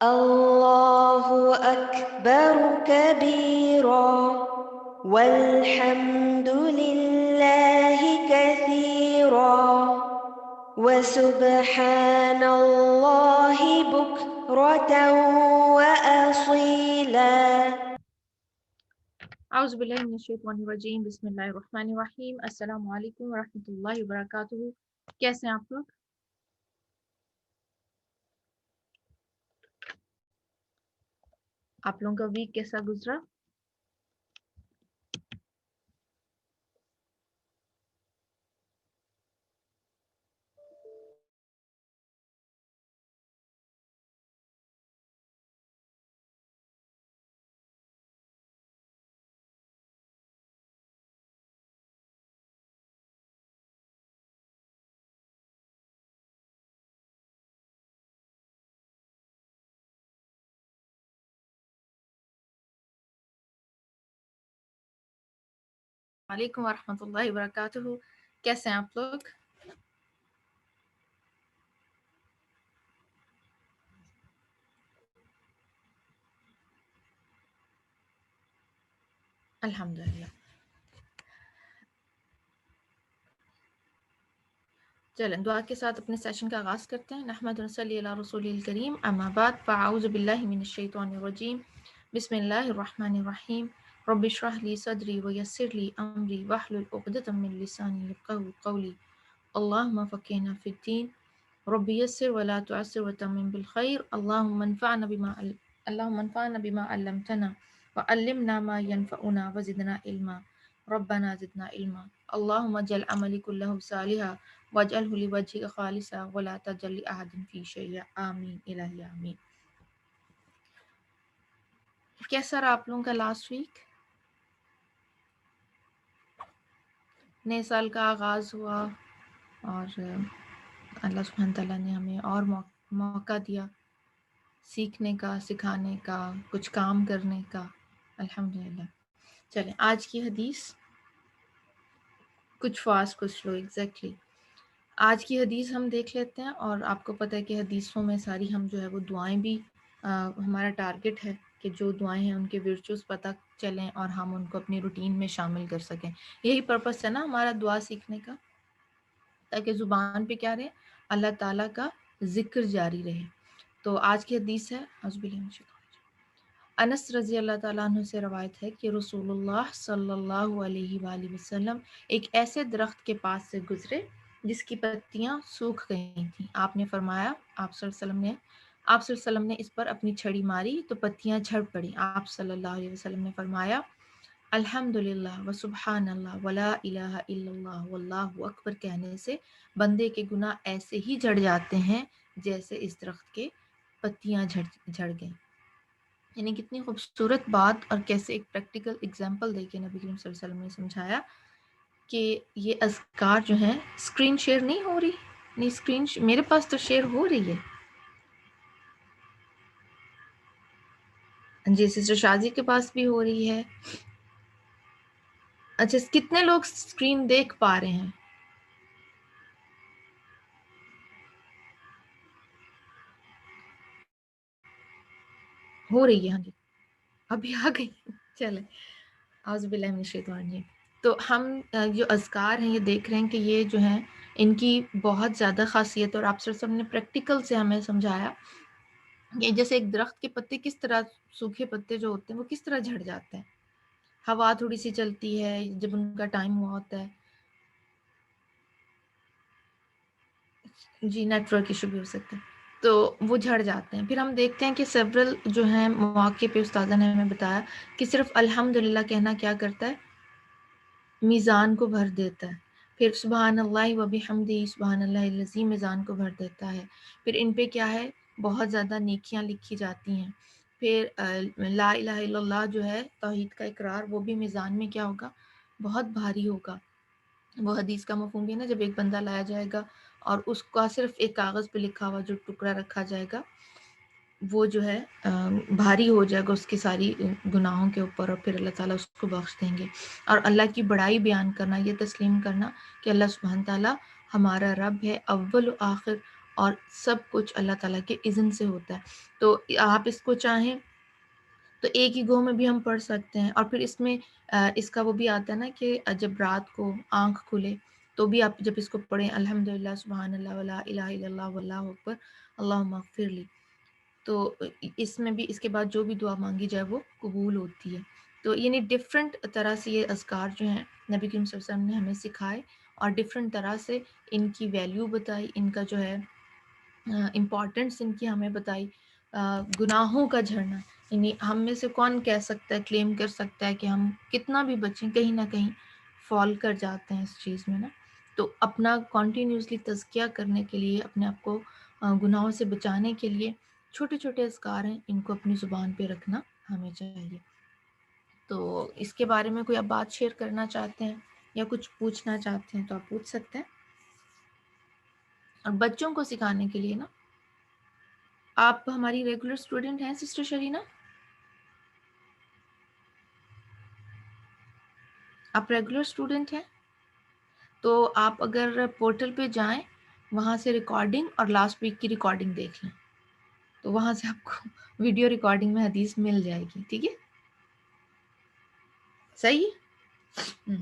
الله أكبر كبيرا والحمد لله كثيرا وسبحان الله بكرة وأصيلا. اعوذ باللہ من الشیطان الرجیم، بسم اللہ الرحمن الرحیم۔ السلام علیکم ورحمۃ اللہ وبرکاتہ۔ کیسے ہیں آپ لوگ؟ آپ لوگوں کا ویک کیسا گزرا؟ وعلیکم ورحمۃ اللہ وبرکاتہ۔ کیسے ہیں آپ لوگ؟ الحمدللہ۔ چلیں دعا کے ساتھ اپنے سیشن کا آغاز کرتے ہیں۔ نحمد و نصلی علی رسول الکریم، اما بعد، فاعوذ باللہ من الشیطان الرجیم، بسم اللہ الرحمن الرحیم۔ رب اشرح لی صدری ویسر لی امری واحلل عقدۃ من لسانی یفقهوا قولی، اللہم فقہنا فی الدین، رب یسر ولا تعسر وتمم بالخیر، اللہم انفعنا بما علمتنا وعلمنا ما ينفعنا وزدنا علما، ربنا زدنا علما، اللہم اجعل عملی کلہ صالحا واجعلہ لوجہک خالصا ولا تجعل لأحد فی شیء، آمین الہی آمین۔ کیسا رہا آپ لوگوں کا لاسٹ ویک؟ نئے سال کا آغاز ہوا اور اللہ سبحانہ تعالیٰ نے ہمیں اور موقع دیا سیکھنے کا، سکھانے کا، کچھ کام کرنے کا، الحمدللہ۔ چلیں آج کی حدیث، کچھ فاسٹ کچھ سلو، ایگزیکٹلی آج کی حدیث ہم دیکھ لیتے ہیں۔ اور آپ کو پتہ ہے کہ حدیثوں میں ساری ہم جو ہے وہ دعائیں بھی ہمارا ٹارگٹ ہے کہ جو دعائیں ہیں ان کے ورچوز پتہ چلیں اور ہم ان کو اپنی روٹین میں شامل کر سکیں۔ یہی پرپس ہے نا ہمارا دعا سیکھنے کا، تاکہ زبان پہ کیا رہے، اللہ تعالیٰ کا ذکر جاری رہے۔ تو آج کی حدیث ہے اعوذ باللہ من الشیطان الرجیم، انس رضی اللہ تعالیٰ عنہ سے روایت ہے کہ رسول اللہ صلی اللہ علیہ وآلہ وسلم ایک ایسے درخت کے پاس سے گزرے جس کی پتیاں سوکھ گئی تھیں۔ آپ نے فرمایا، آپ صلی اللہ علیہ وسلم نے اس پر اپنی چھڑی ماری تو پتیاں جھڑ پڑیں۔ آپ صلی اللہ علیہ وسلم نے فرمایا، الحمدللہ و سبحان اللہ ولا الہ الا اللہ واللہ اکبر کہنے سے بندے کے گناہ ایسے ہی جھڑ جاتے ہیں جیسے اس درخت کے پتیاں جھڑ گئیں۔ یعنی کتنی خوبصورت بات، اور کیسے ایک پریکٹیکل اگزامپل دے کے نبی کریم صلی اللہ علیہ وسلم نے سمجھایا کہ یہ اذکار جو ہیں اسکرین شیئر نہیں ہو رہی، نہیں میرے پاس تو شیئر ہو رہی ہے۔ جی سسٹر شازی کے پاس بھی ہو رہی ہے۔ اچھا کتنے لوگ اسکرین دیکھ پا رہے ہیں؟ ہو رہی ہے، ہاں جی ابھی آ گئی، چلے اعوذ باللہ من الشیطان الرجیم۔ تو ہم جو اذکار ہیں یہ دیکھ رہے ہیں کہ یہ جو ہیں ان کی بہت زیادہ خاصیت، اور آپ صلی اللہ علیہ وسلم نے پریکٹیکل سے ہمیں سمجھایا کہ جیسے ایک درخت کے پتے کس طرح، سوکھے پتے جو ہوتے ہیں وہ کس طرح جھڑ جاتے ہیں، ہوا تھوڑی سی چلتی ہے جب ان کا ٹائم ہوا ہوتا ہے، جی نیٹ ورک ایشو بھی ہو سکتا ہے، تو وہ جھڑ جاتے ہیں۔ پھر ہم دیکھتے ہیں کہ سیورل جو ہیں مواقع پہ استاذہ نے ہمیں بتایا کہ صرف الحمدللہ کہنا کیا کرتا ہے، میزان کو بھر دیتا ہے۔ پھر سبحان اللہ و بحمدہ سبحان اللہ العظیم میزان کو بھر دیتا ہے۔ پھر ان پہ کیا ہے، بہت زیادہ نیکیاں لکھی جاتی ہیں۔ پھر لا الہ الا اللہ جو ہے توحید کا اقرار، وہ بھی میزان میں کیا ہوگا، بہت بھاری ہوگا۔ وہ حدیث کا مفہوم بھی ہے نا، جب ایک بندہ لایا جائے گا اور اس کا صرف ایک کاغذ پہ لکھا ہوا جو ٹکڑا رکھا جائے گا وہ جو ہے بھاری ہو جائے گا اس کی ساری گناہوں کے اوپر، اور پھر اللہ تعالیٰ اس کو بخش دیں گے۔ اور اللہ کی بڑائی بیان کرنا، یہ تسلیم کرنا کہ اللہ سبحانہ تعالیٰ ہمارا رب ہے، اول و آخر اور سب کچھ اللہ تعالیٰ کے اذن سے ہوتا ہے. تو آپ اس کو چاہیں تو ایک ہی گو میں بھی ہم پڑھ سکتے ہیں. اور پھر اس میں اس کا وہ بھی آتا ہے نا کہ جب رات کو آنکھ کھلے تو بھی آپ جب اس کو پڑھیں الحمدللہ سبحان اللہ ولا الہ الا اللہ واللہ اکبر اللہم اغفر لی، تو اس میں بھی اس کے بعد جو بھی دعا مانگی جائے وہ قبول ہوتی ہے. تو یعنی ڈفرینٹ طرح سے یہ اذکار جو ہیں نبی کریم صلی اللہ علیہ وسلم نے ہمیں سکھائے اور ڈفرینٹ طرح سے ان کی ویلیو بتائی، ان کا جو ہے امپورٹنس ان کی ہمیں بتائی. گناہوں کا جھرنا، یعنی ہم میں سے کون کہہ سکتا ہے، کلیم کر سکتا ہے کہ ہم کتنا بھی بچیں کہیں نہ کہیں فال کر جاتے ہیں اس چیز میں نا. تو اپنا کنٹینیوسلی تزکیہ کرنے کے لیے، اپنے آپ کو گناہوں سے بچانے کے لیے چھوٹے چھوٹے اذکار ہیں، ان کو اپنی زبان پہ رکھنا ہمیں چاہیے. تو اس کے بارے میں کوئی آپ بات شیئر کرنا چاہتے ہیں یا کچھ پوچھنا چاہتے ہیں تو آپ پوچھ سکتے ہیں. اور بچوں کو سکھانے کے لیے نا، آپ ہماری ریگولر اسٹوڈنٹ ہیں سسٹر شرینہ؟ آپ ریگولر اسٹوڈنٹ ہیں تو آپ اگر پورٹل پہ جائیں، وہاں سے ریکارڈنگ اور لاسٹ ویک کی ریکارڈنگ دیکھ لیں، تو وہاں سے آپ کو ویڈیو ریکارڈنگ میں حدیث مل جائے گی. ٹھیک ہے، صحیح ہے.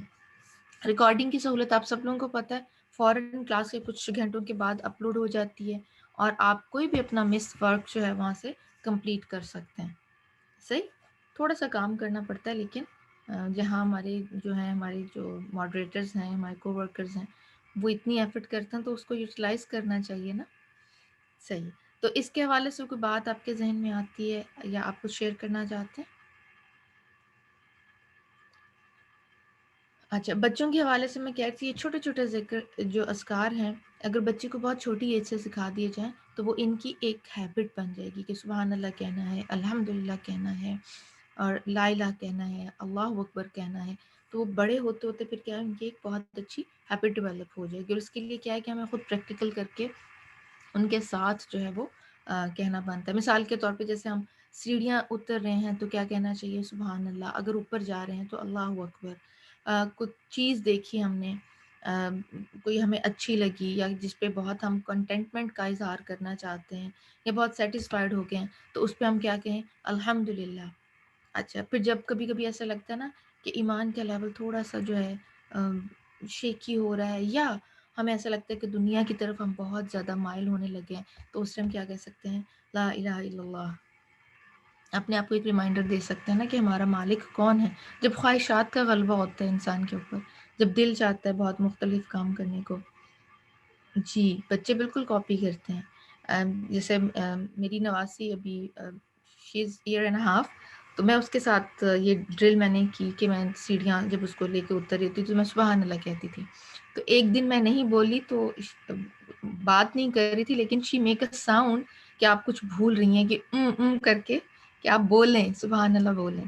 ریکارڈنگ کی سہولت آپ سب لوگوں کو پتہ ہے، فوراً کلاس کے کچھ گھنٹوں کے بعد اپلوڈ ہو جاتی ہے اور آپ کوئی بھی اپنا مس ورک جو ہے وہاں سے کمپلیٹ کر سکتے ہیں. صحیح، تھوڑا سا کام کرنا پڑتا ہے، لیکن جہاں ہمارے جو ماڈریٹرز ہیں، ہمارے کو ورکرز ہیں، وہ اتنی ایفرٹ کرتے ہیں تو اس کو یوٹیلائز کرنا چاہیے نا. صحیح. تو اس کے حوالے سے کوئی بات آپ کے ذہن میں آتی ہے یا آپ کچھ شیئر کرنا چاہتے ہیں؟ اچھا، بچوں کے حوالے سے میں کہہ رہی تھی، یہ چھوٹے چھوٹے ذکر جو اذکار ہیں، اگر بچے کو بہت چھوٹی ایج سے سکھا دیے جائیں تو وہ ان کی ایک ہیبٹ بن جائے گی کہ سبحان اللہ کہنا ہے، الحمدللہ کہنا ہے، اور لا الہ کہنا ہے، اللہ اکبر کہنا ہے. تو وہ بڑے ہوتے ہوتے پھر کیا ہے، ان کی ایک بہت اچھی ہیبٹ ڈیولپ ہو جائے گی. اور اس کے لیے کیا ہے کہ ہمیں خود پریکٹیکل کر کے ان کے ساتھ جو ہے وہ کہنا بنتا ہے. مثال کے طور پہ جیسے ہم سیڑھیاں اتر رہے ہیں تو کیا کہنا چاہیے، سبحان اللہ. اگر اوپر جا رہے ہیں تو اللہ اکبر. کچھ چیز دیکھی ہم نے، کوئی ہمیں اچھی لگی یا جس پہ بہت ہم کنٹینٹمنٹ کا اظہار کرنا چاہتے ہیں یا بہت سیٹسفائیڈ ہو گئے ہیں، تو اس پہ ہم کیا کہیں، الحمدللہ. اچھا، پھر جب کبھی کبھی ایسا لگتا ہے نا کہ ایمان کا لیول تھوڑا سا جو ہے شیکی ہو رہا ہے، یا ہمیں ایسا لگتا ہے کہ دنیا کی طرف ہم بہت زیادہ مائل ہونے لگے ہیں، تو اس ٹائم کیا کہہ سکتے ہیں، لا الہ الا اللہ. اپنے آپ کو ایک ریمائنڈر دے سکتے ہیں نا کہ ہمارا مالک کون ہے. جب خواہشات کا غلبہ ہوتا ہے انسان کے اوپر، جب دل چاہتا ہے بہت مختلف کام کرنے کو. جی، بچے بالکل کاپی کرتے ہیں. جیسے میری نواسی ابھی شی از ایئر اینڈ ہاف، تو میں اس کے ساتھ یہ ڈرل میں نے کی کہ میں سیڑھیاں جب اس کو لے کے اتر رہی تھی تو میں سبحان اللہ کہتی تھی. تو ایک دن میں نہیں بولی تو بات نہیں کر رہی تھی، لیکن شی میک اے ساؤنڈ کہ آپ کچھ بھول رہی ہیں، کہ کر کے کہ آپ بولیں، سبحان اللہ بولیں.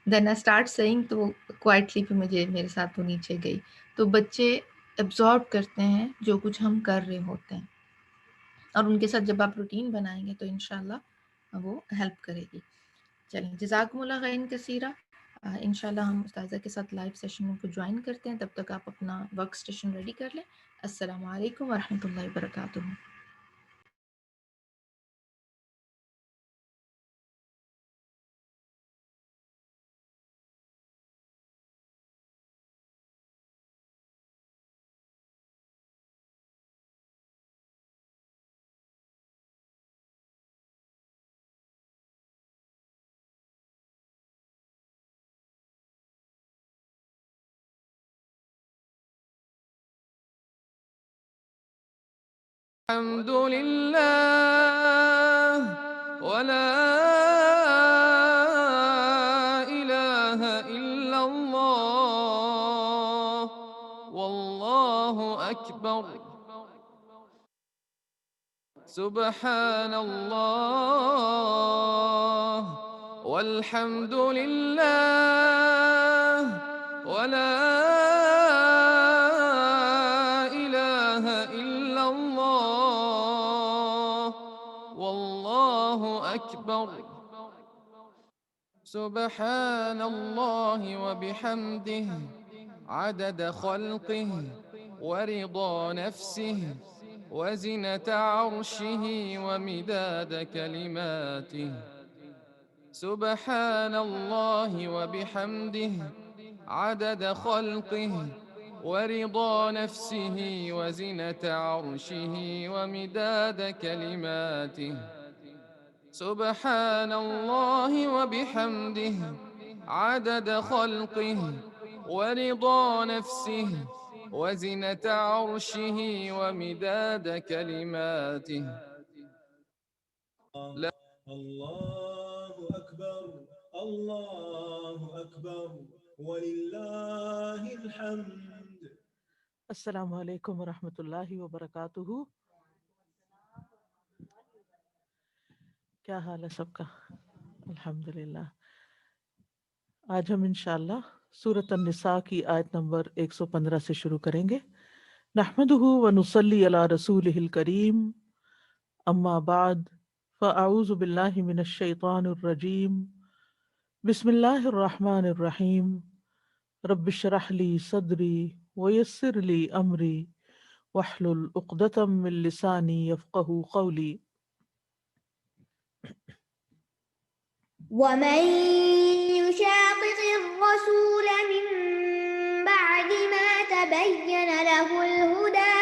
دین آئی اسٹارٹ سیئنگ، تو کوائٹلی پہ مجھے میرے ساتھ وہ نیچے گئی. تو بچے ایبزارب کرتے ہیں جو کچھ ہم کر رہے ہوتے ہیں، اور ان کے ساتھ جب آپ روٹین بنائیں گے تو انشاءاللہ وہ ہیلپ کرے گی. چلیں، جزاکم اللہ خیرا کثیرا. انشاءاللہ ہم استاذہ کے ساتھ لائیو سیشن کو جوائن کرتے ہیں. تب تک آپ اپنا ورک اسٹیشن ریڈی کر لیں. السلام علیکم ورحمۃ اللہ وبرکاتہ. الحمد لله ولا إله إلا الله والله أكبر سبحان الله والحمد لله ولا إله إلا الله والله أكبر سبحان الله وبحمده عدد خلقه ورضا نفسه وزنة عرشه ومداد كلماته سبحان الله وبحمده عدد خلقه ورضا نفسه وزنة عرشه ومداد كلماته سبحان الله وبحمده عدد خلقه ورضا نفسه وزنة عرشه ومداد كلماته لا الله أكبر الله أكبر ولله الحمد. السلام علیکم ورحمۃ اللہ وبرکاتہ. کیا حال ہے سب کا؟ الحمدللہ. آج ہم انشاءاللہ سورۃ النساء کی آیت نمبر 115 سے شروع کریں گے. نحمدہ ونصلی علی رسولہ الکریم. اما بعد فاعوذ باللہ من الشیطان الرجیم. بسم اللہ الرحمن الرحیم. رب اشرح لی صدری ویسر لی امری واحلل عقدۃ من لسانی یفقہوا قولی. ومن يشاقق الرسول من بعد ما تبين له الهدى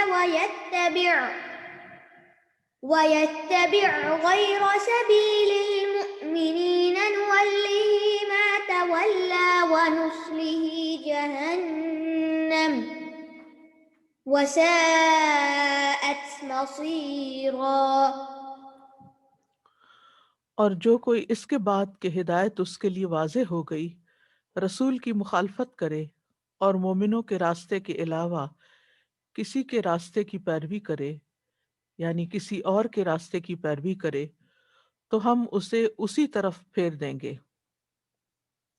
ويتبع غير سبيل المؤمنين نوله ما تولى ونصله جهنم وساءت مصيرا. اور جو کوئی اس کے بعد کہ ہدایت اس کے لیے واضح ہو گئی رسول کی مخالفت کرے اور مومنوں کے راستے کے علاوہ کسی کے راستے کی پیروی کرے، یعنی کسی اور کے راستے کی پیروی کرے، تو ہم اسے اسی طرف پھیر دیں گے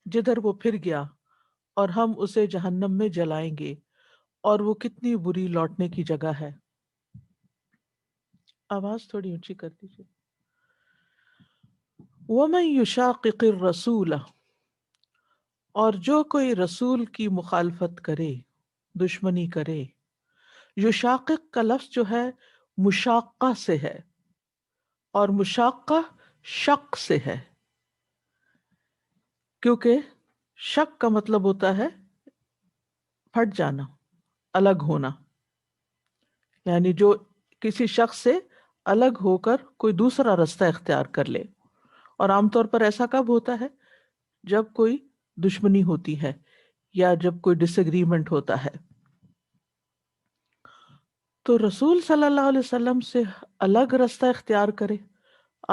جدھر وہ پھر گیا، اور ہم اسے جہنم میں جلائیں گے، اور وہ کتنی بری لوٹنے کی جگہ ہے. آواز تھوڑی اونچی کر دیجیے. وَمَن يُشَاقِقِ الرَّسُولَ، اور جو کوئی رسول کی مخالفت کرے، دشمنی کرے. یشاقق کا لفظ جو ہے مشاقہ سے ہے، اور مشاقہ شق سے ہے، کیونکہ شق کا مطلب ہوتا ہے پھٹ جانا، الگ ہونا، یعنی جو کسی شخص سے الگ ہو کر کوئی دوسرا راستہ اختیار کر لے. اور عام طور پر ایسا کب ہوتا ہے؟ جب کوئی دشمنی ہوتی ہے یا جب کوئی ڈس ایگریمنٹ ہوتا ہے. تو رسول صلی اللہ علیہ وسلم سے الگ راستہ اختیار کرے،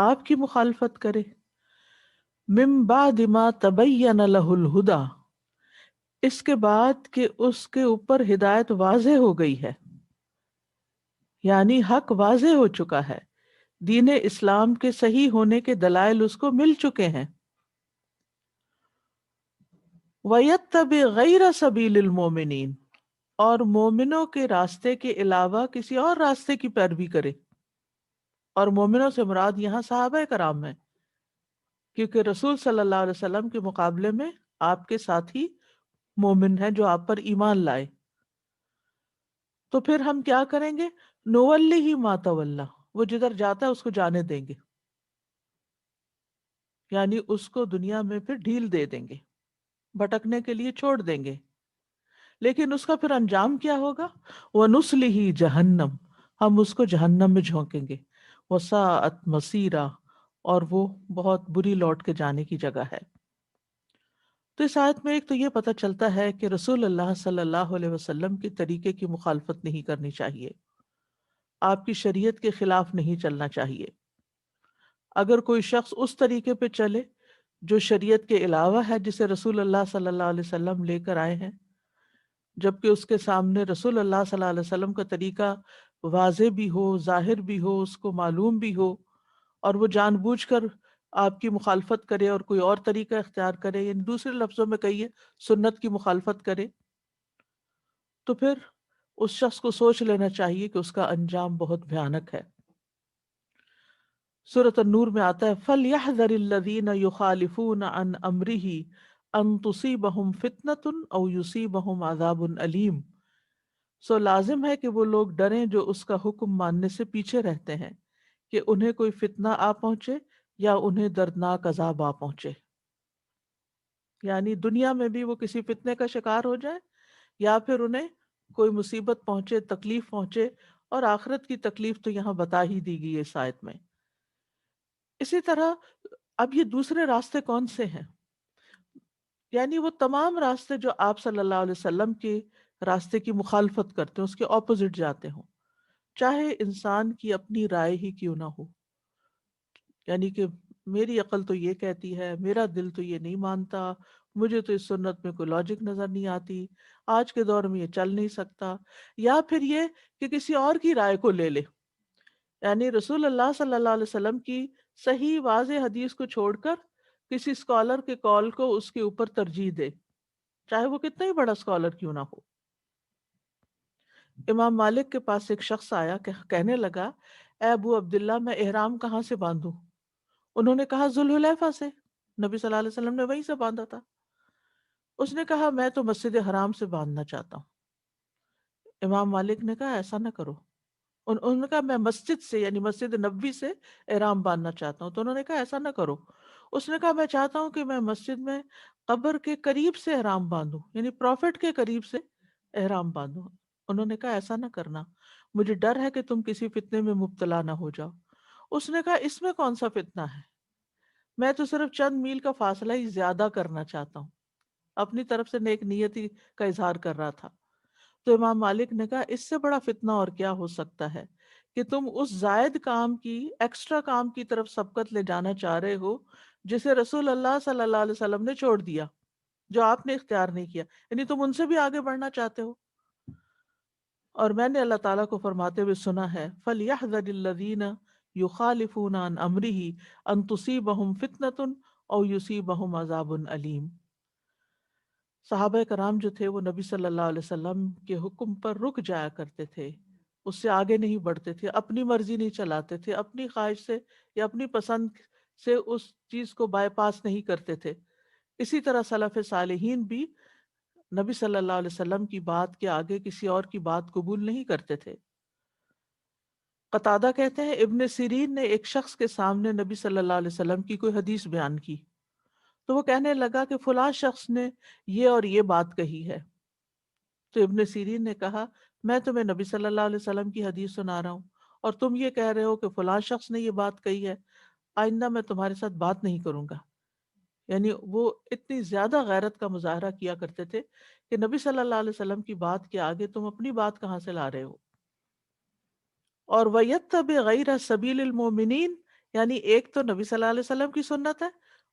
آپ کی مخالفت کرے. من بعد ما تبین لہ الہدی، اس کے بعد کہ اس کے اوپر ہدایت واضح ہو گئی ہے، یعنی حق واضح ہو چکا ہے، دین اسلام کے صحیح ہونے کے دلائل اس کو مل چکے ہیں. وَيَتَّبِعْ غَيْرَ سَبِيلِ الْمُؤْمِنِينَ، اور مومنوں کے راستے کے علاوہ کسی اور راستے کی پیروی کرے. اور مومنوں سے مراد یہاں صحابہ کرام ہیں، کیونکہ رسول صلی اللہ علیہ وسلم کے مقابلے میں آپ کے ساتھی مومن ہیں جو آپ پر ایمان لائے. تو پھر ہم کیا کریں گے؟ نولی ما تولی، وہ جدھر جاتا ہے اس کو جانے دیں گے، یعنی اس کو دنیا میں پھر ڈھیل دے دیں گے، بھٹکنے کے لیے چھوڑ دیں گے. لیکن اس کا پھر انجام کیا ہوگا؟ وَنُصْلِهِ جہنم، ہم اس کو جہنم میں جھونکیں گے. وَسَاءَتْ مَصِيرًا، اور وہ بہت بری لوٹ کے جانے کی جگہ ہے. تو اس آیت میں ایک تو یہ پتہ چلتا ہے کہ رسول اللہ صلی اللہ علیہ وسلم کے طریقے کی مخالفت نہیں کرنی چاہیے، آپ کی شریعت کے خلاف نہیں چلنا چاہیے. اگر کوئی شخص اس طریقے پہ چلے جو شریعت کے علاوہ ہے، جسے رسول اللہ صلی اللہ علیہ وسلم لے کر آئے ہیں، جبکہ اس کے سامنے رسول اللہ صلی اللہ علیہ وسلم کا طریقہ واضح بھی ہو، ظاہر بھی ہو، اس کو معلوم بھی ہو، اور وہ جان بوجھ کر آپ کی مخالفت کرے اور کوئی اور طریقہ اختیار کرے، یعنی دوسرے لفظوں میں کہیے سنت کی مخالفت کرے، تو پھر اس شخص کو سوچ لینا چاہیے کہ اس کا انجام بہت بھیانک ہے. سورۃ النور میں آتا ہے فَلْيَحْذَرِ الَّذِينَ يُخَالِفُونَ عَنْ أَمْرِهِ أَن تُصِيبَهُمْ فِتْنَةٌ أَوْ يُصِيبَهُمْ عَذَابٌ أَلِيمٌ. سو لازم ہے کہ وہ لوگ ڈریں جو اس کا حکم ماننے سے پیچھے رہتے ہیں، کہ انہیں کوئی فتنہ آ پہنچے یا انہیں دردناک عذاب آ پہنچے، یعنی دنیا میں بھی وہ کسی فتنے کا شکار ہو جائے یا پھر انہیں کوئی مصیبت پہنچے، تکلیف پہنچے، اور آخرت کی تکلیف تو یہاں بتا ہی دی گئی ہے اس آیت میں۔ اسی طرح اب یہ دوسرے راستے کون سے ہیں؟ یعنی وہ تمام راستے جو آپ صلی اللہ علیہ وسلم کے راستے کی مخالفت کرتے ہیں، اس کے اپوزٹ جاتے ہوں، چاہے انسان کی اپنی رائے ہی کیوں نہ ہو، یعنی کہ میری عقل تو یہ کہتی ہے، میرا دل تو یہ نہیں مانتا، مجھے تو اس سنت میں کوئی لاجک نظر نہیں آتی، آج کے دور میں یہ چل نہیں سکتا، یا پھر یہ کہ کسی اور کی رائے کو لے لے، یعنی رسول اللہ صلی اللہ علیہ وسلم کی صحیح واضح حدیث کو چھوڑ کر کسی اسکالر کے کال کو اس کے اوپر ترجیح دے، چاہے وہ کتنا ہی بڑا اسکالر کیوں نہ ہو۔ امام مالک کے پاس ایک شخص آیا کہ کہنے لگا، اے ابو عبداللہ، میں احرام کہاں سے باندھوں؟ انہوں نے کہا ذوالحلیفہ سے، نبی صلی اللہ علیہ وسلم نے وہیں سے باندھا تھا۔ اس نے کہا میں تو مسجد حرام سے باندھنا چاہتا ہوں۔ امام مالک نے کہا ایسا نہ کرو۔ انہوں نے کہا میں مسجد سے یعنی مسجد نبوی سے احرام باندھنا چاہتا ہوں، تو انہوں نے کہا ایسا نہ کرو۔ اس نے کہا میں چاہتا ہوں کہ میں مسجد میں قبر کے قریب سے احرام باندھوں، یعنی پروفٹ کے قریب سے احرام باندھوں۔ انہوں نے کہا ایسا نہ کرنا، مجھے ڈر ہے کہ تم کسی فتنے میں مبتلا نہ ہو جاؤ۔ اس نے کہا اس میں کون سا فتنہ ہے، میں تو صرف چند میل کا فاصلہ ہی زیادہ کرنا چاہتا ہوں، اپنی طرف سے نیک نیتی کا اظہار کر رہا تھا۔ تو امام مالک نے کہا اس سے بڑا فتنہ اور کیا ہو سکتا ہے کہ تم اس زائد کام کی، ایکسٹرا کام کی طرف سبقت لے جانا چاہ رہے ہو جسے رسول اللہ صلی اللہ علیہ وسلم نے چھوڑ دیا، جو آپ نے اختیار نہیں کیا، یعنی تم ان سے بھی آگے بڑھنا چاہتے ہو۔ اور میں نے اللہ تعالیٰ کو فرماتے ہوئے سنا ہے فَلْيَحْذَرِ الَّذِينَ يُخَالِفُونَ عَنْ أَمْرِهِ أَن تُصِيبَهُمْ فِتْنَةٌ أَوْ يُصِيبَهُمْ عَذَابٌ أَلِيمٌ۔ صحابہ کرام جو تھے وہ نبی صلی اللہ علیہ وسلم کے حکم پر رک جایا کرتے تھے، اس سے آگے نہیں بڑھتے تھے، اپنی مرضی نہیں چلاتے تھے، اپنی خواہش سے یا اپنی پسند سے اس چیز کو بائی پاس نہیں کرتے تھے۔ اسی طرح سلف صالحین بھی نبی صلی اللہ علیہ وسلم کی بات کے آگے کسی اور کی بات قبول نہیں کرتے تھے۔ قتادہ کہتے ہیں ابن سیرین نے ایک شخص کے سامنے نبی صلی اللہ علیہ وسلم کی کوئی حدیث بیان کی، تو وہ کہنے لگا کہ فلاں شخص نے یہ اور یہ بات کہی ہے۔ تو ابن سیرین نے کہا میں تمہیں نبی صلی اللہ علیہ وسلم کی حدیث سنا رہا ہوں اور تم یہ کہہ رہے ہو کہ فلاں شخص نے یہ بات کہی ہے، آئندہ میں تمہارے ساتھ بات نہیں کروں گا۔ یعنی وہ اتنی زیادہ غیرت کا مظاہرہ کیا کرتے تھے کہ نبی صلی اللہ علیہ وسلم کی بات کے آگے تم اپنی بات کہاں سے لا رہے ہو۔ اور وَيَتَّبِعْ غَيْرَ سَبِيلِ الْمُؤْمِنِينَ، یعنی ایک تو نبی صلی اللہ علیہ وسلم کی سنت ہے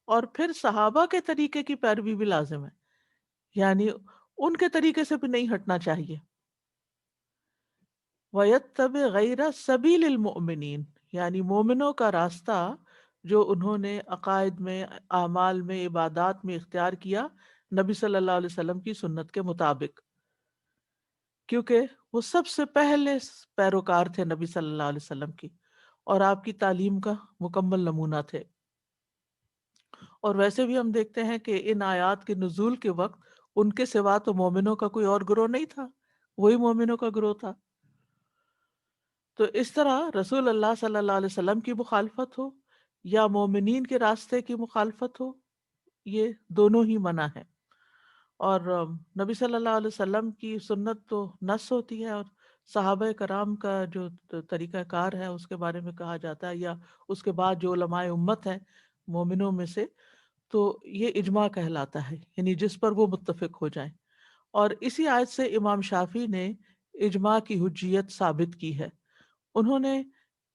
اور پھر صحابہ کے طریقے کی پیروی بھی لازم ہے، یعنی ان کے طریقے سے بھی نہیں ہٹنا چاہیے۔ وَيَتَّبِعْ غَيْرَ سَبِيلِ الْمُؤْمِنِينَ، یعنی مومنوں کا راستہ جو انہوں نے عقائد میں، اعمال میں، عبادات میں اختیار کیا نبی صلی اللہ علیہ وسلم کی سنت کے مطابق، کیونکہ وہ سب سے پہلے پیروکار تھے نبی صلی اللہ علیہ وسلم کی اور آپ کی تعلیم کا مکمل نمونہ تھے۔ اور ویسے بھی ہم دیکھتے ہیں کہ ان آیات کے نزول کے وقت ان کے سوا تو مومنوں کا کوئی اور گروہ نہیں تھا، وہی مومنوں کا گروہ تھا۔ تو اس طرح رسول اللہ صلی اللہ علیہ وسلم کی مخالفت ہو یا مومنین کے راستے کی مخالفت ہو، یہ دونوں ہی منع ہے۔ اور نبی صلی اللہ علیہ وسلم کی سنت تو نص ہوتی ہے، اور صحابہ کرام کا جو طریقہ کار ہے اس کے بارے میں کہا جاتا ہے، یا اس کے بعد جو علماء امت ہیں مومنوں میں سے، تو یہ اجماع کہلاتا ہے، یعنی جس پر وہ متفق ہو جائیں۔ اور اسی آیت سے امام شافعی نے اجماع کی حجیت ثابت کی ہے۔ انہوں نے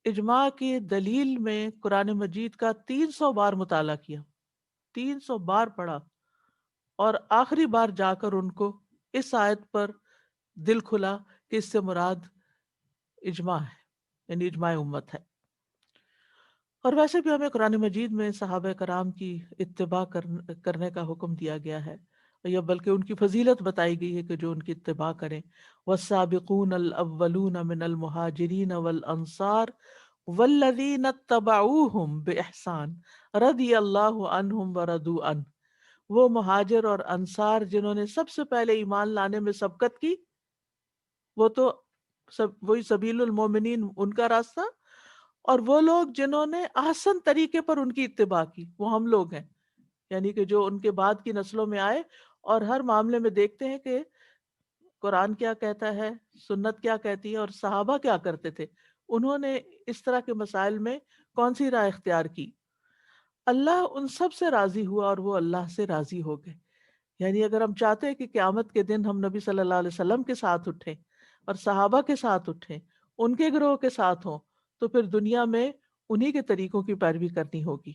اجماع کی دلیل میں قرآن مجید کا 300 بار مطالعہ کیا، 300 بار پڑھا، اور آخری بار جا کر ان کو اس آیت پر دل کھلا کہ اس سے مراد اجماع ہے، یعنی اجماع امت ہے۔ اور ویسے بھی ہمیں قرآن مجید میں صحابہ کرام کی اتباع کرنے کا حکم دیا گیا ہے، یا بلکہ ان کی فضیلت بتائی گئی ہے کہ جو ان کی اتباع کریں۔ والسابقون الاولون من المہاجرین والانصار والذین اتبعوہم باحسان رضی اللہ عنہم ورضوا عنہ، وہ مہاجر اور انصار جنہوں نے سب سے پہلے ایمان لانے میں سبقت کی، وہ تو وہی سبیل المومنین ان کا راستہ، اور وہ لوگ جنہوں نے احسن طریقے پر ان کی اتباع کی وہ ہم لوگ ہیں، یعنی کہ جو ان کے بعد کی نسلوں میں آئے اور ہر معاملے میں دیکھتے ہیں کہ قرآن کیا کہتا ہے، سنت کیا کہتی ہے، اور صحابہ کیا کرتے تھے، انہوں نے اس طرح کے مسائل میں کون سی راہ اختیار کی۔ اللہ ان سب سے راضی ہوا اور وہ اللہ سے راضی ہو گئے۔ یعنی اگر ہم چاہتے ہیں کہ قیامت کے دن ہم نبی صلی اللہ علیہ وسلم کے ساتھ اٹھیں اور صحابہ کے ساتھ اٹھیں، ان کے گروہ کے ساتھ ہوں، تو پھر دنیا میں انہی کے طریقوں کی پیروی کرنی ہوگی۔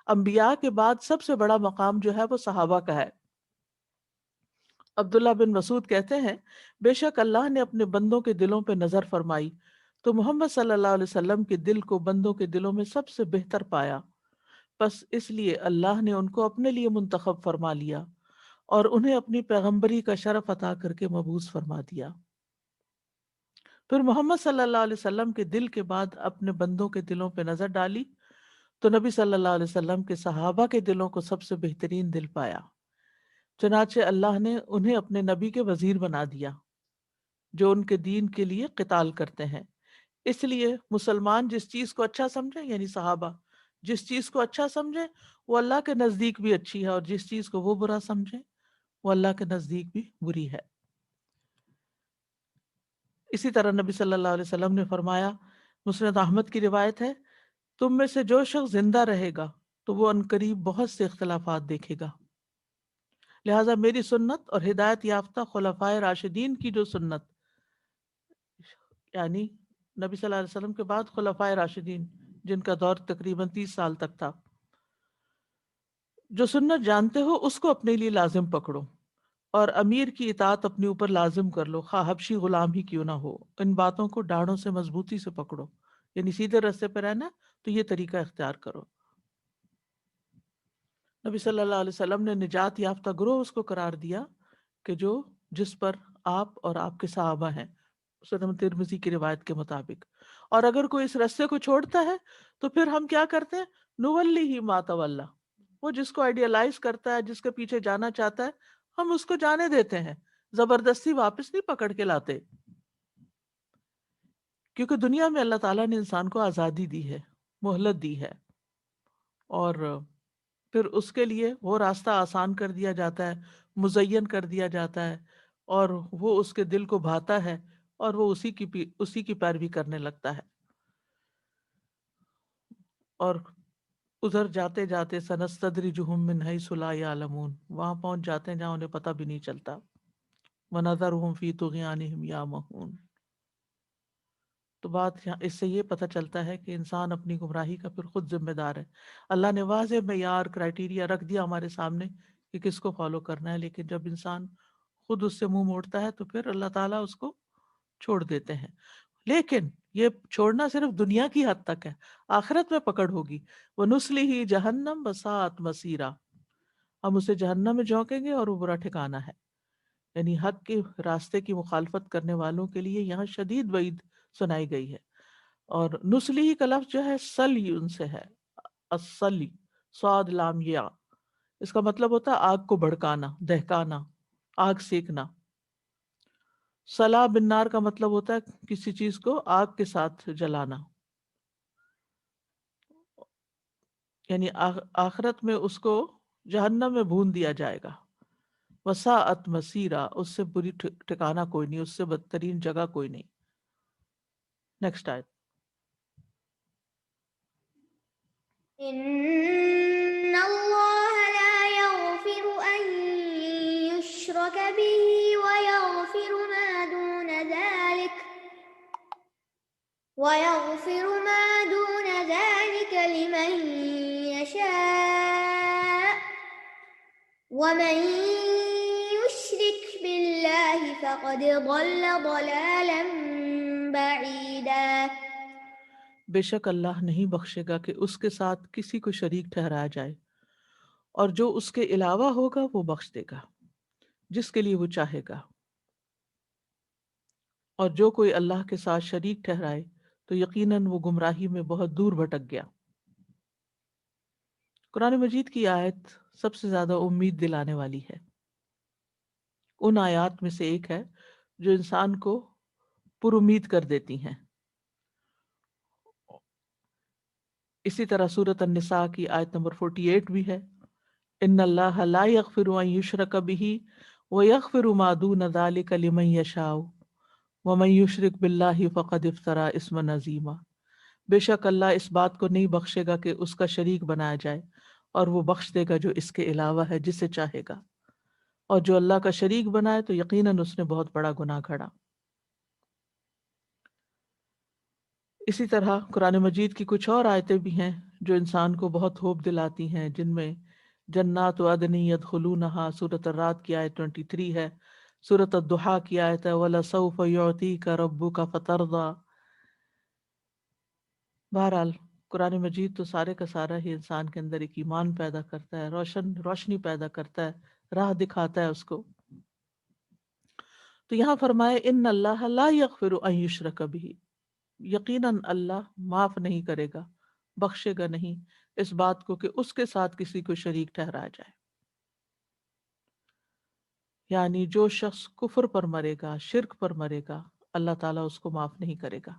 انبیاء کے بعد سب سے بڑا مقام جو ہے وہ صحابہ کا ہے۔ عبداللہ بن مسعود کہتے ہیں بے شک اللہ نے اپنے بندوں کے دلوں پہ نظر فرمائی تو محمد صلی اللہ علیہ وسلم کے دل کو بندوں کے دلوں میں سب سے بہتر پایا، بس اس لیے اللہ نے ان کو اپنے لیے منتخب فرما لیا اور انہیں اپنی پیغمبری کا شرف عطا کر کے مبعوث فرما دیا۔ پھر محمد صلی اللہ علیہ وسلم کے دل کے بعد اپنے بندوں کے دلوں پہ نظر ڈالی تو نبی صلی اللہ علیہ وسلم کے صحابہ کے دلوں کو سب سے بہترین دل پایا، چنانچہ اللہ نے انہیں اپنے نبی کے وزیر بنا دیا جو ان کے دین کے لیے قتال کرتے ہیں۔ اس لیے مسلمان جس چیز کو اچھا سمجھے، یعنی صحابہ جس چیز کو اچھا سمجھے وہ اللہ کے نزدیک بھی اچھی ہے، اور جس چیز کو وہ برا سمجھے وہ اللہ کے نزدیک بھی بری ہے۔ اسی طرح نبی صلی اللہ علیہ وسلم نے فرمایا، مسند احمد کی روایت ہے، تم میں سے جو شخص زندہ رہے گا تو وہ عنقریب بہت سے اختلافات دیکھے گا، لہٰذا میری سنت اور ہدایت یافتہ خلفائے راشدین کی جو سنت، یعنی نبی صلی اللہ علیہ وسلم کے بعد خلفائے راشدین جن کا دور تقریباً 30 سال تک تھا، جو سنت جانتے ہو اس کو اپنے لیے لازم پکڑو، اور امیر کی اطاعت اپنے اوپر لازم کر لو، خواہ حبشی غلام ہی کیوں نہ ہو۔ ان باتوں کو ڈاڑوں سے مضبوطی سے پکڑو، یعنی سیدھے راستے پہ رہنا تو یہ طریقہ اختیار کرو۔ نبی صلی اللہ علیہ وسلم نے نجات یافتہ گروہ اس کو قرار دیا کہ جس پر آپ اور آپ کے صحابہ ہیں، سنن ترمذی کی روایت کے مطابق۔ اور اگر کوئی اس راستے کو چھوڑتا ہے تو پھر ہم کیا کرتے ہیں؟ نولی ہی ما تولی، وہ جس کو آئیڈیالائز کرتا ہے، جس کے پیچھے جانا چاہتا ہے، ہم اس کو جانے دیتے ہیں، زبردستی واپس نہیں پکڑ کے لاتے، کیونکہ دنیا میں اللہ تعالیٰ نے انسان کو آزادی دی ہے، مہلت دی ہے، اور پھر اس کے لیے وہ راستہ آسان کر دیا جاتا ہے، مزین کر دیا جاتا ہے، اور وہ اس کے دل کو بھاتا ہے اور وہ اسی کی پیروی کرنے لگتا ہے۔ اور ادھر جاتے جاتے سنستدرجہم من حیث لا یعلمون، وہاں پہنچ جاتے ہیں جہاں انہیں پتہ بھی نہیں چلتا۔ وَنَذَرُهُمْ فِي طُغْيَانِهِمْ يَعْمَهُونَ۔ تو بات اس سے یہ پتہ چلتا ہے کہ انسان اپنی گمراہی کا پھر خود ذمہ دار ہے۔ اللہ نے واضح معیار کرائیٹیریا رکھ دیا ہمارے سامنے کہ کس کو فالو کرنا ہے، لیکن جب انسان خود اس سے منہ موڑتا ہے تو پھر اللہ تعالیٰ اس کو چھوڑ دیتے ہیں۔ لیکن یہ چھوڑنا صرف دنیا کی حد تک ہے، آخرت میں پکڑ ہوگی۔ وَنُصْلِهِ جَهَنَّمَ وَسَاءَتْ مَصِيرًا، ہم اسے جہنم میں جھونکیں گے اور وہ برا ٹھکانہ ہے۔ یعنی حق کے راستے کی مخالفت کرنے والوں کے لیے یہاں شدید وعید سنائی گئی ہے۔ اور نسلی کا لفظ جو ہے سلی ان سے ہے، السلی، صاد لام یا، اس کا مطلب ہوتا ہے آگ کو بھڑکانا، دہکانا، آگ سیکنا۔ صلا بالنار کا مطلب ہوتا ہے کسی چیز کو آگ کے ساتھ جلانا، یعنی آخرت میں اس کو جہنم میں بھون دیا جائے گا۔ وساعت مسیرا، اس سے بری ٹھکانہ کوئی نہیں، اس سے بدترین جگہ کوئی نہیں۔ نیکسٹ آیت۔ إن الله لا يغفر أن يشرك به ويغفر ما دون ذلك لمن يشاء ومن يشرك بالله فقد ضل ضلالا بعيدا۔ بے شک اللہ نہیں بخشے گا کہ اس کے ساتھ کسی کو شریک ٹھہرایا جائے، اور جو اس کے علاوہ ہوگا وہ بخش دے گا جس کے لیے وہ چاہے گا، اور جو کوئی اللہ کے ساتھ شریک ٹھہرائے تو یقیناً وہ گمراہی میں بہت دور بھٹک گیا۔ قرآن مجید کی آیت سب سے زیادہ امید دلانے والی ہے، ان آیات میں سے ایک ہے جو انسان کو پر امید کر دیتی ہیں۔ اسی طرح سورۃ النساء کی آیت نمبر 48 بھی ہے، ان اللہ لا یغفر ان یشرک بہ ویغفر ما دون ذلک لمن یشاء ومن یشرک باللہ فقد افترى اسما عظیما۔ بے شک اللہ اس بات کو نہیں بخشے گا کہ اس کا شریک بنایا جائے، اور وہ بخش دے گا جو اس کے علاوہ ہے جسے چاہے گا، اور جو اللہ کا شریک بنائے تو یقیناً اس نے بہت بڑا گناہ کھڑا۔ اسی طرح قرآن مجید کی کچھ اور آیتیں بھی ہیں جو انسان کو بہت ہوپ دلاتی ہیں، جن میں جنات عدن یدخلونہا سورۃ الرعد کی آیت 23 ہے، سورۃ الضحیٰ کی آیت ہے وَلَسَوْفَ يُعْطِيكَ رَبُّكَ فَتَرْضَىٰ۔ بہرحال قرآن مجید تو سارے کا سارا ہی انسان کے اندر ایک ایمان پیدا کرتا ہے، روشنی پیدا کرتا ہے، راہ دکھاتا ہے اس کو۔ تو یہاں فرمائے ان اللہ لا یغفر ان یشرک بہ، یقیناً اللہ معاف نہیں کرے گا، بخشے گا نہیں اس بات کو کہ اس کے ساتھ کسی کو شریک ٹھہرایا جائے۔ یعنی جو شخص کفر پر مرے گا، شرک پر مرے گا، اللہ تعالیٰ اس کو معاف نہیں کرے گا۔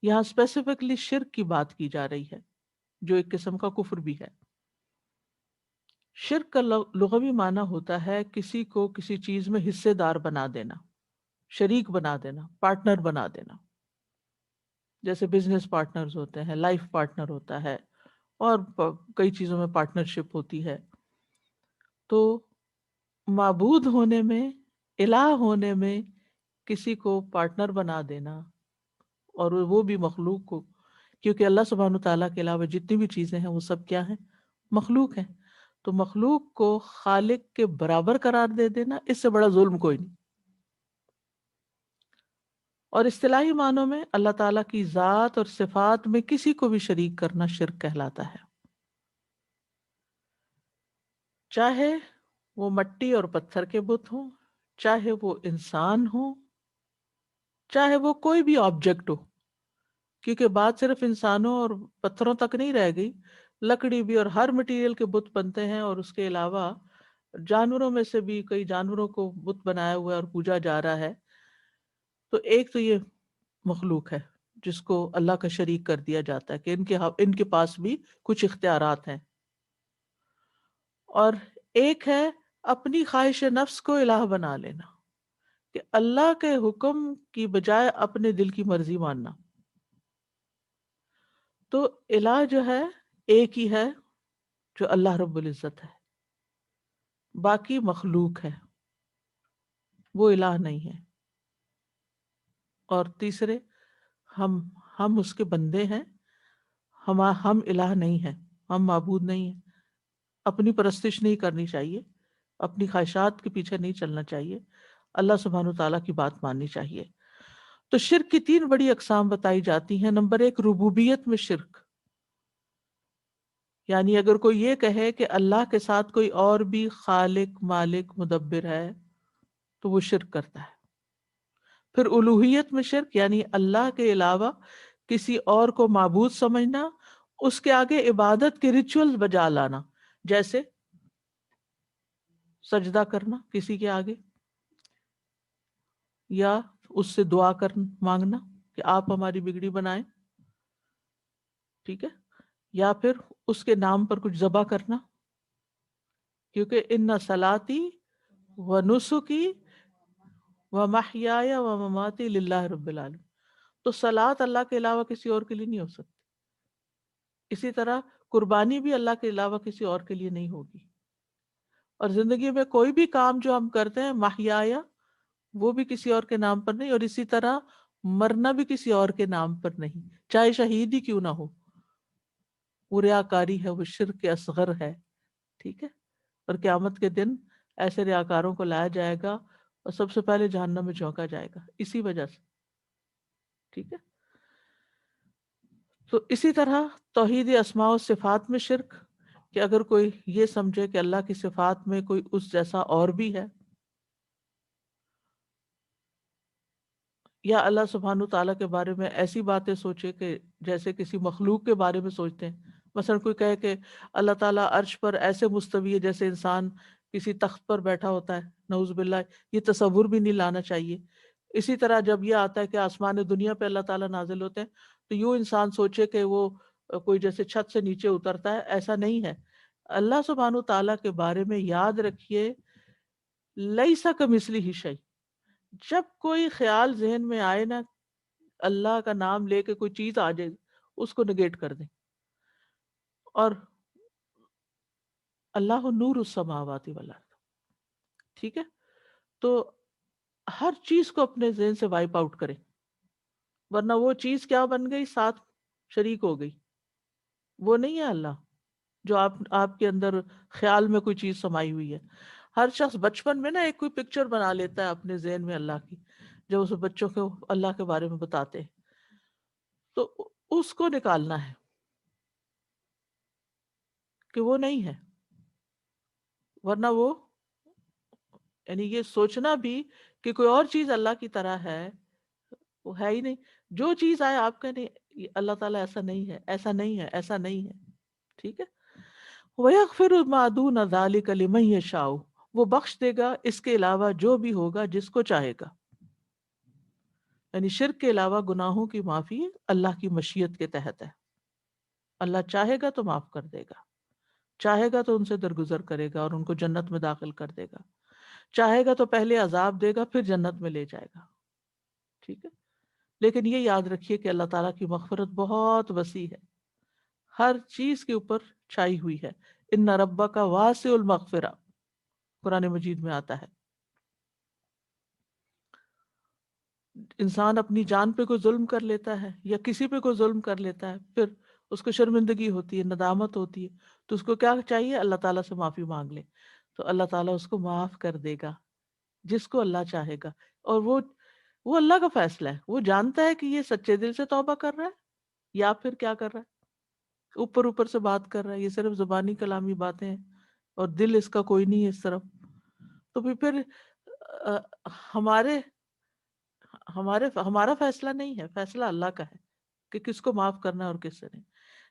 یہاں اسپیسیفکلی شرک کی بات کی جا رہی ہے، جو ایک قسم کا کفر بھی ہے۔ شرک کا لغوی معنی ہوتا ہے کسی کو کسی چیز میں حصے دار بنا دینا، شریک بنا دینا، پارٹنر بنا دینا۔ جیسے بزنس پارٹنرز ہوتے ہیں، لائف پارٹنر ہوتا ہے، اور کئی چیزوں میں پارٹنرشپ ہوتی ہے۔ تو معبود ہونے میں، الہ ہونے میں کسی کو پارٹنر بنا دینا، اور وہ بھی مخلوق کو، کیونکہ اللہ سبحانہ تعالیٰ کے علاوہ جتنی بھی چیزیں ہیں وہ سب کیا ہیں؟ مخلوق ہیں۔ تو مخلوق کو خالق کے برابر قرار دے دینا، اس سے بڑا ظلم کوئی نہیں۔ اور اصطلاحی معنوں میں اللہ تعالیٰ کی ذات اور صفات میں کسی کو بھی شریک کرنا شرک کہلاتا ہے، چاہے وہ مٹی اور پتھر کے بت ہوں، چاہے وہ انسان ہوں، چاہے وہ کوئی بھی آبجیکٹ ہو، کیونکہ بات صرف انسانوں اور پتھروں تک نہیں رہ گئی، لکڑی بھی اور ہر مٹیریل کے بت بنتے ہیں، اور اس کے علاوہ جانوروں میں سے بھی کئی جانوروں کو بت بنایا ہوا ہے اور پوجا جا رہا ہے۔ تو ایک تو یہ مخلوق ہے جس کو اللہ کا شریک کر دیا جاتا ہے کہ ان کے پاس بھی کچھ اختیارات ہیں، اور ایک ہے اپنی خواہش نفس کو الہ بنا لینا، کہ اللہ کے حکم کی بجائے اپنے دل کی مرضی ماننا۔ تو الہ جو ہے ایک ہی ہے، جو اللہ رب العزت ہے، باقی مخلوق ہے، وہ الہ نہیں ہے۔ اور تیسرے ہم اس کے بندے ہیں، ہم الہ نہیں ہیں، ہم معبود نہیں ہیں۔ اپنی پرستش نہیں کرنی چاہیے، اپنی خواہشات کے پیچھے نہیں چلنا چاہیے، اللہ سبحانہ تعالیٰ کی بات ماننی چاہیے۔ تو شرک کی 3 بڑی اقسام بتائی جاتی ہیں۔ نمبر 1 ربوبیت میں شرک، یعنی اگر کوئی یہ کہے کہ اللہ کے ساتھ کوئی اور بھی خالق، مالک، مدبر ہے تو وہ شرک کرتا ہے۔ پھر الوہیت میں شرک، یعنی اللہ کے علاوہ کسی اور کو معبود سمجھنا، اس کے آگے عبادت کے ریچولز بجا لانا، جیسے سجدہ کرنا کسی کے آگے، یا اس سے دعا مانگنا کہ آپ ہماری بگڑی بنائیں، ٹھیک ہے، یا پھر اس کے نام پر کچھ ذبح کرنا، کیونکہ ان صلاتی و نسکی و محیای و مماتی للہ رب العالمین، تو صلاۃ اللہ کے علاوہ کسی اور کے لیے نہیں ہو سکتی، اسی طرح قربانی بھی اللہ کے علاوہ کسی اور کے لیے نہیں ہوگی، اور زندگی میں کوئی بھی کام جو ہم کرتے ہیں محیایا، وہ بھی کسی اور کے نام پر نہیں، اور اسی طرح مرنا بھی کسی اور کے نام پر نہیں، چاہے شہید ہی کیوں نہ ہو، وہ ریاکاری ہے، وہ شرک اصغر ہے، ٹھیک ہے۔ اور قیامت کے دن ایسے ریاکاروں کو لایا جائے گا اور سب سے پہلے جہنم میں جھونکا جائے گا اسی وجہ سے، ٹھیک ہے۔ تو اسی طرح توحید اسماء و صفات میں شرک، کہ اگر کوئی یہ سمجھے کہ اللہ کی صفات میں کوئی اس جیسا اور بھی ہے، یا اللہ سبحانہ تعالیٰ کے بارے میں ایسی باتیں سوچے کہ جیسے کسی مخلوق کے بارے میں سوچتے ہیں۔ مثلا کوئی کہے کہ اللہ تعالیٰ عرش پر ایسے مستوی ہے جیسے انسان کسی تخت پر بیٹھا ہوتا ہے، نعوذ باللہ، یہ تصور بھی نہیں لانا چاہیے اسی طرح جب یہ آتا ہے کہ آسمان دنیا پہ اللہ تعالیٰ نازل ہوتے ہیں تو یوں انسان سوچے کہ وہ کوئی جیسے چھت سے نیچے اترتا ہے، ایسا نہیں ہے۔ اللہ سبحانہ تعالیٰ کے بارے میں یاد رکھیے، لیسا کمثلہ شیء، جب کوئی خیال ذہن میں آئے نا، اللہ کا نام لے کے کوئی چیز آ جائے اس کو نگیٹ کر دیں۔ اور اللہ نور السماوات والارض، ٹھیک ہے، تو ہر چیز کو اپنے ذہن سے وائپ آؤٹ کریں، ورنہ وہ چیز کیا بن گئی؟ ساتھ شریک ہو گئی۔ وہ نہیں ہے اللہ جو آپ کے اندر خیال میں کوئی چیز سمائی ہوئی ہے۔ ہر شخص بچپن میں نا ایک کوئی پکچر بنا لیتا ہے اپنے ذہن میں اللہ کی، جب اس بچوں کو اللہ کے بارے میں بتاتے ہیں تو اس کو نکالنا ہے کہ وہ نہیں ہے، ورنہ وہ یعنی یہ سوچنا بھی کہ کوئی اور چیز اللہ کی طرح ہے، وہ ہے ہی نہیں۔ جو چیز آئے آپ کا نہیں، یہ اللہ تعالیٰ ایسا نہیں ہے، ایسا نہیں ہے، ایسا نہیں ہے، ٹھیک ہے۔ وَيَغْفِرُ مَا دُونَ ذَلِكَ لِمَن يَشَاءُ، وہ بخش دے گا اس کے علاوہ جو بھی ہوگا جس کو چاہے گا۔ یعنی شرک کے علاوہ گناہوں کی معافی اللہ کی مشیت کے تحت ہے، اللہ چاہے گا تو معاف کر دے گا، چاہے گا تو ان سے درگزر کرے گا اور ان کو جنت میں داخل کر دے گا، چاہے گا تو پہلے عذاب دے گا پھر جنت میں لے جائے گا، ٹھیک ہے۔ لیکن یہ یاد رکھیے کہ اللہ تعالیٰ کی مغفرت بہت وسیع ہے، ہر چیز کے اوپر چھائی ہوئی ہے۔ ان ربک واسع المغفرہ، قرآن مجید میں آتا ہے۔ انسان اپنی جان پہ کوئی ظلم کر لیتا ہے یا کسی پہ کوئی ظلم کر لیتا ہے، پھر اس کو شرمندگی ہوتی ہے، ندامت ہوتی ہے، تو اس کو کیا چاہیے؟ اللہ تعالیٰ سے معافی مانگ لے، تو اللہ تعالیٰ اس کو معاف کر دے گا جس کو اللہ چاہے گا۔ اور وہ اللہ کا فیصلہ ہے، وہ جانتا ہے کہ یہ سچے دل سے توبہ کر رہا ہے یا پھر کیا کر رہا ہے، اوپر اوپر سے بات کر رہا ہے، یہ صرف زبانی کلامی باتیں ہیں اور دل اس کا کوئی نہیں ہے اس طرف۔ تو پھر آ، ہمارے ہمارا فیصلہ نہیں ہے، فیصلہ اللہ کا ہے کہ کس کو معاف کرنا ہے اور کس سے نہیں۔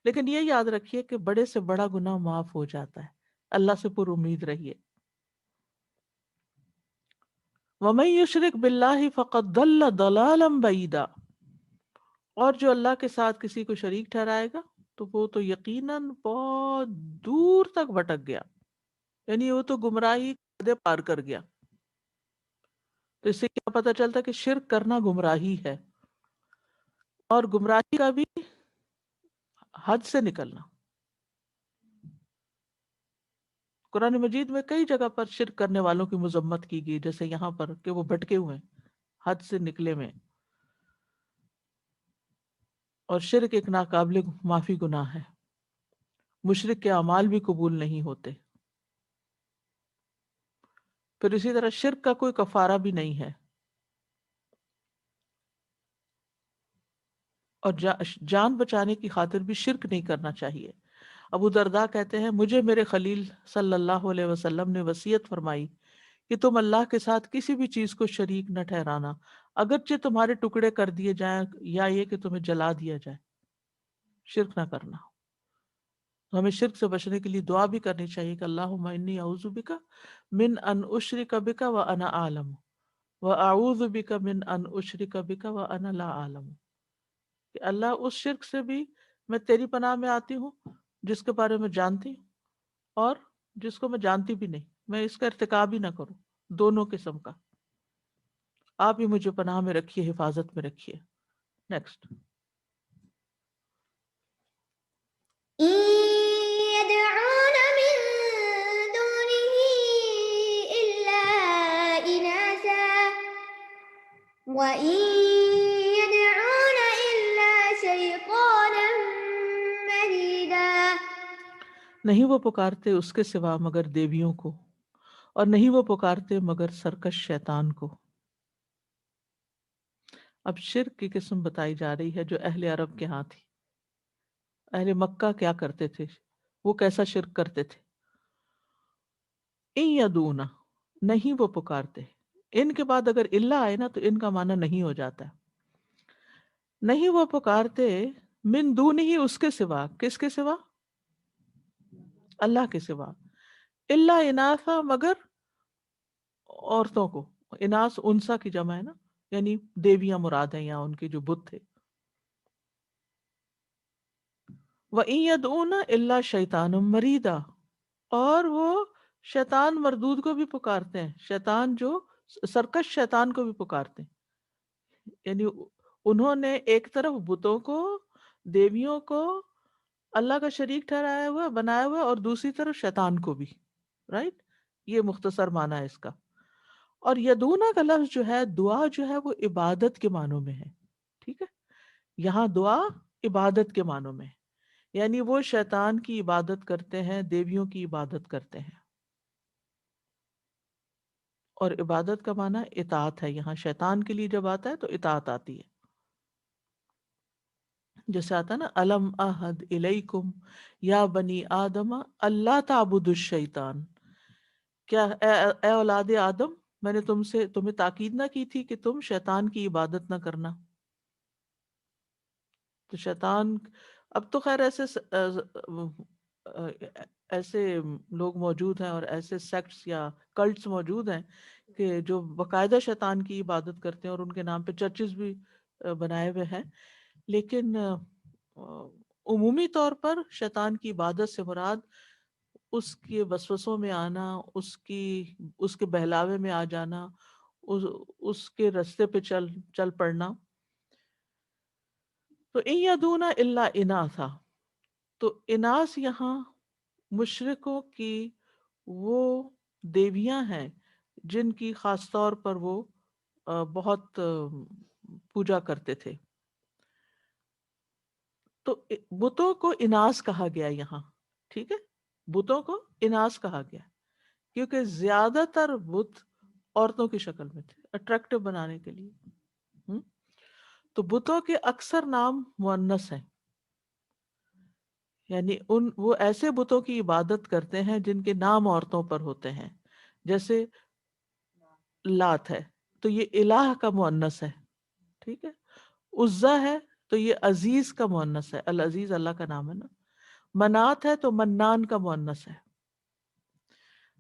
لیکن یہ یاد رکھیے کہ بڑے سے بڑا گناہ معاف ہو جاتا ہے، اللہ سے پر امید رہیے۔ وَمَن يُشْرِكْ بِاللَّهِ فَقَدْ ضَلَّ ضَلَالًا بَعِيدًا، اور جو اللہ کے ساتھ کسی کو شریک ٹھہرائے گا تو وہ تو یقیناً بہت دور تک بھٹک گیا، یعنی وہ تو گمراہی کا حد پار کر گیا۔ تو اس سے کیا پتہ چلتا کہ شرک کرنا گمراہی ہے، اور گمراہی کا بھی حد سے نکلنا۔ قرآن مجید میں کئی جگہ پر شرک کرنے والوں کی مذمت کی گئی، جیسے یہاں پر کہ وہ بھٹکے ہوئے ہیں، حد سے نکلے میں، اور شرک ایک ناقابل معافی گناہ ہے، مشرک کے اعمال بھی قبول نہیں ہوتے۔ پھر اسی طرح شرک کا کوئی کفارہ بھی نہیں ہے، اور جان بچانے کی خاطر بھی شرک نہیں کرنا چاہیے۔ ابو درداء کہتے ہیں مجھے میرے خلیل صلی اللہ علیہ وسلم نے وصیت فرمائی کہ تم اللہ کے ساتھ کسی بھی چیز کو شریک نہ ٹھہرانا، اگرچہ تمہارے ٹکڑے کر دیے جائیں یا یہ کہ تمہیں جلا دیا جائے، شرک نہ کرنا۔ تو ہمیں شرک سے بچنے کے لیے دعا بھی کرنی چاہیے کہ اللہم انی اعوذ بک من ان اشرک بک وانا اعلم واعوذ بک من ان اشرک بک وانا لا اعلم، کہ اللہ اس شرک سے بھی میں تیری پناہ میں آتی ہوں جس کے بارے میں جانتی ہوں اور جس کو میں جانتی بھی نہیں، میں اس کا ارتکاب ہی نہ کروں، دونوں قسم کا۔ آپ ہی مجھے پناہ میں رکھیے، حفاظت میں رکھیے۔ نیکسٹ۔ إن يدعون من دونه إلا إناثا وإن يدعون إلا شيطانا مريدا، نہیں وہ پکارتے اس کے سوا مگر دیویوں کو، اور نہیں وہ پکارتے مگر سرکش شیطان کو۔ اب شرک کی قسم بتائی جا رہی ہے جو اہل عرب کے ہاں تھی۔ اہل مکہ کیا کرتے تھے، وہ کیسا شرک کرتے تھے؟ ان یدونا، نہیں وہ پکارتے، ان کے بعد اگر اللہ آئے نا تو ان کا معنی نہیں ہو جاتا ہے۔ نہیں وہ پکارتے من دون ہی، اس کے سوا، کس کے سوا؟ اللہ کے سوا، اللہ اناثا، مگر عورتوں کو، اناس انسا کی جمع ہے نا، یعنی دیویاں مراد ہیں یہاں، ان کے جو بت تھے. وَإِن يَدْعُونَ إِلَّا شَيْطَانًا مَرِيدًا، اور وہ شیطان مردود کو بھی پکارتے ہیں، شیطان جو سرکش شیطان کو بھی پکارتے ہیں. یعنی انہوں نے ایک طرف بتوں کو، دیویوں کو اللہ کا شریک ٹھہرایا ہوا، بنایا ہوا، اور دوسری طرف شیطان کو بھی. رائٹ، یہ مختصر معنی ہے اس کا. اور یدونا کا لفظ جو ہے، دعا جو ہے وہ عبادت کے معنوں میں ہے. ٹھیک ہے، یہاں دعا عبادت کے معنوں میں ہے، یعنی وہ شیطان کی عبادت کرتے ہیں، دیویوں کی عبادت کرتے ہیں. اور عبادت کا معنی اطاعت ہے. یہاں شیطان کے لیے جب آتا ہے تو اطاعت آتی ہے. جیسے آتا ہے نا، الم احد الیکم یا بنی آدم اللہ تعبدوا الشیطان، کیا اے اولاد آدم، میں نے تمہیں تاکید نہ کی تھی کہ تم شیطان کی عبادت نہ کرنا. تو شیطان، اب تو خیر ایسے لوگ موجود ہیں اور ایسے سیکٹس یا کلٹس موجود ہیں کہ جو باقاعدہ شیطان کی عبادت کرتے ہیں، اور ان کے نام پہ چرچز بھی بنائے ہوئے ہیں. لیکن عمومی طور پر شیطان کی عبادت سے مراد اس کے وسوسوں میں آنا، اس کے بہلاوے میں آ جانا، اس کے رستے پہ چل پڑنا. تو ان یدونا الا اناثا، تو اناث یہاں مشرکوں کی وہ دیویاں ہیں جن کی خاص طور پر وہ بہت پوجا کرتے تھے. تو بتوں کو اناث کہا گیا یہاں. ٹھیک ہے، بتوں کو اناث کہا گیا کیونکہ زیادہ تر بت عورتوں کی شکل میں تھے، اٹریکٹو بنانے کے لیے. تو بتوں کے اکثر نام مؤنث ہیں، یعنی وہ ایسے بتوں کی عبادت کرتے ہیں جن کے نام عورتوں پر ہوتے ہیں. جیسے لات ہے تو یہ الہ کا مؤنث ہے. ٹھیک ہے، عزا ہے تو یہ عزیز کا مؤنث ہے، العزیز اللہ کا نام ہے نا. منات ہے تو منان کا مؤنث ہے.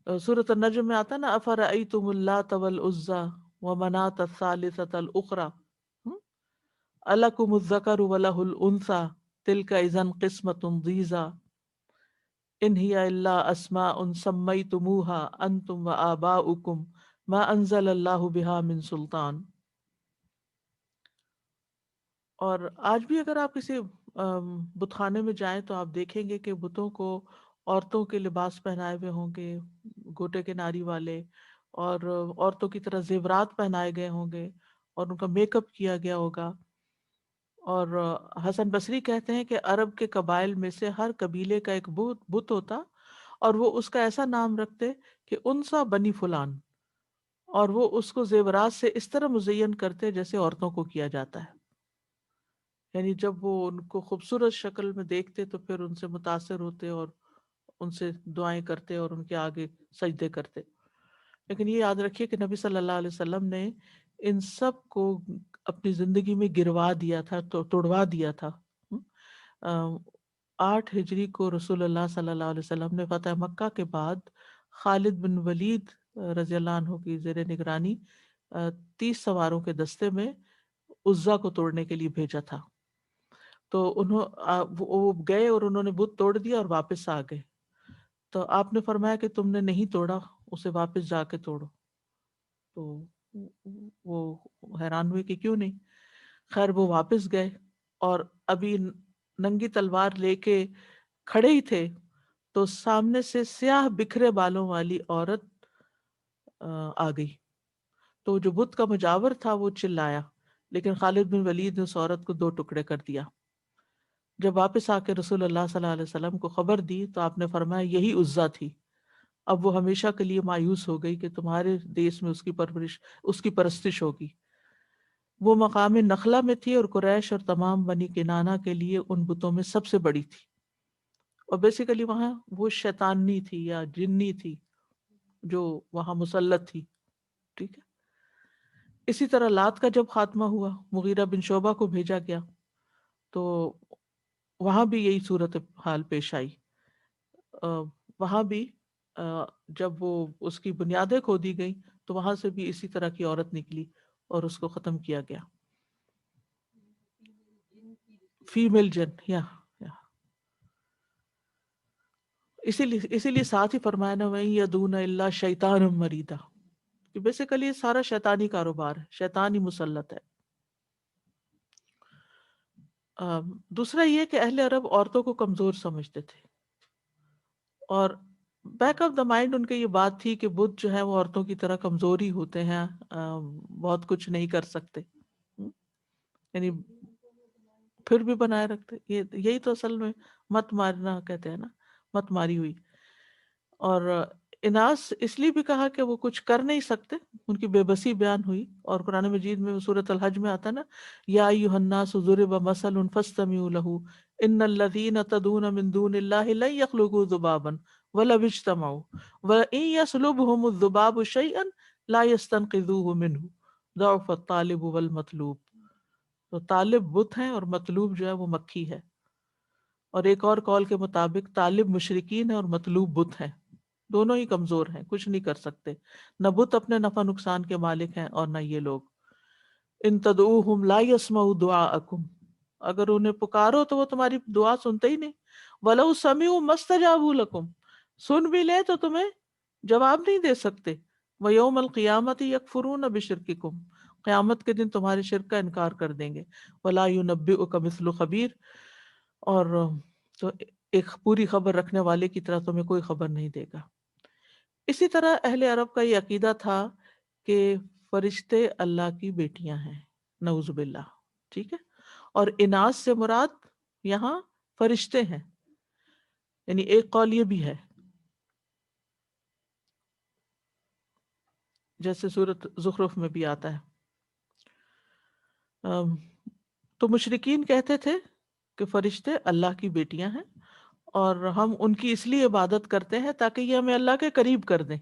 سورۃ النجم میں آتا ہے نا، افرأیتم اللات والعزی ومنات الثالثۃ الاخری الکم الذکر ولہ الانثی تلک اذا قسمۃ ضیزی ان ہی الا اسماء سمیتموها انتم وآباؤکم ما انزل اللہ بہا من سلطان. اور آج بھی اگر آپ کسی بت خانے میں جائیں تو آپ دیکھیں گے کہ بتوں کو عورتوں کے لباس پہنائے ہوئے ہوں گے، گوٹے کے ناری والے، اور عورتوں کی طرح زیورات پہنائے گئے ہوں گے، اور ان کا میک اپ کیا گیا ہوگا. اور حسن بصری کہتے ہیں کہ عرب کے قبائل میں سے ہر قبیلے کا ایک بت ہوتا، اور وہ اس کا ایسا نام رکھتے کہ انسا بنی فلان، اور وہ اس کو زیورات سے اس طرح مزین کرتے جیسے عورتوں کو کیا جاتا ہے. یعنی جب وہ ان کو خوبصورت شکل میں دیکھتے تو پھر ان سے متاثر ہوتے اور ان سے دعائیں کرتے اور ان کے آگے سجدے کرتے. لیکن یہ یاد رکھیے کہ نبی صلی اللہ علیہ وسلم نے ان سب کو اپنی زندگی میں گروا دیا تھا، توڑوا دیا تھا. 8 ہجری کو رسول اللہ صلی اللہ علیہ وسلم نے فتح مکہ کے بعد خالد بن ولید رضی اللہ عنہ کی زیر نگرانی 30 سواروں کے دستے میں عزا کو توڑنے کے لیے بھیجا تھا. تو وہ گئے اور انہوں نے بت توڑ دیا اور واپس آ گئے. تو آپ نے فرمایا کہ تم نے نہیں توڑا، اسے واپس جا کے توڑو. تو وہ حیران ہوئے کہ کیوں نہیں. خیر وہ واپس گئے اور ابھی ننگی تلوار لے کے کھڑے ہی تھے تو سامنے سے سیاہ بکھرے بالوں والی عورت آ گئی. تو جو بت کا مجاور تھا وہ چلایا، لیکن خالد بن ولید نے اس عورت کو 2 ٹکڑے کر دیا. جب واپس آ کے رسول اللہ صلی اللہ علیہ وسلم کو خبر دی تو آپ نے فرمایا یہی عزا تھی. اب وہ ہمیشہ کے لیے مایوس ہو گئی کہ تمہارے دیس میں اس کی پرستش ہوگی. وہ مقام نخلا میں تھی اور قریش اور تمام بنی کنانہ کے لیے ان بتوں میں سب سے بڑی تھی. اور بیسیکلی وہاں وہ شیطانی تھی یا جنی تھی جو وہاں مسلط تھی. ٹھیک ہے. اسی طرح لات کا جب خاتمہ ہوا، مغیرہ بن شعبہ کو بھیجا گیا تو وہاں بھی یہی صورت حال پیش آئی. وہاں بھی جب وہ اس کی بنیادیں کھودی گئی تو وہاں سے بھی اسی طرح کی عورت نکلی اور اس کو ختم کیا گیا. فیمیل جن یا اسی لیے ساتھ ہی فرمایا نا وَإِن يَدُونَ إِلَّا شَيْطَانًا مَرِيدًا کہ بیسیکلی سارا شیطانی کاروبار ہے، شیطان ہی مسلط ہے. دوسرا یہ کہ اہل عرب عورتوں کو کمزور سمجھتے تھے، اور back of the mind in کے یہ بات تھی کہ بدھ جو ہے وہ عورتوں کی طرح کمزور ہی ہوتے ہیں، بہت کچھ نہیں کر سکتے، یعنی پھر بھی بنائے رکھتے. یہی تو اصل میں مت مارنا کہتے ہیں نا، مت ماری ہوئی. اور اناس اس لیے بھی کہا کہ وہ کچھ کر نہیں سکتے، ان کی بے بسی بیان ہوئی. اور قرآن مجید میں سورۃ الحج میں آتا ہے نا، یا ایھا الناس ضرب مثل فاستمعوا له ان الذين تدعون من دون الله لن يخلقوا ذبابا ولو اجتمعوا وان يسلبهم الذباب شيئا لا يستنقذوه منه ضعف الطالب والمطلوب. تو طالب بت ہیں اور مطلوب جو ہے وہ مکھی ہے. اور ایک اور قول کے مطابق طالب مشرکین ہے اور مطلوب بت ہیں، دونوں ہی کمزور ہیں، کچھ نہیں کر سکتے. نہ بت اپنے نفع نقصان کے مالک ہیں اور نہ یہ لوگ. ان تدعوہم لا يسمعوا دعاءکم، اگر انہیں پکارو تو وہ تمہاری دعا سنتے ہی نہیں. ولو سمعوا ما استجابوا لکم، سن بھی لے تو تمہیں جواب نہیں دے سکتے. ویوم القیامت یکفرون بشرککم، قیامت کے دن تمہارے شرک کا انکار کر دیں گے. ولا ینبئک مثل خبیر، اور تو ایک پوری خبر رکھنے والے کی طرح تمہیں کوئی خبر نہیں دے گا. اسی طرح اہل عرب کا یہ عقیدہ تھا کہ فرشتے اللہ کی بیٹیاں ہیں، نعوذ باللہ. ٹھیک ہے، اور اناث سے مراد یہاں فرشتے ہیں. یعنی ایک قول یہ بھی ہے، جیسے سورۃ زخرف میں بھی آتا ہے. تو مشرکین کہتے تھے کہ فرشتے اللہ کی بیٹیاں ہیں اور ہم ان کی اس لیے عبادت کرتے ہیں تاکہ یہ ہمیں اللہ کے قریب کر دیں.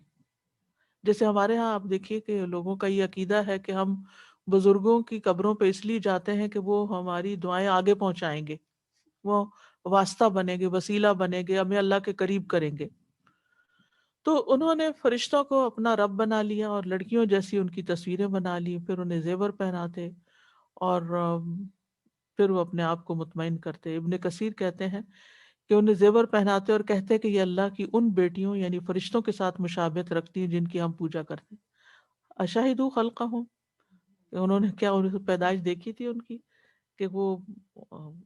جیسے ہمارے ہاں آپ دیکھیے کہ لوگوں کا یہ عقیدہ ہے کہ ہم بزرگوں کی قبروں پہ اس لیے جاتے ہیں کہ وہ ہماری دعائیں آگے پہنچائیں گے، وہ واسطہ بنے گے، وسیلہ بنے گے، ہمیں اللہ کے قریب کریں گے. تو انہوں نے فرشتوں کو اپنا رب بنا لیا اور لڑکیوں جیسی ان کی تصویریں بنا لی، پھر انہیں زیور پہناتے اور پھر وہ اپنے آپ کو مطمئن کرتے. ابن کثیر کہتے ہیں کہ انہیں زیور پہناتے اور کہتے کہ یہ اللہ کی ان بیٹیوں یعنی فرشتوں کے ساتھ مشابہت رکھتی ہیں جن کی ہم پوجا کرتے ہیں. اشاہدوا خلقہم، کہ انہوں نے کیا پیدائش دیکھی تھی ان کی، کہ وہ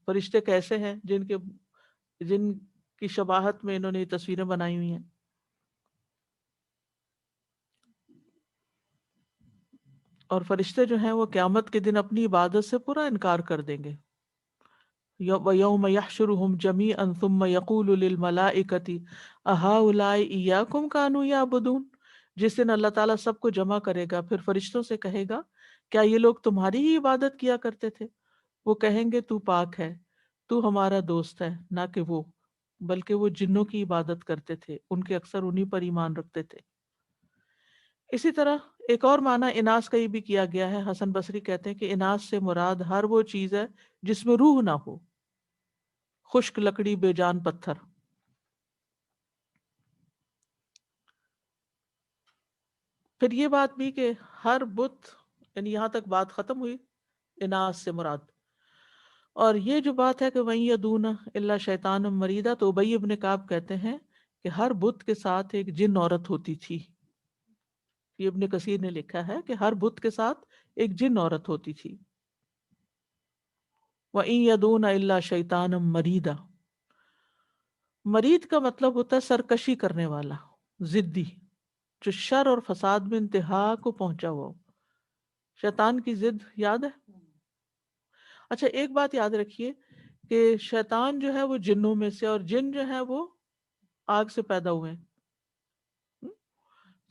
فرشتے کیسے ہیں جن کی شباہت میں انہوں نے یہ تصویریں بنائی ہوئی ہیں. اور فرشتے جو ہیں وہ قیامت کے دن اپنی عبادت سے پورا انکار کر دیں گے. وَيَوْمَ يَحْشُرُهُمْ جَمِيعًا ثُمَّ يَقُولُ لِلْمَلَائِكَةِ أَهَٰؤُلَاءِ إِيَّاكُمْ كَانُوا يَعْبُدُونَ، جس دن اللہ تعالیٰ سب کو جمع کرے گا، پھر فرشتوں سے کہے گا کیا یہ لوگ تمہاری ہی عبادت کیا کرتے تھے؟ وہ کہیں گے تو پاک ہے، تو ہمارا دوست ہے. نہ کہ وہ، بلکہ وہ جنوں کی عبادت کرتے تھے، ان کے اکثر انہی پر ایمان رکھتے تھے. اسی طرح ایک اور معنی اناث کا یہ بھی کیا گیا ہے. حسن بصری کہتے ہیں کہ اناث سے مراد ہر وہ چیز ہے جس میں روح نہ ہو، خشک لکڑی، بے جان پتھر. پھر یہ بات بھی کہ ہر بت، یعنی یہاں تک بات ختم ہوئی اناث سے مراد. اور یہ جو بات ہے کہ وَإِن يَدُونَ إِلَّا شَيْطَانًا مَرِيدًا، تو ابی ابن کعب کہتے ہیں کہ ہر بت کے ساتھ ایک جن عورت ہوتی تھی. یہ ابن کثیر نے لکھا ہے کہ ہر بت کے ساتھ ایک جن عورت ہوتی تھی. وَإِن يَدُونَ إِلَّا شَيْطَانًا مَرِيدًا، مرید کا مطلب ہوتا ہے سرکشی کرنے والا، ضدی، جو شر اور فساد میں انتہا کو پہنچا ہوا ہو. شیطان کی ضد یاد ہے؟ اچھا ایک بات یاد رکھیے کہ شیطان جو ہے وہ جنوں میں سے، اور جن جو ہے وہ آگ سے پیدا ہوئے ہیں.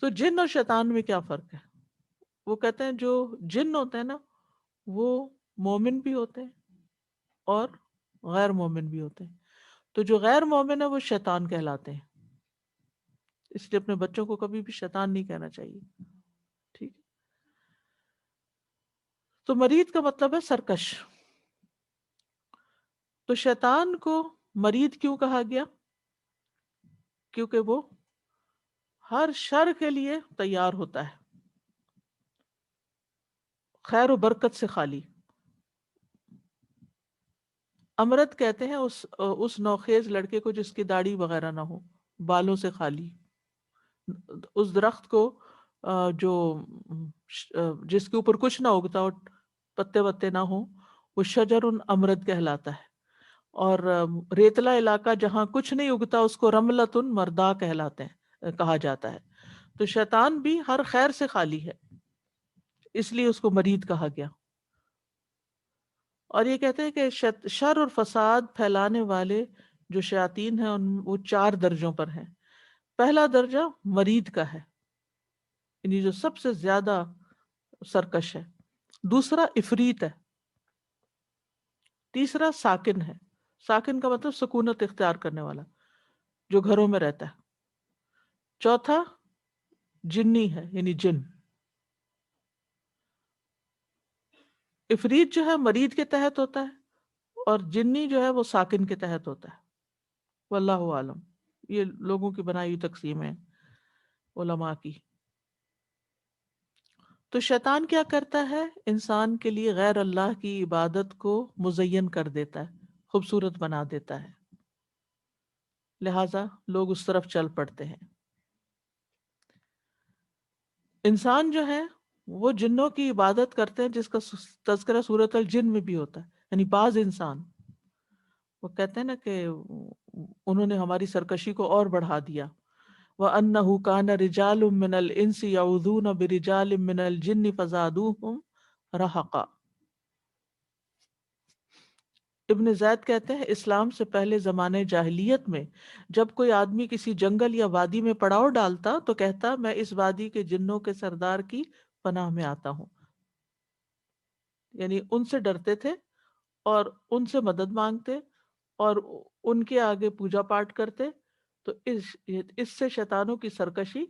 تو جن اور شیطان میں کیا فرق ہے؟ وہ کہتے ہیں جو جن ہوتے ہیں نا وہ مومن بھی ہوتے ہیں اور غیر مومن بھی ہوتے ہیں. تو جو غیر مومن ہے وہ شیطان کہلاتے ہیں. اس لیے اپنے بچوں کو کبھی بھی شیطان نہیں کہنا چاہیے. ٹھیک. تو مرید کا مطلب ہے سرکش. تو شیطان کو مرید کیوں کہا گیا؟ کیونکہ وہ ہر شر کے لیے تیار ہوتا ہے، خیر و برکت سے خالی. امرد کہتے ہیں اس نوخیز لڑکے کو جس کی داڑھی وغیرہ نہ ہو، بالوں سے خالی. اس درخت کو جو جس کے اوپر کچھ نہ اگتا ہو، پتے وتے نہ ہو، وہ شجر امرد کہلاتا ہے. اور ریتلا علاقہ جہاں کچھ نہیں اگتا اس کو رملۃ مردا کہلاتے ہیں، کہا جاتا ہے. تو شیطان بھی ہر خیر سے خالی ہے، اس لیے اس کو مرید کہا گیا. اور یہ کہتے ہیں کہ شر اور فساد پھیلانے والے جو شیاطین ہیں وہ 4 درجوں پر ہیں. پہلا درجہ مرید کا ہے، یعنی جو سب سے زیادہ سرکش ہے. دوسرا افریت ہے. تیسرا ساکن ہے. ساکن کا مطلب سکونت اختیار کرنے والا، جو گھروں میں رہتا ہے. چوتھا جنی ہے، یعنی جن. افریت جو ہے مرید کے تحت ہوتا ہے، اور جنی جو ہے وہ ساکن کے تحت ہوتا ہے. واللہ عالم. یہ لوگوں کی بنائی ہوئی تقسیم ہے علماء کی. تو شیطان کیا کرتا ہے؟ انسان کے لیے غیر اللہ کی عبادت کو مزین کر دیتا ہے، خوبصورت بنا دیتا ہے، لہذا لوگ اس طرف چل پڑتے ہیں. انسان جو ہے وہ جنوں کی عبادت کرتے ہیں، جس کا تذکرہ سورۃ الجن میں بھی ہوتا ہے. یعنی بعض انسان وہ کہتے ہیں نا کہ انہوں نے ہماری سرکشی کو اور بڑھا دیا. وَأَنَّهُ كَانَ رِجَالٌ مِّنَ الْإِنسِ يَعُوذُونَ بِرِجَالٍ مِّنَ الْجِنِّ فَزَادُوهُمْ رَهَقًا. ابن زید کہتے ہیں اسلام سے پہلے زمانے جاہلیت میں جب کوئی آدمی کسی جنگل یا وادی میں پڑاؤ ڈالتا تو کہتا میں اس وادی کے جنوں کے سردار کی پناہ میں آتا ہوں. یعنی ان سے ڈرتے تھے اور ان سے مدد مانگتے اور ان کے آگے پوجا پاٹ کرتے. تو اس سے شیطانوں کی سرکشی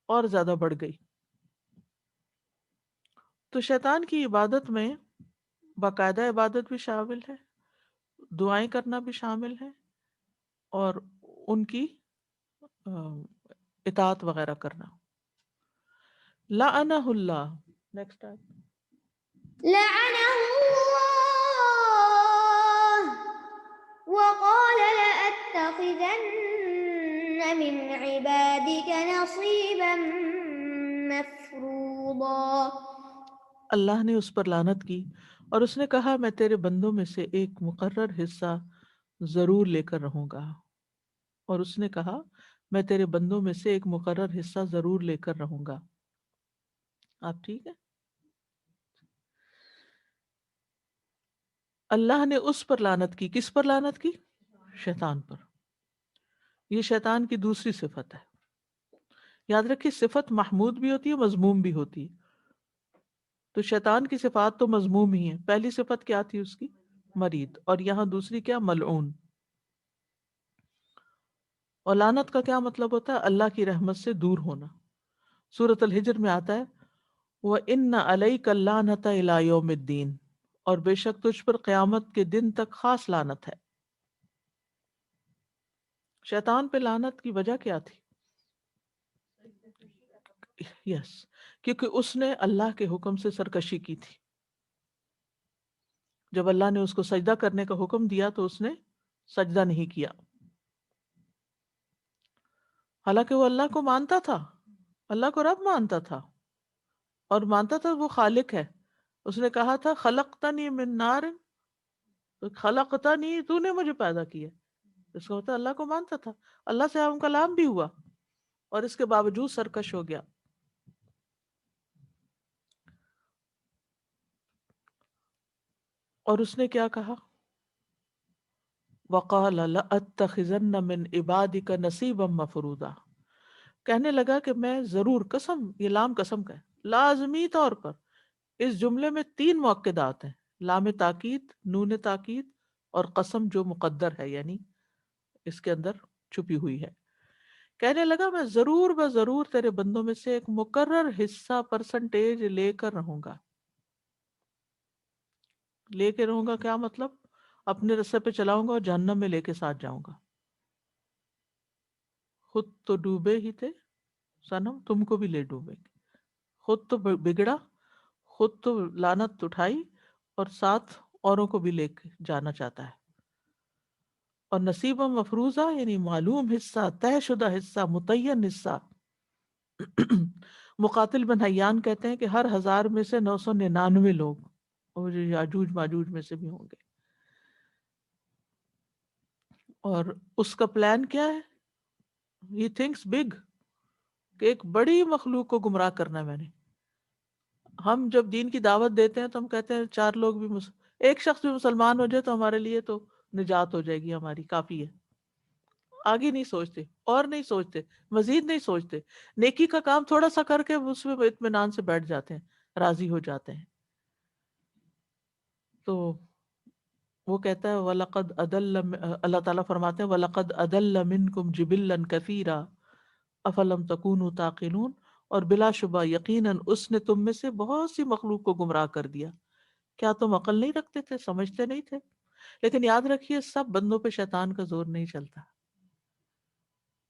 اور زیادہ بڑھ گئی. تو شیطان کی عبادت میں باقاعدہ عبادت بھی شامل ہے، دعائیں کرنا بھی شامل ہے، اور ان کی اطاعت وغیرہ کرنا. لعنہ اللہ. Next time. لعنه الله وقال لأتخذن من عبادك نصيبا مفروضا. اللہ نے اس پر لعنت کی اور اس نے کہا میں تیرے بندوں میں سے ایک مقرر حصہ ضرور لے کر رہوں گا. اور اس نے کہا میں تیرے بندوں میں سے ایک مقرر حصہ ضرور لے کر رہوں گا. آپ ٹھیک ہے؟ اللہ نے اس پر لعنت کی. کس پر لعنت کی؟ شیطان پر. یہ شیطان کی دوسری صفت ہے. یاد رکھیے صفت محمود بھی ہوتی ہے، مذموم بھی ہوتی ہے. تو شیطان کی صفات تو مذموم ہی ہیں. پہلی صفت کیا تھی اس کی؟ مرید. اور یہاں دوسری کیا؟ ملعون. اور لعنت کا کیا مطلب ہوتا ہے؟ اللہ کی رحمت سے دور ہونا. سورۃ الحجر میں آتا ہے وَإِنَّ عَلَيْكَ اللَّعْنَةَ إِلَى يَوْمِ الدِّينِ. اور بے شک تجھ پر قیامت کے دن تک خاص لعنت ہے. شیطان پہ لعنت کی وجہ کیا تھی؟ یس کیونکہ اس نے اللہ کے حکم سے سرکشی کی تھی. جب اللہ نے اس کو سجدہ کرنے کا حکم دیا تو اس نے سجدہ نہیں کیا، حالانکہ وہ اللہ کو مانتا تھا، اللہ کو رب مانتا تھا اور مانتا تھا وہ خالق ہے. اس نے کہا تھا خلقتنی من نار، خلقتنی تو نے مجھے پیدا کیا. اس کو ہوتا اللہ کو مانتا تھا، اللہ سے ہم کلام بھی ہوا اور اس کے باوجود سرکش ہو گیا. اور اس نے کیا کہا؟ وَقَالَ لَأَتَّخِذَنَّ مِنْ عِبَادِكَ نَصِيبًا مَفْرُوضًا. کہنے لگا کہ میں ضرور، قسم، یہ لام قسم کا ہے، لازمی طور پر اس جملے میں 3 مؤکدات ہیں، لام تاکید، نون تاکید اور قسم جو مقدر ہے، یعنی اس کے اندر چھپی ہوئی ہے. کہنے لگا میں ضرور بضرور تیرے بندوں میں سے ایک مقرر حصہ پرسنٹیج لے کر رہوں گا. لے کے رہوں گا کیا مطلب؟ اپنے رستے پہ چلاؤں گا اور جہنم میں لے کے ساتھ جاؤں گا. خود تو ڈوبے ہی تھے صنم، تم کو بھی لے ڈوبیں گے. خود تو بگڑا، خود تو لعنت اٹھائی اور ساتھ اوروں کو بھی لے کے جانا چاہتا ہے. اور نصیبہ مفروضہ یعنی معلوم حصہ، طے شدہ حصہ، متعین حصہ. مقاتل بن حیان کہتے ہیں کہ ہر 1000 میں سے 999 لوگ اور جو یاجوج ماجوج میں سے بھی ہوں گے. اور اس کا پلان کیا ہے؟ ہی تھنکس بگ، کہ ایک بڑی مخلوق کو گمراہ کرنا ہے میں نے. ہم جب دین کی دعوت دیتے ہیں تو ہم کہتے ہیں 4 لوگ بھی ایک شخص بھی مسلمان ہو جائے تو ہمارے لیے تو نجات ہو جائے گی، ہماری کافی ہے. آگے نہیں سوچتے اور نہیں سوچتے، مزید نہیں سوچتے. نیکی کا کام تھوڑا سا کر کے اس میں اطمینان سے بیٹھ جاتے ہیں، راضی ہو جاتے ہیں. تو وہ کہتا ہے وَلَقَدْ أَضَلَّ، اللہ تعالیٰ فرماتے ہیں وَلَقَدْ أَضَلَّ مِنْكُمْ جِبِلًّا كَثِيرًا أَفَلَمْ تَكُونُوا تَعْقِلُونَ، اور بلا شبہ یقیناً اس نے تم میں سے بہت سی مخلوق کو گمراہ کر دیا. کیا تم عقل نہیں رکھتے تھے، سمجھتے نہیں تھے؟ لیکن یاد رکھیے سب بندوں پہ شیطان کا زور نہیں چلتا.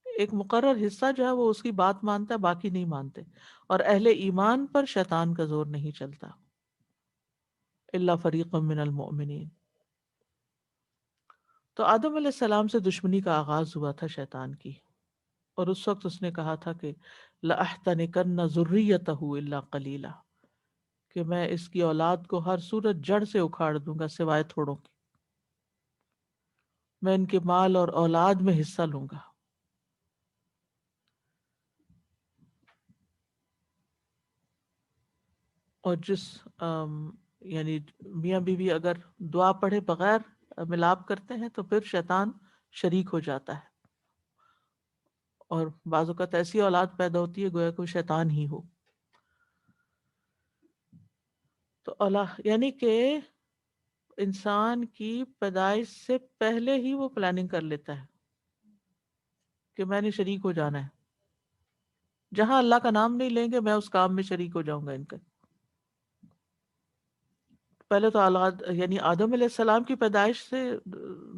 ایک مقرر حصہ جو ہے وہ اس کی بات مانتا ہے، باقی نہیں مانتے. اور اہل ایمان پر شیطان کا زور نہیں چلتا. الا فریقا من المؤمنین. تو آدم علیہ السلام سے دشمنی کا آغاز ہوا تھا شیطان کی، اور اس وقت اس نے کہا تھا کہ لَأَحْتَنِكَنَّ ذُرِّيَّتَهُ إِلَّا قَلِيلًا، کہ میں اس کی اولاد کو ہر صورت جڑ سے اکھاڑ دوں گا سوائے تھوڑوں کی. میں ان کے مال اور اولاد میں حصہ لوں گا. اور جس یعنی میاں بیوی اگر دعا پڑھے بغیر ملاپ کرتے ہیں تو پھر شیطان شریک ہو جاتا ہے، اور بعض اوقات ایسی اولاد پیدا ہوتی ہے گویا کہ شیطان ہی ہو. تو یعنی کہ انسان کی پیدائش سے پہلے ہی وہ پلاننگ کر لیتا ہے کہ میں نے شریک ہو جانا ہے. جہاں اللہ کا نام نہیں لیں گے میں اس کام میں شریک ہو جاؤں گا ان کا. پہلے تو اولاد یعنی آدم علیہ السلام کی پیدائش سے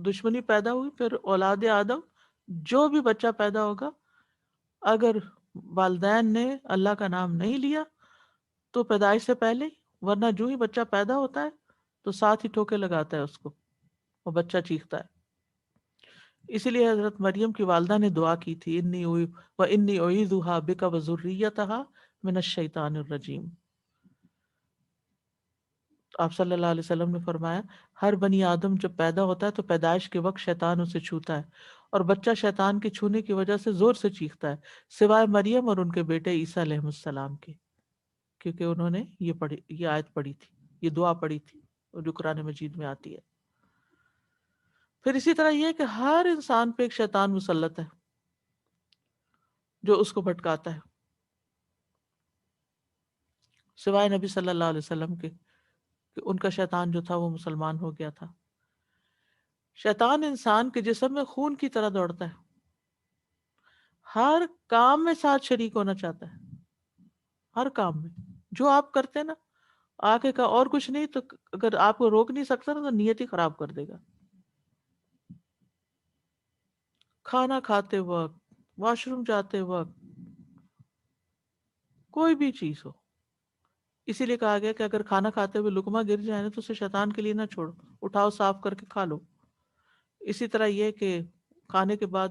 دشمنی پیدا ہوئی، پھر اولاد آدم جو بھی بچہ پیدا ہوگا اگر والدین نے اللہ کا نام نہیں لیا تو پیدائش سے پہلے، ورنہ جو ہی بچہ پیدا ہوتا ہے تو ساتھ ہی ٹھوکے لگاتا ہے اس کو، وہ بچہ چیختا ہے. اسی لیے حضرت مریم کی والدہ نے دعا کی تھی انی اعیذها بک وذریتها من الشیطان الرجیم. آپ صلی اللہ علیہ وسلم نے فرمایا ہر بنی آدم جب پیدا ہوتا ہے تو پیدائش کے وقت شیطان اسے چھوتا ہے، اور بچہ شیطان کے چھونے کی وجہ سے زور سے چیختا ہے، سوائے مریم اور ان کے بیٹے عیسیٰ علیہ السلام کے، کیونکہ انہوں نے یہ آیت پڑھی تھی، یہ دعا پڑھی تھی جو قرآن مجید میں آتی ہے. پھر اسی طرح یہ کہ ہر انسان پہ ایک شیطان مسلط ہے جو اس کو بھٹکاتا ہے، سوائے نبی صلی اللہ علیہ وسلم کے کہ ان کا شیطان جو تھا وہ مسلمان ہو گیا تھا. شیطان انسان کے جسم میں خون کی طرح دوڑتا ہے، ہر کام میں ساتھ شریک ہونا چاہتا ہے. ہر کام میں جو آپ کرتے ہیں نا، آگے کا اور کچھ نہیں تو اگر آپ کو روک نہیں سکتا نا تو نیت ہی خراب کر دے گا. کھانا کھاتے وقت، واش روم جاتے وقت، کوئی بھی چیز ہو. اسی لیے کہا گیا کہ اگر کھانا کھاتے ہوئے لقمہ گر جائے نا تو اسے شیطان کے لیے نہ چھوڑو، اٹھاؤ صاف کر کے کھا لو. اسی طرح یہ کہ کھانے کے بعد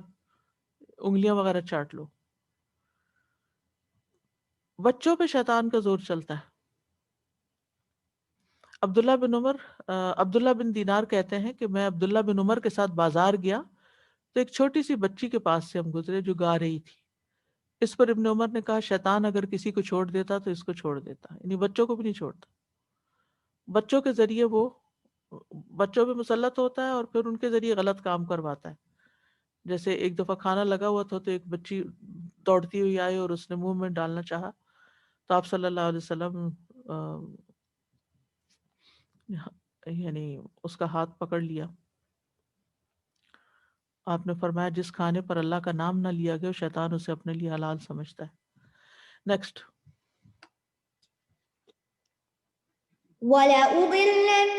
انگلیاں وغیرہ چاٹ لو. بچوں پہ شیطان کا زور چلتا ہے. عبداللہ بن دینار کہتے ہیں کہ میں عبداللہ بن عمر کے ساتھ بازار گیا تو ایک چھوٹی سی بچی کے پاس سے ہم گزرے جو گا رہی تھی. اس پر ابن عمر نے کہا شیطان اگر کسی کو چھوڑ دیتا تو اس کو چھوڑ دیتا، یعنی بچوں کو بھی نہیں چھوڑتا. بچوں کے ذریعے وہ بچوں پہ مسلط ہوتا ہے اور پھر ان کے ذریعے غلط کام کرواتا ہے. جیسے ایک دفعہ کھانا لگا ہوا تھا تو ایک بچی دوڑتی ہوئی آئی اور اس نے منہ میں ڈالنا چاہا تو آپ صلی اللہ علیہ وسلم یعنی اس کا ہاتھ پکڑ لیا. آپ نے فرمایا جس کھانے پر اللہ کا نام نہ لیا گیا شیطان اسے اپنے لیے حلال سمجھتا ہے. نیکسٹ. وَلَأُضِلَّنَّهُمْ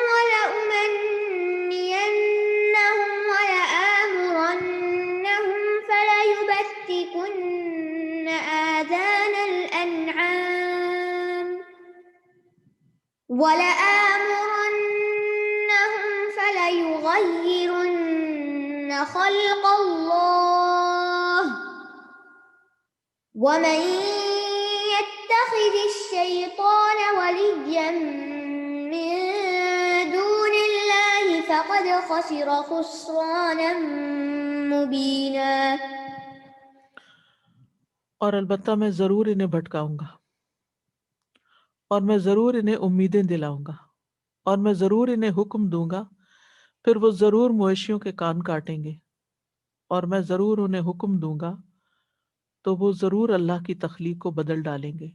وَلَأُمَنِّيَنَّهُمْ وَلَآمُرَنَّهُمْ فَلَيُبَتِّكُنَّ آذَانَ الْأَنْعَامِ وَلَآمُرَنَّهُمْ فَلَيُغَيِّرُنَّ خَلْقَ اللَّهِ وَمَن يَتَّخِذِ الشَّيْطَانَ وَلِيًّا مِّن دُونِ اللَّهِ فَقَدْ خَسِرَ خُسْرَانًا مُّبِينًا۔ اور البتہ میں ضرور انہیں بھٹکاؤں گا، اور میں ضرور انہیں امیدیں دلاؤں گا، اور میں ضرور انہیں حکم دوں گا، پھر وہ ضرور مویشیوں کے کان کاٹیں گے، اور میں ضرور انہیں حکم دوں گا تو وہ ضرور اللہ کی تخلیق کو بدل ڈالیں گے۔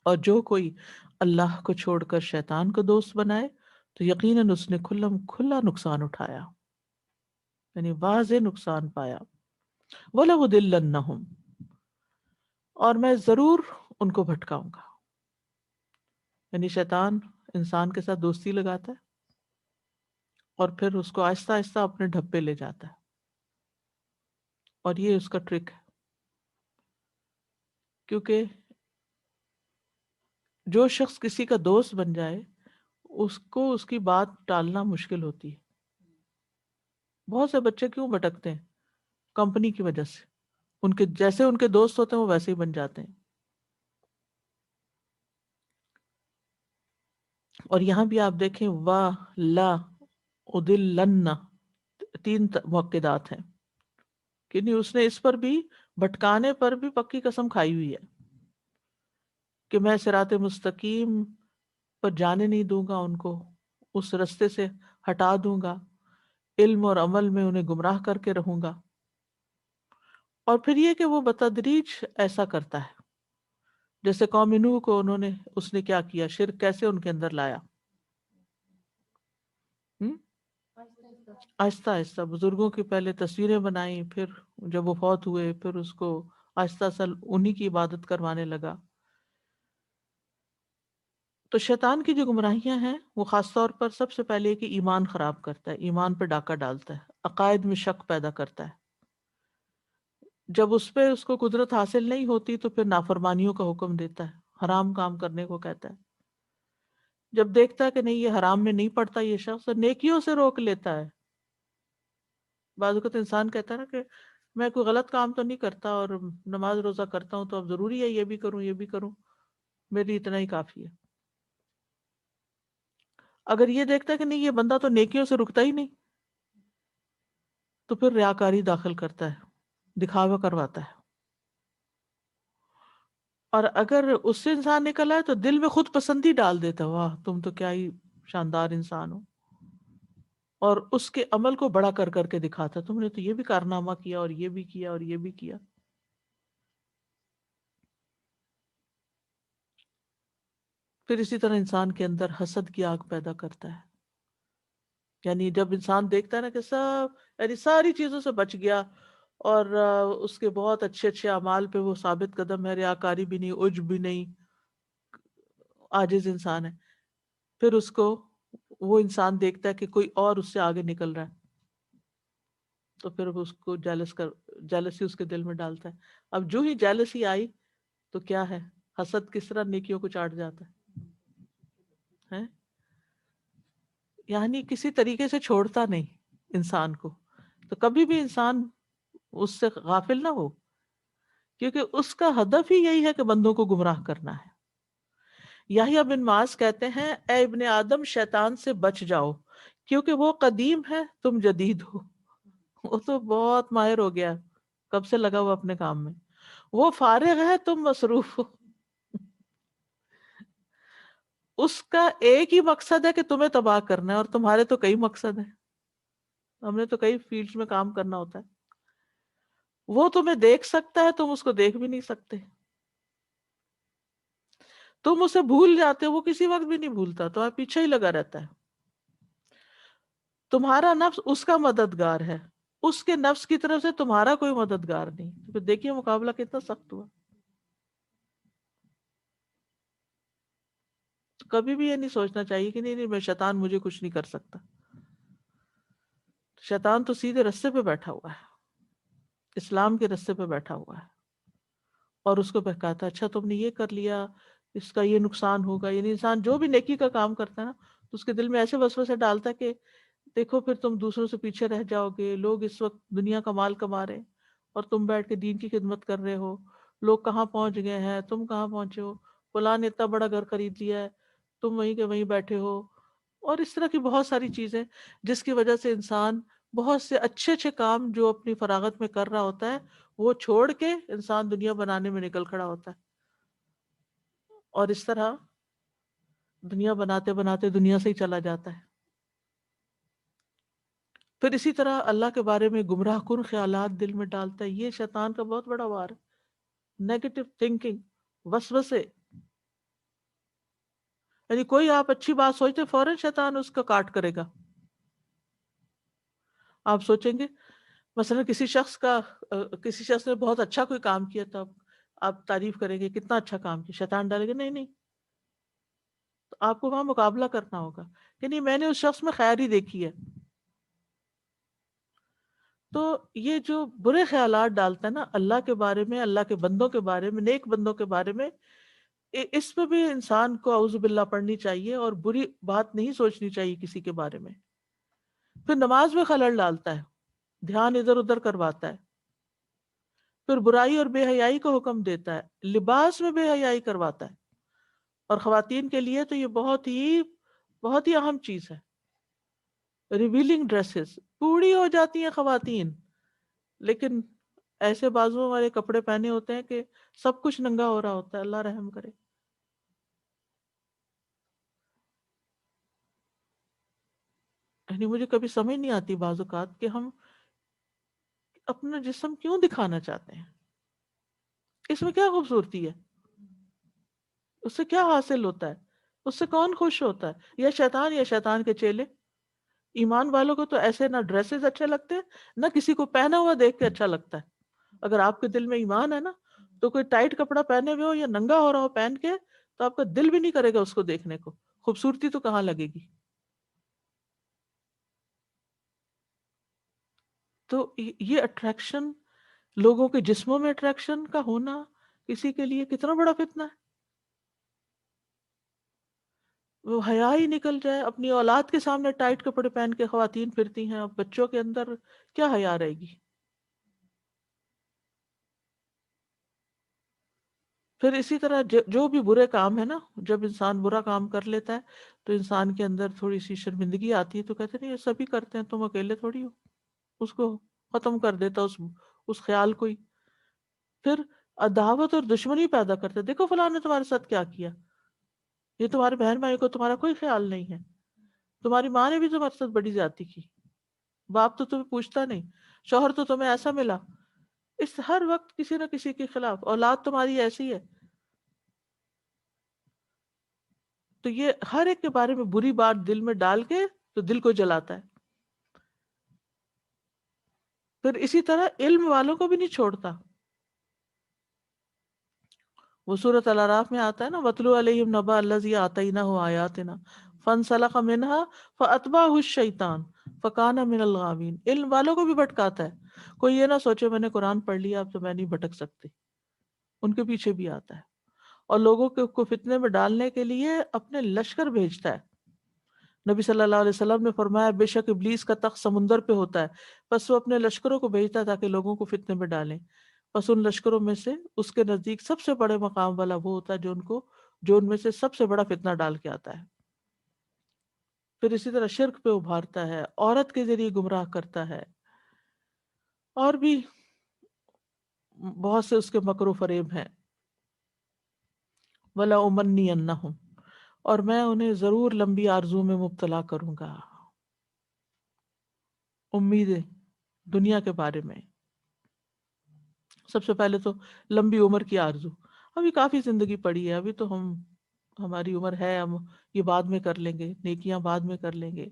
اور جو کوئی اللہ کو چھوڑ کر شیطان کو دوست بنائے تو یقیناً اس نے کھلا نقصان اٹھایا، یعنی واضح نقصان پایا۔ وَلَأُضِلَّنَّهُمْ، اور میں ضرور ان کو بھٹکاؤں گا۔ یعنی شیطان انسان کے ساتھ دوستی لگاتا ہے اور پھر اس کو آہستہ آہستہ اپنے ڈھپے لے جاتا ہے، اور یہ اس کا ٹرک ہے، کیونکہ جو شخص کسی کا دوست بن جائے اس کو اس کی بات ٹالنا مشکل ہوتی ہے۔ بہت سے بچے کیوں بھٹکتے ہیں؟ کمپنی کی وجہ سے، ان کے جیسے ان کے دوست ہوتے ہیں وہ ویسے ہی بن جاتے ہیں۔ اور یہاں بھی آپ دیکھیں وَلَأُضِلَّنَّ، 3 مؤکدات ہیں کہ نہیں، اس نے اس پر بھی، بھٹکانے پر بھی پکی قسم کھائی ہوئی ہے کہ میں صراط مستقیم پر جانے نہیں دوں گا، ان کو اس رستے سے ہٹا دوں گا، علم اور عمل میں انہیں گمراہ کر کے رہوں گا۔ اور پھر یہ کہ وہ بتدریج ایسا کرتا ہے، جیسے قوم نوح کو اس نے کیا کیا، شرک کیسے ان کے اندر لایا، آہستہ آہستہ بزرگوں کی پہلے تصویریں بنائیں، پھر جب وہ فوت ہوئے پھر اس کو آہستہ آہستہ انہی کی عبادت کروانے لگا۔ تو شیطان کی جو گمراہیاں ہیں وہ خاص طور پر سب سے پہلے کہ ایمان خراب کرتا ہے، ایمان پہ ڈاکہ ڈالتا ہے، عقائد میں شک پیدا کرتا ہے۔ جب اس پہ اس کو قدرت حاصل نہیں ہوتی تو پھر نافرمانیوں کا حکم دیتا ہے، حرام کام کرنے کو کہتا ہے۔ جب دیکھتا ہے کہ نہیں یہ حرام میں نہیں پڑتا یہ شخص، نیکیوں سے روک لیتا ہے۔ بعض اوقات انسان کہتا ہے نا کہ میں کوئی غلط کام تو نہیں کرتا اور نماز روزہ کرتا ہوں تو اب ضروری ہے یہ بھی کروں یہ بھی کروں، میری اتنا ہی کافی ہے۔ اگر یہ دیکھتا ہے کہ نہیں یہ بندہ تو نیکیوں سے رکتا ہی نہیں، تو پھر ریاکاری داخل کرتا ہے، دکھاوا کرواتا ہے۔ اور اگر اس سے انسان نکل آئے تو دل میں خود پسندی ڈال دیتا ہے، واہ تم تو کیا ہی شاندار انسان ہو، اور اس کے عمل کو بڑا کر کر کے دکھاتا، تم نے تو یہ بھی کارنامہ کیا اور یہ بھی کیا اور یہ بھی کیا۔ پھر اسی طرح انسان کے اندر حسد کی آگ پیدا کرتا ہے، یعنی جب انسان دیکھتا ہے نا کہ یعنی ساری چیزوں سے بچ گیا اور اس کے بہت اچھے اچھے اعمال پہ وہ ثابت قدم ہے، ریاکاری بھی نہیں، عجب بھی نہیں، عاجز انسان ہے، پھر اس کو وہ انسان دیکھتا ہے کہ کوئی اور اس سے آگے نکل رہا ہے تو پھر وہ اس کو جیلسی اس کے دل میں ڈالتا ہے۔ اب جو ہی جیلسی آئی تو کیا ہے، حسد کس طرح نیکیوں کو چاٹ جاتا ہے، یعنی کسی طریقے سے چھوڑتا نہیں انسان کو۔ تو کبھی بھی انسان اس سے غافل نہ ہو، کیونکہ اس کا ہدف ہی یہی ہے کہ بندوں کو گمراہ کرنا ہے۔ یحییٰ بن معاذ کہتے ہیں اے ابن آدم شیطان سے بچ جاؤ، کیونکہ وہ قدیم ہے تم جدید ہو۔ وہ تو بہت ماہر ہو گیا، کب سے لگا ہوا اپنے کام میں، وہ فارغ ہے تم مصروف ہو۔ اس کا ایک ہی مقصد ہے کہ تمہیں تباہ کرنا ہے، اور تمہارے تو کئی مقصد ہیں، ہم نے تو کئی فیلڈز میں کام کرنا ہوتا ہے۔ وہ تمہیں دیکھ سکتا ہے، تم اس کو دیکھ بھی نہیں سکتے، تم اسے بھول جاتے ہو، وہ کسی وقت بھی نہیں بھولتا، تمہارے پیچھے ہی لگا رہتا ہے۔ تمہارا نفس اس کا مددگار ہے، اس کے نفس کی طرف سے تمہارا کوئی مددگار نہیں۔ تو پھر دیکھیے مقابلہ کتنا سخت ہوا۔ کبھی بھی یہ نہیں سوچنا چاہیے کہ نہیں میں شیطان مجھے کچھ نہیں کر سکتا۔ شیطان تو سیدھے رستے پہ بیٹھا ہوا ہے، اسلام کے رستے پہ بیٹھا ہوا ہے، اور اس کو بہکاتا ہے اچھا تم نے یہ کر لیا اس کا یہ نقصان ہوگا. یعنی انسان جو بھی نیکی کا کام کرتا ہے نا تو اس کے دل میں ایسے وسوسے ڈالتا ہے کہ دیکھو پھر تم دوسروں سے پیچھے رہ جاؤ گے، لوگ اس وقت دنیا کا مال کما رہے ہیں اور تم بیٹھ کے دین کی خدمت کر رہے ہو، لوگ کہاں پہنچ گئے ہیں، تم کہاں پہنچے ہو، فلاں نے اتنا بڑا گھر خرید لیا ہے، تم وہیں کے وہیں بیٹھے ہو. اور اس طرح کی بہت ساری چیزیں جس کی وجہ سے انسان بہت سے اچھے اچھے کام جو اپنی فراغت میں کر رہا ہوتا ہے وہ چھوڑ کے انسان دنیا بنانے میں نکل کھڑا ہوتا ہے. اور اس طرح دنیا بناتے بناتے دنیا سے ہی چلا جاتا ہے. پھر اسی طرح اللہ کے بارے میں گمراہ کن خیالات دل میں ڈالتا ہے. یہ شیطان کا بہت بڑا وار ہے. نیگیٹو تھنکنگ، وسوسے. یعنی کوئی آپ اچھی بات سوچتے فوراً شیطان اس کا کاٹ کرے گا. آپ سوچیں گے مثلا کسی شخص نے بہت اچھا کوئی کام کیا تو آپ تعریف کریں گے کتنا اچھا کام کیا. شیطان ڈالے گا نہیں نہیں، تو آپ کو وہاں مقابلہ کرنا ہوگا کہ نہیں میں نے اس شخص میں خیر ہی دیکھی ہے. تو یہ جو برے خیالات ڈالتا ہے نا اللہ کے بارے میں، اللہ کے بندوں کے بارے میں، نیک بندوں کے بارے میں، اس پہ بھی انسان کو اعوذ باللہ پڑھنی چاہیے اور بری بات نہیں سوچنی چاہیے کسی کے بارے میں. پھر نماز میں خلل ڈالتا ہے، دھیان ادھر ادھر کرواتا ہے. پھر برائی اور بے حیائی کا حکم دیتا ہے، لباس میں بے حیائی کرواتا ہے. اور خواتین کے لیے تو یہ بہت ہی اہم چیز ہے. ریویلنگ ڈریسز، پوری ہو جاتی ہیں خواتین لیکن ایسے بازوؤں والے کپڑے پہنے ہوتے ہیں کہ سب کچھ ننگا ہو رہا ہوتا ہے. اللہ رحم کرے. یعنی مجھے کبھی سمجھ نہیں آتی بعض اوقات کہ ہم اپنا جسم کیوں دکھانا چاہتے ہیں. اس میں کیا خوبصورتی ہے؟ اس سے کیا حاصل ہوتا ہے؟ اس سے کون خوش ہوتا ہے؟ یا شیطان کے چیلے. ایمان والوں کو تو ایسے نہ ڈریسز اچھے لگتے نہ کسی کو پہنا ہوا دیکھ کے اچھا لگتا ہے. اگر آپ کے دل میں ایمان ہے نا تو کوئی ٹائٹ کپڑا پہنے ہوئے ہو یا ننگا ہو رہا ہو پہن کے تو آپ کا دل بھی نہیں کرے گا اس کو دیکھنے کو. خوبصورتی تو کہاں لگے گی. تو یہ اٹریکشن، لوگوں کے جسموں میں اٹریکشن کا ہونا کسی کے لیے کتنا بڑا فتنہ ہے. وہ حیا ہی نکل جائے. اپنی اولاد کے سامنے ٹائٹ کپڑے پہن کے خواتین پھرتی ہیں، اب بچوں کے اندر کیا حیا رہے گی. پھر اسی طرح جو بھی برے کام ہے نا، جب انسان برا کام کر لیتا ہے تو انسان کے اندر تھوڑی سی شرمندگی آتی ہے. تو کہتے ہیں یہ سبھی کرتے ہیں، تم اکیلے تھوڑی ہو. اس کو ختم کر دیتا اس خیال کو ہی. پھر عداوت اور دشمنی پیدا کرتے. دیکھو فلاں نے تمہارے ساتھ کیا کیا، یہ تمہارے بہن بھائی کو تمہارا کوئی خیال نہیں ہے. تمہاری ماں نے بھی تمہارے ساتھ بڑی زیادتی کی، باپ تو تمہیں پوچھتا نہیں، شوہر تو تمہیں ایسا ملا. اس ہر وقت کسی نہ کسی کے خلاف. اولاد تمہاری ایسی ہے. تو یہ ہر ایک کے بارے میں بری بات دل میں ڈال کے تو دل کو جلاتا ہے. پھر اسی طرح علم والوں کو بھی نہیں چھوڑتا. وہ سورۃ الاعراف میں آتا ہے نا وَاتْلُ عَلَيْهِمْ نَبَأَ الَّذِي آتَيْنَاهُ آيَاتِنَا فَانْسَلَخَ مِنْهَا فَأَتْبَعَهُ الشَّيْطَانُ فَكَانَ مِنَ الْغَاوِينَ. علم والوں کو بھی بھٹکاتا ہے. کوئی یہ نہ سوچے میں نے قرآن پڑھ لیا اب تو میں نہیں بھٹک سکتی. ان کے پیچھے بھی آتا ہے اور لوگوں کو فتنے میں ڈالنے کے لیے اپنے لشکر بھیجتا ہے. نبی صلی اللہ علیہ وسلم نے فرمایا بے شک ابلیس کا تخت سمندر پہ ہوتا ہے، بس وہ اپنے لشکروں کو بھیجتا ہے تاکہ لوگوں کو فتنے میں ڈالیں. بس ان لشکروں میں سے اس کے نزدیک سب سے بڑے مقام والا وہ ہوتا ہے جو ان میں سے سب سے بڑا فتنہ ڈال کے آتا ہے. پھر اسی طرح شرک پہ ابھارتا ہے، عورت کے ذریعے گمراہ کرتا ہے، اور بھی بہت سے اس کے مکر و فریب ہیں. وَلَأُمَنِّيَنَّهُمْ، اور میں انہیں ضرور لمبی آرزو میں مبتلا کروں گا. امیدیں دنیا کے بارے میں. سب سے پہلے تو لمبی عمر کی آرزو. ابھی کافی زندگی پڑی ہے، ابھی تو ہماری عمر ہے، ہم یہ بعد میں کر لیں گے، نیکیاں بعد میں کر لیں گے،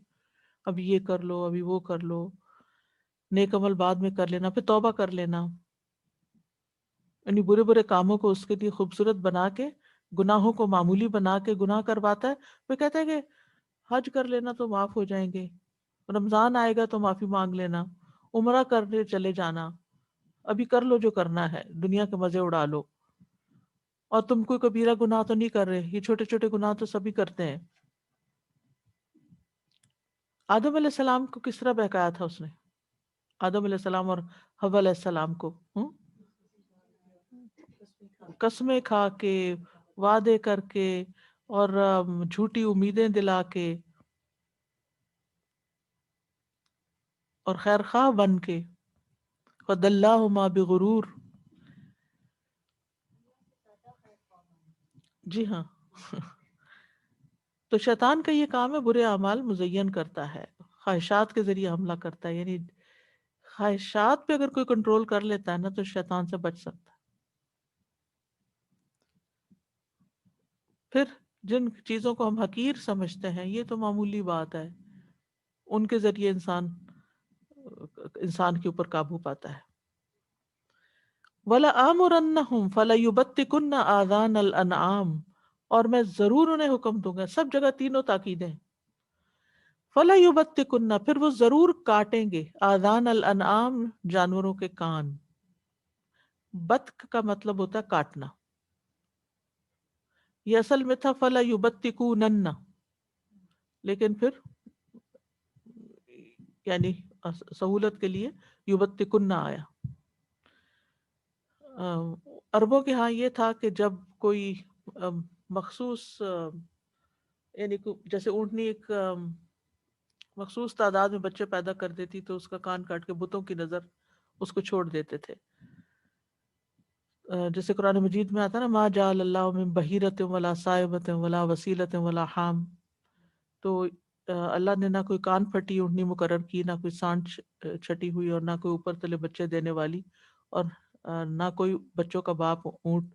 ابھی یہ کر لو، ابھی وہ کر لو، نیک عمل بعد میں کر لینا، پھر توبہ کر لینا. یعنی برے برے کاموں کو اس کے لیے خوبصورت بنا کے، گناہوں کو معمولی بنا کے گناہ کرواتا ہے. وہ کہتا ہے کہ حج کر لینا تو معاف ہو جائیں گے، رمضان آئے گا تو معافی مانگ لینا، عمرہ کرنے چلے جانا، ابھی کر لو جو کرنا ہے، دنیا کے مزے اڑا لو. اور تم کوئی کبیرہ گناہ تو نہیں کر رہے، یہ چھوٹے چھوٹے گناہ تو سبھی کرتے ہیں. آدم علیہ السلام کو کس طرح بہکایا تھا اس نے، آدم علیہ السلام اور حوا علیہ السلام کو؟ قسمیں کھا کے، وعدے کر کے، اور جھوٹی امیدیں دلا کے، اور خیر خواہ بن کے. فَدَلَّاهُمَا بِغُرُورٍ. جی ہاں. تو شیطان کا یہ کام ہے، برے اعمال مزین کرتا ہے، خواہشات کے ذریعے حملہ کرتا ہے. یعنی خواہشات پہ اگر کوئی کنٹرول کر لیتا ہے نا تو شیطان سے بچ سکتا ہے. پھر جن چیزوں کو ہم حقیر سمجھتے ہیں یہ تو معمولی بات ہے، ان کے ذریعے انسان کے اوپر قابو پاتا ہے. وَلَآمُرَنَّهُمْ فَلَيُبَتِّكُنَّ آذَانَ الْأَنْعَامِ. اور میں ضرور انہیں حکم دوں گا، سب جگہ تینوں تاکیدیں. فَلَيُبَتِّكُنَّ، پھر وہ ضرور کاٹیں گے، آذان الانعام، جانوروں کے کان. بتک کا مطلب ہوتا ہے کاٹنا، یہ اصل میں تھا فَلَيُبَتِّكُونَنَّ، لیکن پھر یعنی سہولت کے لیے یبتکن آیا. عربوں کے ہاں یہ تھا کہ جب کوئی مخصوص یعنی جیسے اونٹنی ایک مخصوص تعداد میں بچے پیدا کر دیتی تو اس کا کان کاٹ کے بتوں کی نظر اس کو چھوڑ دیتے تھے. جیسے قرآن مجید میں آتا نا، ما جعل اللہ من بحیرۃ ولا صائبۃ ولا وسیلۃ ولا حام. تو اللہ نے نہ کوئی کان پھٹی اونٹنی مقرر کی، نہ کوئی سانڈ چھٹی ہوئی، اور نہ کوئی اوپر تلے بچے دینے والی، اور نہ کوئی بچوں کا باپ اونٹ.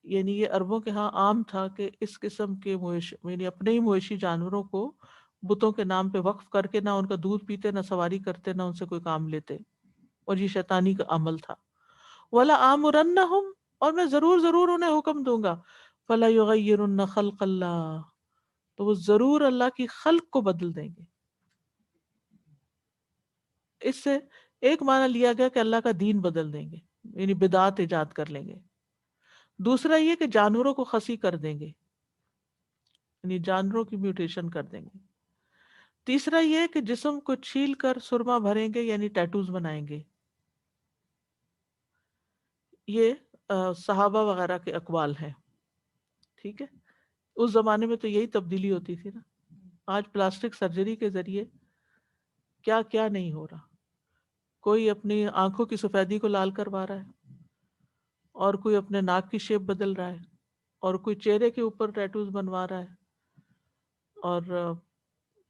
یعنی یہ عربوں کے ہاں عام تھا کہ اس قسم کے یعنی اپنے ہی مویشی جانوروں کو بتوں کے نام پہ وقف کر کے نہ ان کا دودھ پیتے، نہ سواری کرتے، نہ ان سے کوئی کام لیتے، اور یہ شیطانی کا عمل تھا. وَلَآمُرَنَّهُمْ، اور میں ضرور ضرور انہیں حکم دوں گا، فَلَيُغَيِّرُنَّ خَلْقَ اللَّهِ، تو وہ ضرور اللہ کی خلق کو بدل دیں گے. اس سے ایک معنی لیا گیا کہ اللہ کا دین بدل دیں گے، یعنی بدعات ایجاد کر لیں گے. دوسرا یہ کہ جانوروں کو خسی کر دیں گے، یعنی جانوروں کی میوٹیشن کر دیں گے. تیسرا یہ کہ جسم کو چھیل کر سرما بھریں گے، یعنی ٹیٹوز بنائیں گے. یہ صحابہ وغیرہ کے اقوال ہیں. ٹھیک ہے، اس زمانے میں تو یہی تبدیلی ہوتی تھی نا. آج پلاسٹک سرجری کے ذریعے کیا کیا نہیں ہو رہا. کوئی اپنی آنکھوں کی سفیدی کو لال کروا رہا ہے، اور کوئی اپنے ناک کی شیپ بدل رہا ہے، اور کوئی چہرے کے اوپر ٹیٹوز بنوا رہا ہے، اور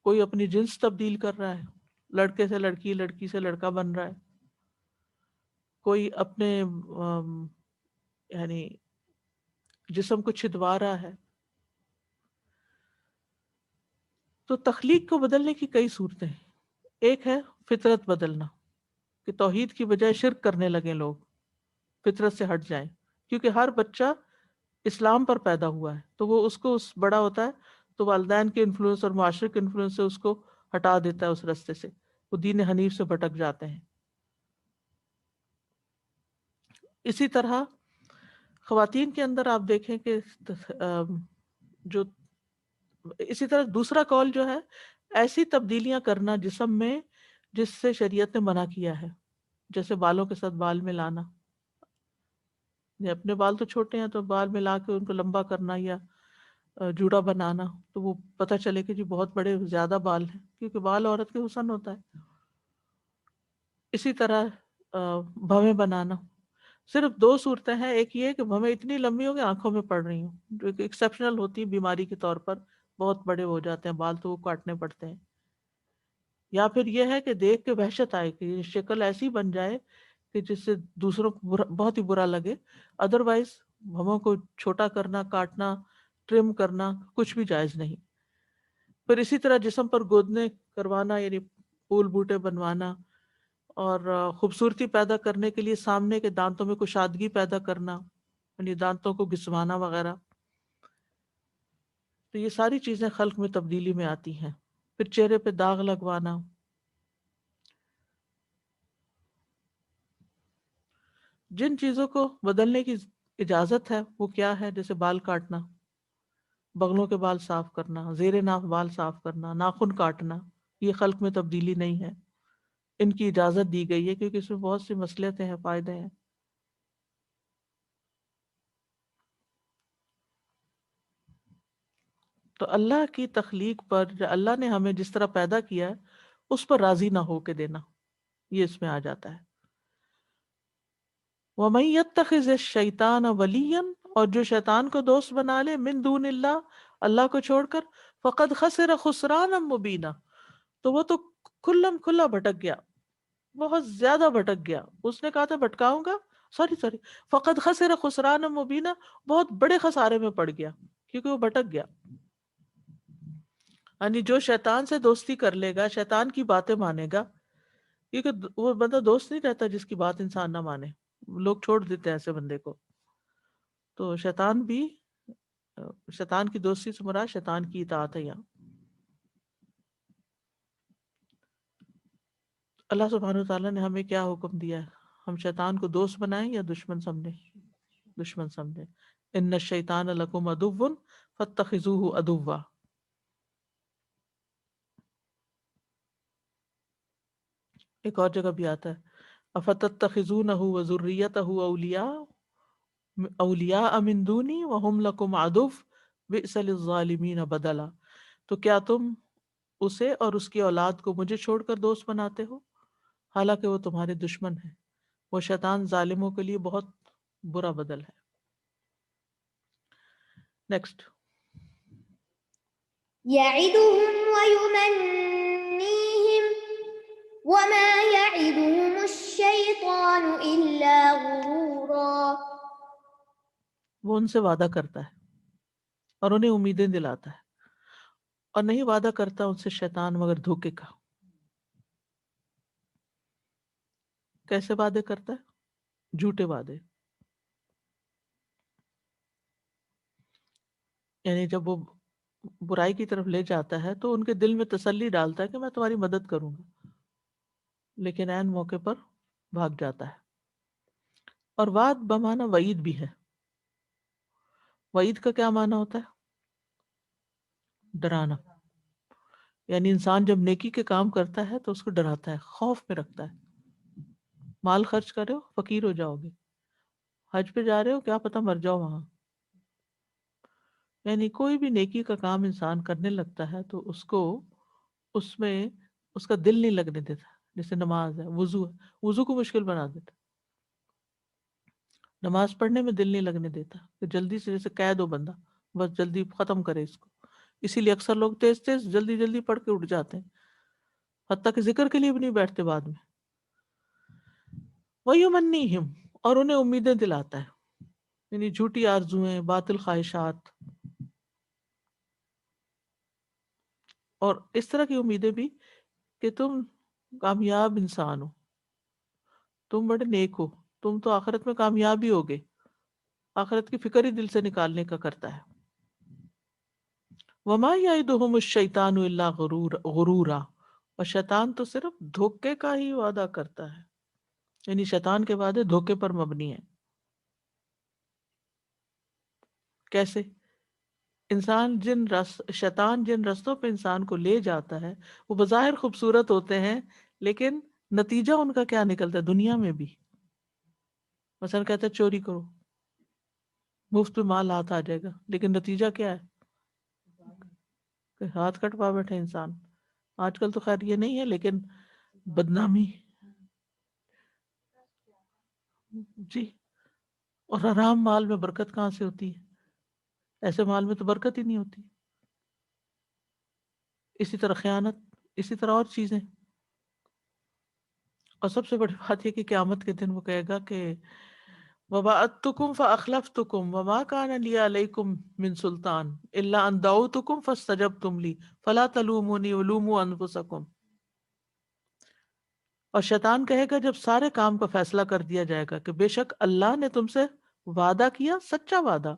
کوئی اپنی جنس تبدیل کر رہا ہے، لڑکے سے لڑکی، لڑکی سے لڑکا بن رہا ہے. کوئی اپنے یعنی جسم کو چھدوا رہا ہے. تو تخلیق کو بدلنے کی کئی صورتیں ہیں. ایک ہے فطرت بدلنا، کہ توحید کی بجائے شرک کرنے لگے لوگ، فطرت سے ہٹ جائیں. کیونکہ ہر بچہ اسلام پر پیدا ہوا ہے، تو وہ اس کو بڑا ہوتا ہے تو والدین کے انفلوئنس اور معاشرے کے انفلوئنس سے اس کو ہٹا دیتا ہے اس رستے سے، وہ دین حنیف سے بھٹک جاتے ہیں. اسی طرح خواتین کے اندر آپ دیکھیں کہ جو اسی طرح دوسرا قول جو ہے، ایسی تبدیلیاں کرنا جسم میں جس سے شریعت نے منع کیا ہے، جیسے بالوں کے ساتھ بال ملانا. اپنے بال تو چھوٹے ہیں تو بال ملا کے ان کو لمبا کرنا، یا جوڑا بنانا، تو وہ پتہ چلے کہ جی بہت بڑے زیادہ بال ہیں، کیونکہ بال عورت کے حسن ہوتا ہے. اسی طرح بھویں بنانا. صرف دو صورتیں ہیں، ایک یہ کہ بھویں اتنی لمبی ہو کہ آنکھوں میں پڑ رہی ہوں، جو ایک ایکسیپشنل ہوتی ہے بیماری کے طور پر، بہت بڑے ہو جاتے ہیں بال تو وہ کاٹنے پڑتے ہیں. یا پھر یہ ہے کہ دیکھ کے وحشت آئے کہ یہ شکل ایسی بن جائے کہ جس سے دوسروں کو بہت ہی برا لگے. ادروائز بھووں کو چھوٹا کرنا، کاٹنا، ٹرم کرنا کچھ بھی جائز نہیں. پھر اسی طرح جسم پر گودنے کروانا، یعنی پھول بوٹے بنوانا، اور خوبصورتی پیدا کرنے کے لیے سامنے کے دانتوں میں کشادگی پیدا کرنا، یعنی دانتوں کو گھسوانا وغیرہ. تو یہ ساری چیزیں خلق میں تبدیلی میں آتی ہیں. پھر چہرے پہ داغ لگوانا. جن چیزوں کو بدلنے کی اجازت ہے وہ کیا ہے؟ جیسے بال کاٹنا، بغلوں کے بال صاف کرنا، زیر ناف بال صاف کرنا، ناخن کاٹنا، یہ خلق میں تبدیلی نہیں ہے، ان کی اجازت دی گئی ہے کیونکہ اس میں بہت سی مصلحتیں ہیں، فائدے ہیں۔ تو اللہ کی تخلیق پر، جو اللہ نے ہمیں جس طرح پیدا کیا ہے اس پر راضی نہ ہو کے دینا، یہ اس میں آ جاتا ہے۔ وَمَن يَتَّخِذِ الشَّيْطَانَ وَلِيًّا، اور جو شیطان کو دوست بنا لے، من دون اللہ، اللہ کو چھوڑ کر، فقد خسر خسرانا مبینا، تو وہ تو کھلم کھلا بھٹک گیا، بہت زیادہ بھٹک گیا۔ اس نے کہا تھا بھٹکاؤں گا، سوری فقد خسر خسرانا مبینا، بہت بڑے خسارے میں پڑ گیا کیونکہ وہ بھٹک گیا۔ یعنی جو شیطان سے دوستی کر لے گا، شیطان کی باتیں مانے گا، کیونکہ وہ بندہ دوست نہیں رہتا جس کی بات انسان نہ مانے، لوگ چھوڑ دیتے ہیں ایسے بندے کو۔ تو شیطان بھی، شیطان کی دوستی سے مراد شیطان کی اطاعت ہے یہاں۔ اللہ سبحانہ وتعالیٰ نے ہمیں کیا حکم دیا ہے؟ ہم شیطان کو دوست بنائیں یا دشمن سمجھیں؟ دشمن سمجھیں۔ ان الشیطان لکم عدو فاتخذوہ عدوا۔ ایک اور جگہ بھی آتا ہے افتتخذونہ وذریتہ اولیاء من دونی وہم لکم عدو بئس للظالمین بدلا، تو کیا تم اسے اور اس کی اولاد کو مجھے چھوڑ کر دوست بناتے ہو حالانکہ وہ تمہارے دشمن ہیں، وہ شیطان ظالموں کے لیے بہت برا بدل ہے۔ نیکسٹ۔ يعدهم ويمنيهم وما يعدهم الشيطان إلا غرورا، وہ ان سے وعدہ کرتا ہے اور انہیں امیدیں دلاتا ہے، اور نہیں وعدہ کرتا ان سے شیطان مگر دھوکے کا۔ کیسے وعدے کرتا ہے؟ جھوٹے وعدے، یعنی جب وہ برائی کی طرف لے جاتا ہے تو ان کے دل میں تسلی ڈالتا ہے کہ میں تمہاری مدد کروں گا، لیکن عین موقع پر بھاگ جاتا ہے۔ اور وعد بمعنی وعید بھی ہے۔ وعید کا کیا معنی ہوتا ہے؟ ڈرانا، یعنی انسان جب نیکی کے کام کرتا ہے تو اس کو ڈراتا ہے، خوف میں رکھتا ہے۔ مال خرچ کر رہے ہو فقیر ہو جاؤ گے، حج پہ جا رہے ہو کیا پتہ مر جاؤ وہاں۔ یعنی کوئی بھی نیکی کا کام انسان کرنے لگتا ہے تو اس کو اس میں اس کا دل نہیں لگنے دیتا، جیسے نماز ہے، وضو ہے، وضو کو مشکل بنا دیتا، نماز پڑھنے میں دل نہیں لگنے دیتا کہ جلدی سے جیسے قید ہو بندہ، بس جلدی ختم کرے اس کو۔ اسی لیے اکثر لوگ تیز تیز جلدی جلدی پڑھ کے اٹھ جاتے ہیں، حتیٰ کہ ذکر کے لیے بھی نہیں بیٹھتے بعد میں۔ وَيُمَنِّيهِمْ، اور انہیں امیدیں دلاتا ہے، یعنی جھوٹی آرزویں، باطل خواہشات، اور اس طرح کی امیدیں بھی کہ تم کامیاب انسان ہو، تم بڑے نیک ہو، تم تو آخرت میں کامیاب ہی ہوگے، آخرت کی فکر ہی دل سے نکالنے کا کرتا ہے۔ وَمَا يَعِدُهُمُ الشَّيْطَانُ إِلَّا غُرُورًا، اور شیطان تو صرف دھوکے کا ہی وعدہ کرتا ہے، یعنی شیطان کے وعدے دھوکے پر مبنی ہیں۔ کیسے؟ شیطان جن رستوں پہ انسان کو لے جاتا ہے وہ بظاہر خوبصورت ہوتے ہیں، لیکن نتیجہ ان کا کیا نکلتا ہے دنیا میں بھی؟ مثلا کہتا ہے چوری کرو، مفت میں مال ہاتھ آ جائے گا، لیکن نتیجہ کیا ہے کہ ہاتھ کٹوا بیٹھے انسان۔ آج کل تو خیر یہ نہیں ہے، لیکن بدنامی، جی، اور حرام مال میں برکت کہاں سے ہوتی ہے؟ ایسے مال میں تو برکت ہی نہیں ہوتی۔ اسی طرح خیانت، اسی طرح اور چیزیں۔ اور سب سے بڑی بات یہ کہ قیامت کے دن وہ کہے گا کہ وَوَعَدتُّكُمْ فَأَخْلَفْتُكُمْ وَمَا كَانَ لِي عَلَيْكُمْ مِنْ سُلْطَانٍ إِلَّا أَنْ دَعَوْتُكُمْ فَاسْتَجَبْتُمْ لِي فَلَا تَلُومُونِي وَلُومُوا أَنفُسَكُمْ۔ اور شیطان کہے گا جب سارے کام کا فیصلہ کر دیا جائے گا کہ بے شک اللہ نے تم سے وعدہ کیا، سچا وعدہ،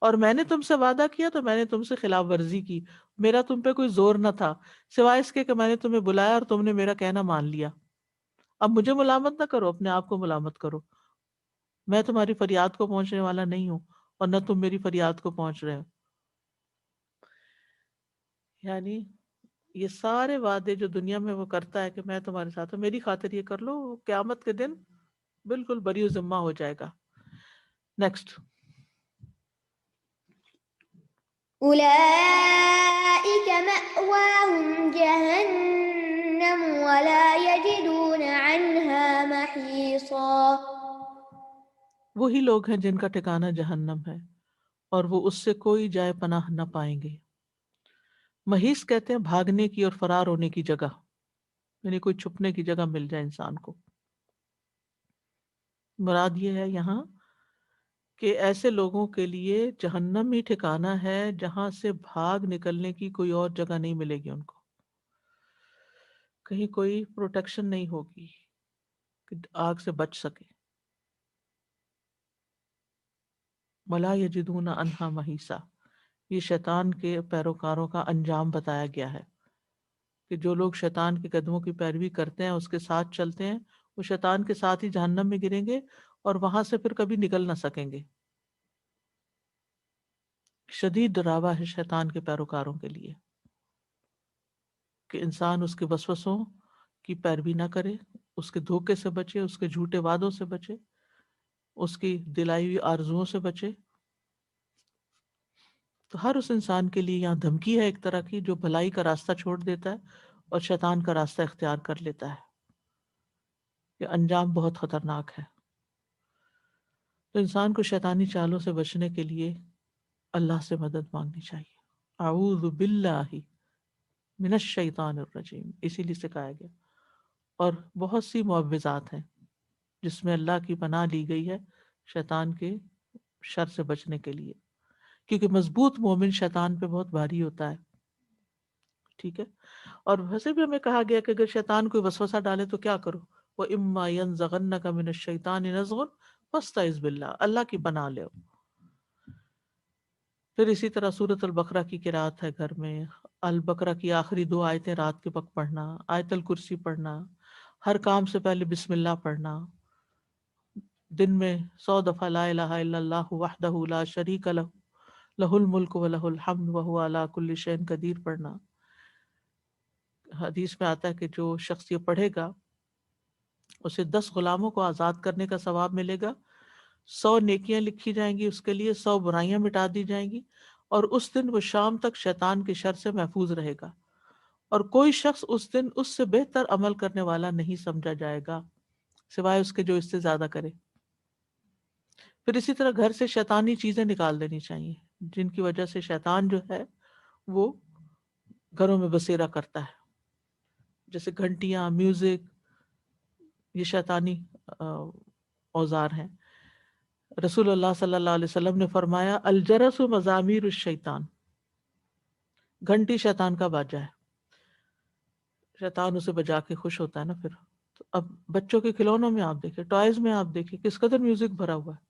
اور میں نے تم سے وعدہ کیا تو میں نے تم سے خلاف ورزی کی، میرا تم پہ کوئی زور نہ تھا سوائے اس کے کہ میں نے تمہیں بلایا اور تم نے میرا کہنا مان لیا۔ اب مجھے ملامت نہ کرو، اپنے آپ کو ملامت کرو۔ میں تمہاری فریاد کو پہنچنے والا نہیں ہوں اور نہ تم میری فریاد کو پہنچ رہے ہو. یعنی یہ سارے وعدے جو دنیا میں وہ کرتا ہے کہ میں تمہارے ساتھ ہوں، میری خاطر یہ کر لو، وہ قیامت کے دن بالکل بری و ذمہ ہو جائے گا. نیکسٹ. أولئك مأواهم جهنم ولا يجدون عنها محيصا. وہی لوگ ہیں جن کا ٹھکانہ جہنم ہے اور وہ اس سے کوئی جائے پناہ نہ پائیں گے. محیص کہتے ہیں بھاگنے کی اور فرار ہونے کی جگہ، یعنی کوئی چھپنے کی جگہ مل جائے انسان کو. مراد یہ ہے یہاں کہ ایسے لوگوں کے لیے جہنم ہی ٹھکانہ ہے جہاں سے بھاگ نکلنے کی کوئی اور جگہ نہیں ملے گی ان کو. کہیں کوئی پروٹیکشن نہیں ہوگی کہ آگ سے بچ سکے. وَلَا يَجِدُونَ عَنْهَا مَحِيصًا، یہ شیطان کے پیروکاروں کا انجام بتایا گیا ہے کہ جو لوگ شیطان کے قدموں کی پیروی کرتے ہیں، اس کے ساتھ چلتے ہیں، وہ شیطان کے ساتھ ہی جہنم میں گریں گے اور وہاں سے پھر کبھی نکل نہ سکیں گے. شدید ڈراوا ہے شیطان کے پیروکاروں کے لیے کہ انسان اس کے وسوسوں کی پیروی نہ کرے، اس کے دھوکے سے بچے، اس کے جھوٹے وعدوں سے بچے، اس کی دلائی ہوئی آرزوؤں سے بچے. تو ہر اس انسان کے لیے یہاں دھمکی ہے ایک طرح کی جو بھلائی کا راستہ چھوڑ دیتا ہے اور شیطان کا راستہ اختیار کر لیتا ہے. یہ انجام بہت خطرناک ہے. تو انسان کو شیطانی چالوں سے بچنے کے لیے اللہ سے مدد مانگنی چاہیے. اعوذ باللہ من الشیطان الرجیم، اسی لیے سکھایا گیا. اور بہت سی معوذات ہیں جس میں اللہ کی پناہ لی گئی ہے شیطان کے شر سے بچنے کے لیے، کیونکہ مضبوط مومن شیطان پہ بہت بھاری ہوتا ہے. ٹھیک ہے. اور ویسے بھی ہمیں کہا گیا کہ اگر شیطان کوئی وسوسہ ڈالے تو کیا کرو، وَإِمَّا يَنزَغَنَّكَ مِنَ الشَّيْطَانِ نَزْغٌ فَاسْتَعِذْ بِاللَّهِ، اللہ کی پناہ لو. پھر اسی طرح سورۃ البقرہ کی قرات ہے گھر میں، البقرہ کی آخری 2 آیتیں رات کے وقت پڑھنا، آیت الکرسی پڑھنا، ہر کام سے پہلے بسم اللہ پڑھنا، دن میں 100 دفعہ لا الہ الا اللہ وحدہ لا شریک لہ لہ الملک ولہ الحمد وہو علی کل شیء قدیر پڑھنا. حدیث میں آتا ہے کہ جو شخص یہ پڑھے گا اسے 10 غلاموں کو آزاد کرنے کا ثواب ملے گا، 100 نیکیاں لکھی جائیں گی اس کے لیے، 100 برائیاں مٹا دی جائیں گی، اور اس دن وہ شام تک شیطان کے شر سے محفوظ رہے گا، اور کوئی شخص اس دن اس سے بہتر عمل کرنے والا نہیں سمجھا جائے گا سوائے اس کے جو اس سے زیادہ کرے. پھر اسی طرح گھر سے شیطانی چیزیں نکال دینی چاہیے جن کی وجہ سے شیطان جو ہے وہ گھروں میں بسیرا کرتا ہے، جیسے گھنٹیاں، میوزک، یہ شیطانی اوزار ہیں. رسول اللہ صلی اللہ علیہ وسلم نے فرمایا الجرس مزامیر الشیطان، گھنٹی شیطان کا باجا ہے، شیطان اسے بجا کے خوش ہوتا ہے نا. پھر تو اب بچوں کے کھلونوں میں آپ دیکھیں، ٹوائز میں آپ دیکھیں کس قدر میوزک بھرا ہوا ہے،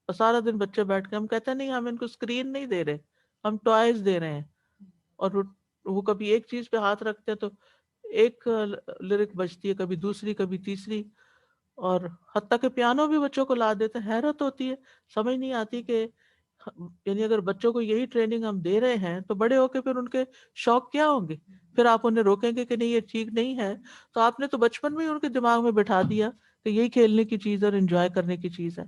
اور سارا دن بچے بیٹھ کے ہم کہتے ہیں نہیں ہم ان کو اسکرین نہیں دے رہے، ہم ٹوائز دے رہے ہیں، اور وہ کبھی ایک چیز پہ ہاتھ رکھتے ہیں تو ایک لیرک بجتی ہے، کبھی دوسری، کبھی تیسری، اور حتیٰ کہ پیانو بھی بچوں کو لا دیتے ہیں. حیرت ہوتی ہے، سمجھ نہیں آتی کہ یعنی اگر بچوں کو یہی ٹریننگ ہم دے رہے ہیں تو بڑے ہو کے پھر ان کے شوق کیا ہوں گے. پھر آپ انہیں روکیں گے کہ نہیں یہ ٹھیک نہیں ہے، تو آپ نے تو بچپن میں ہی ان کے دماغ میں بٹھا دیا کہ یہی کھیلنے کی چیز اور انجوائے کرنے کی چیز ہے.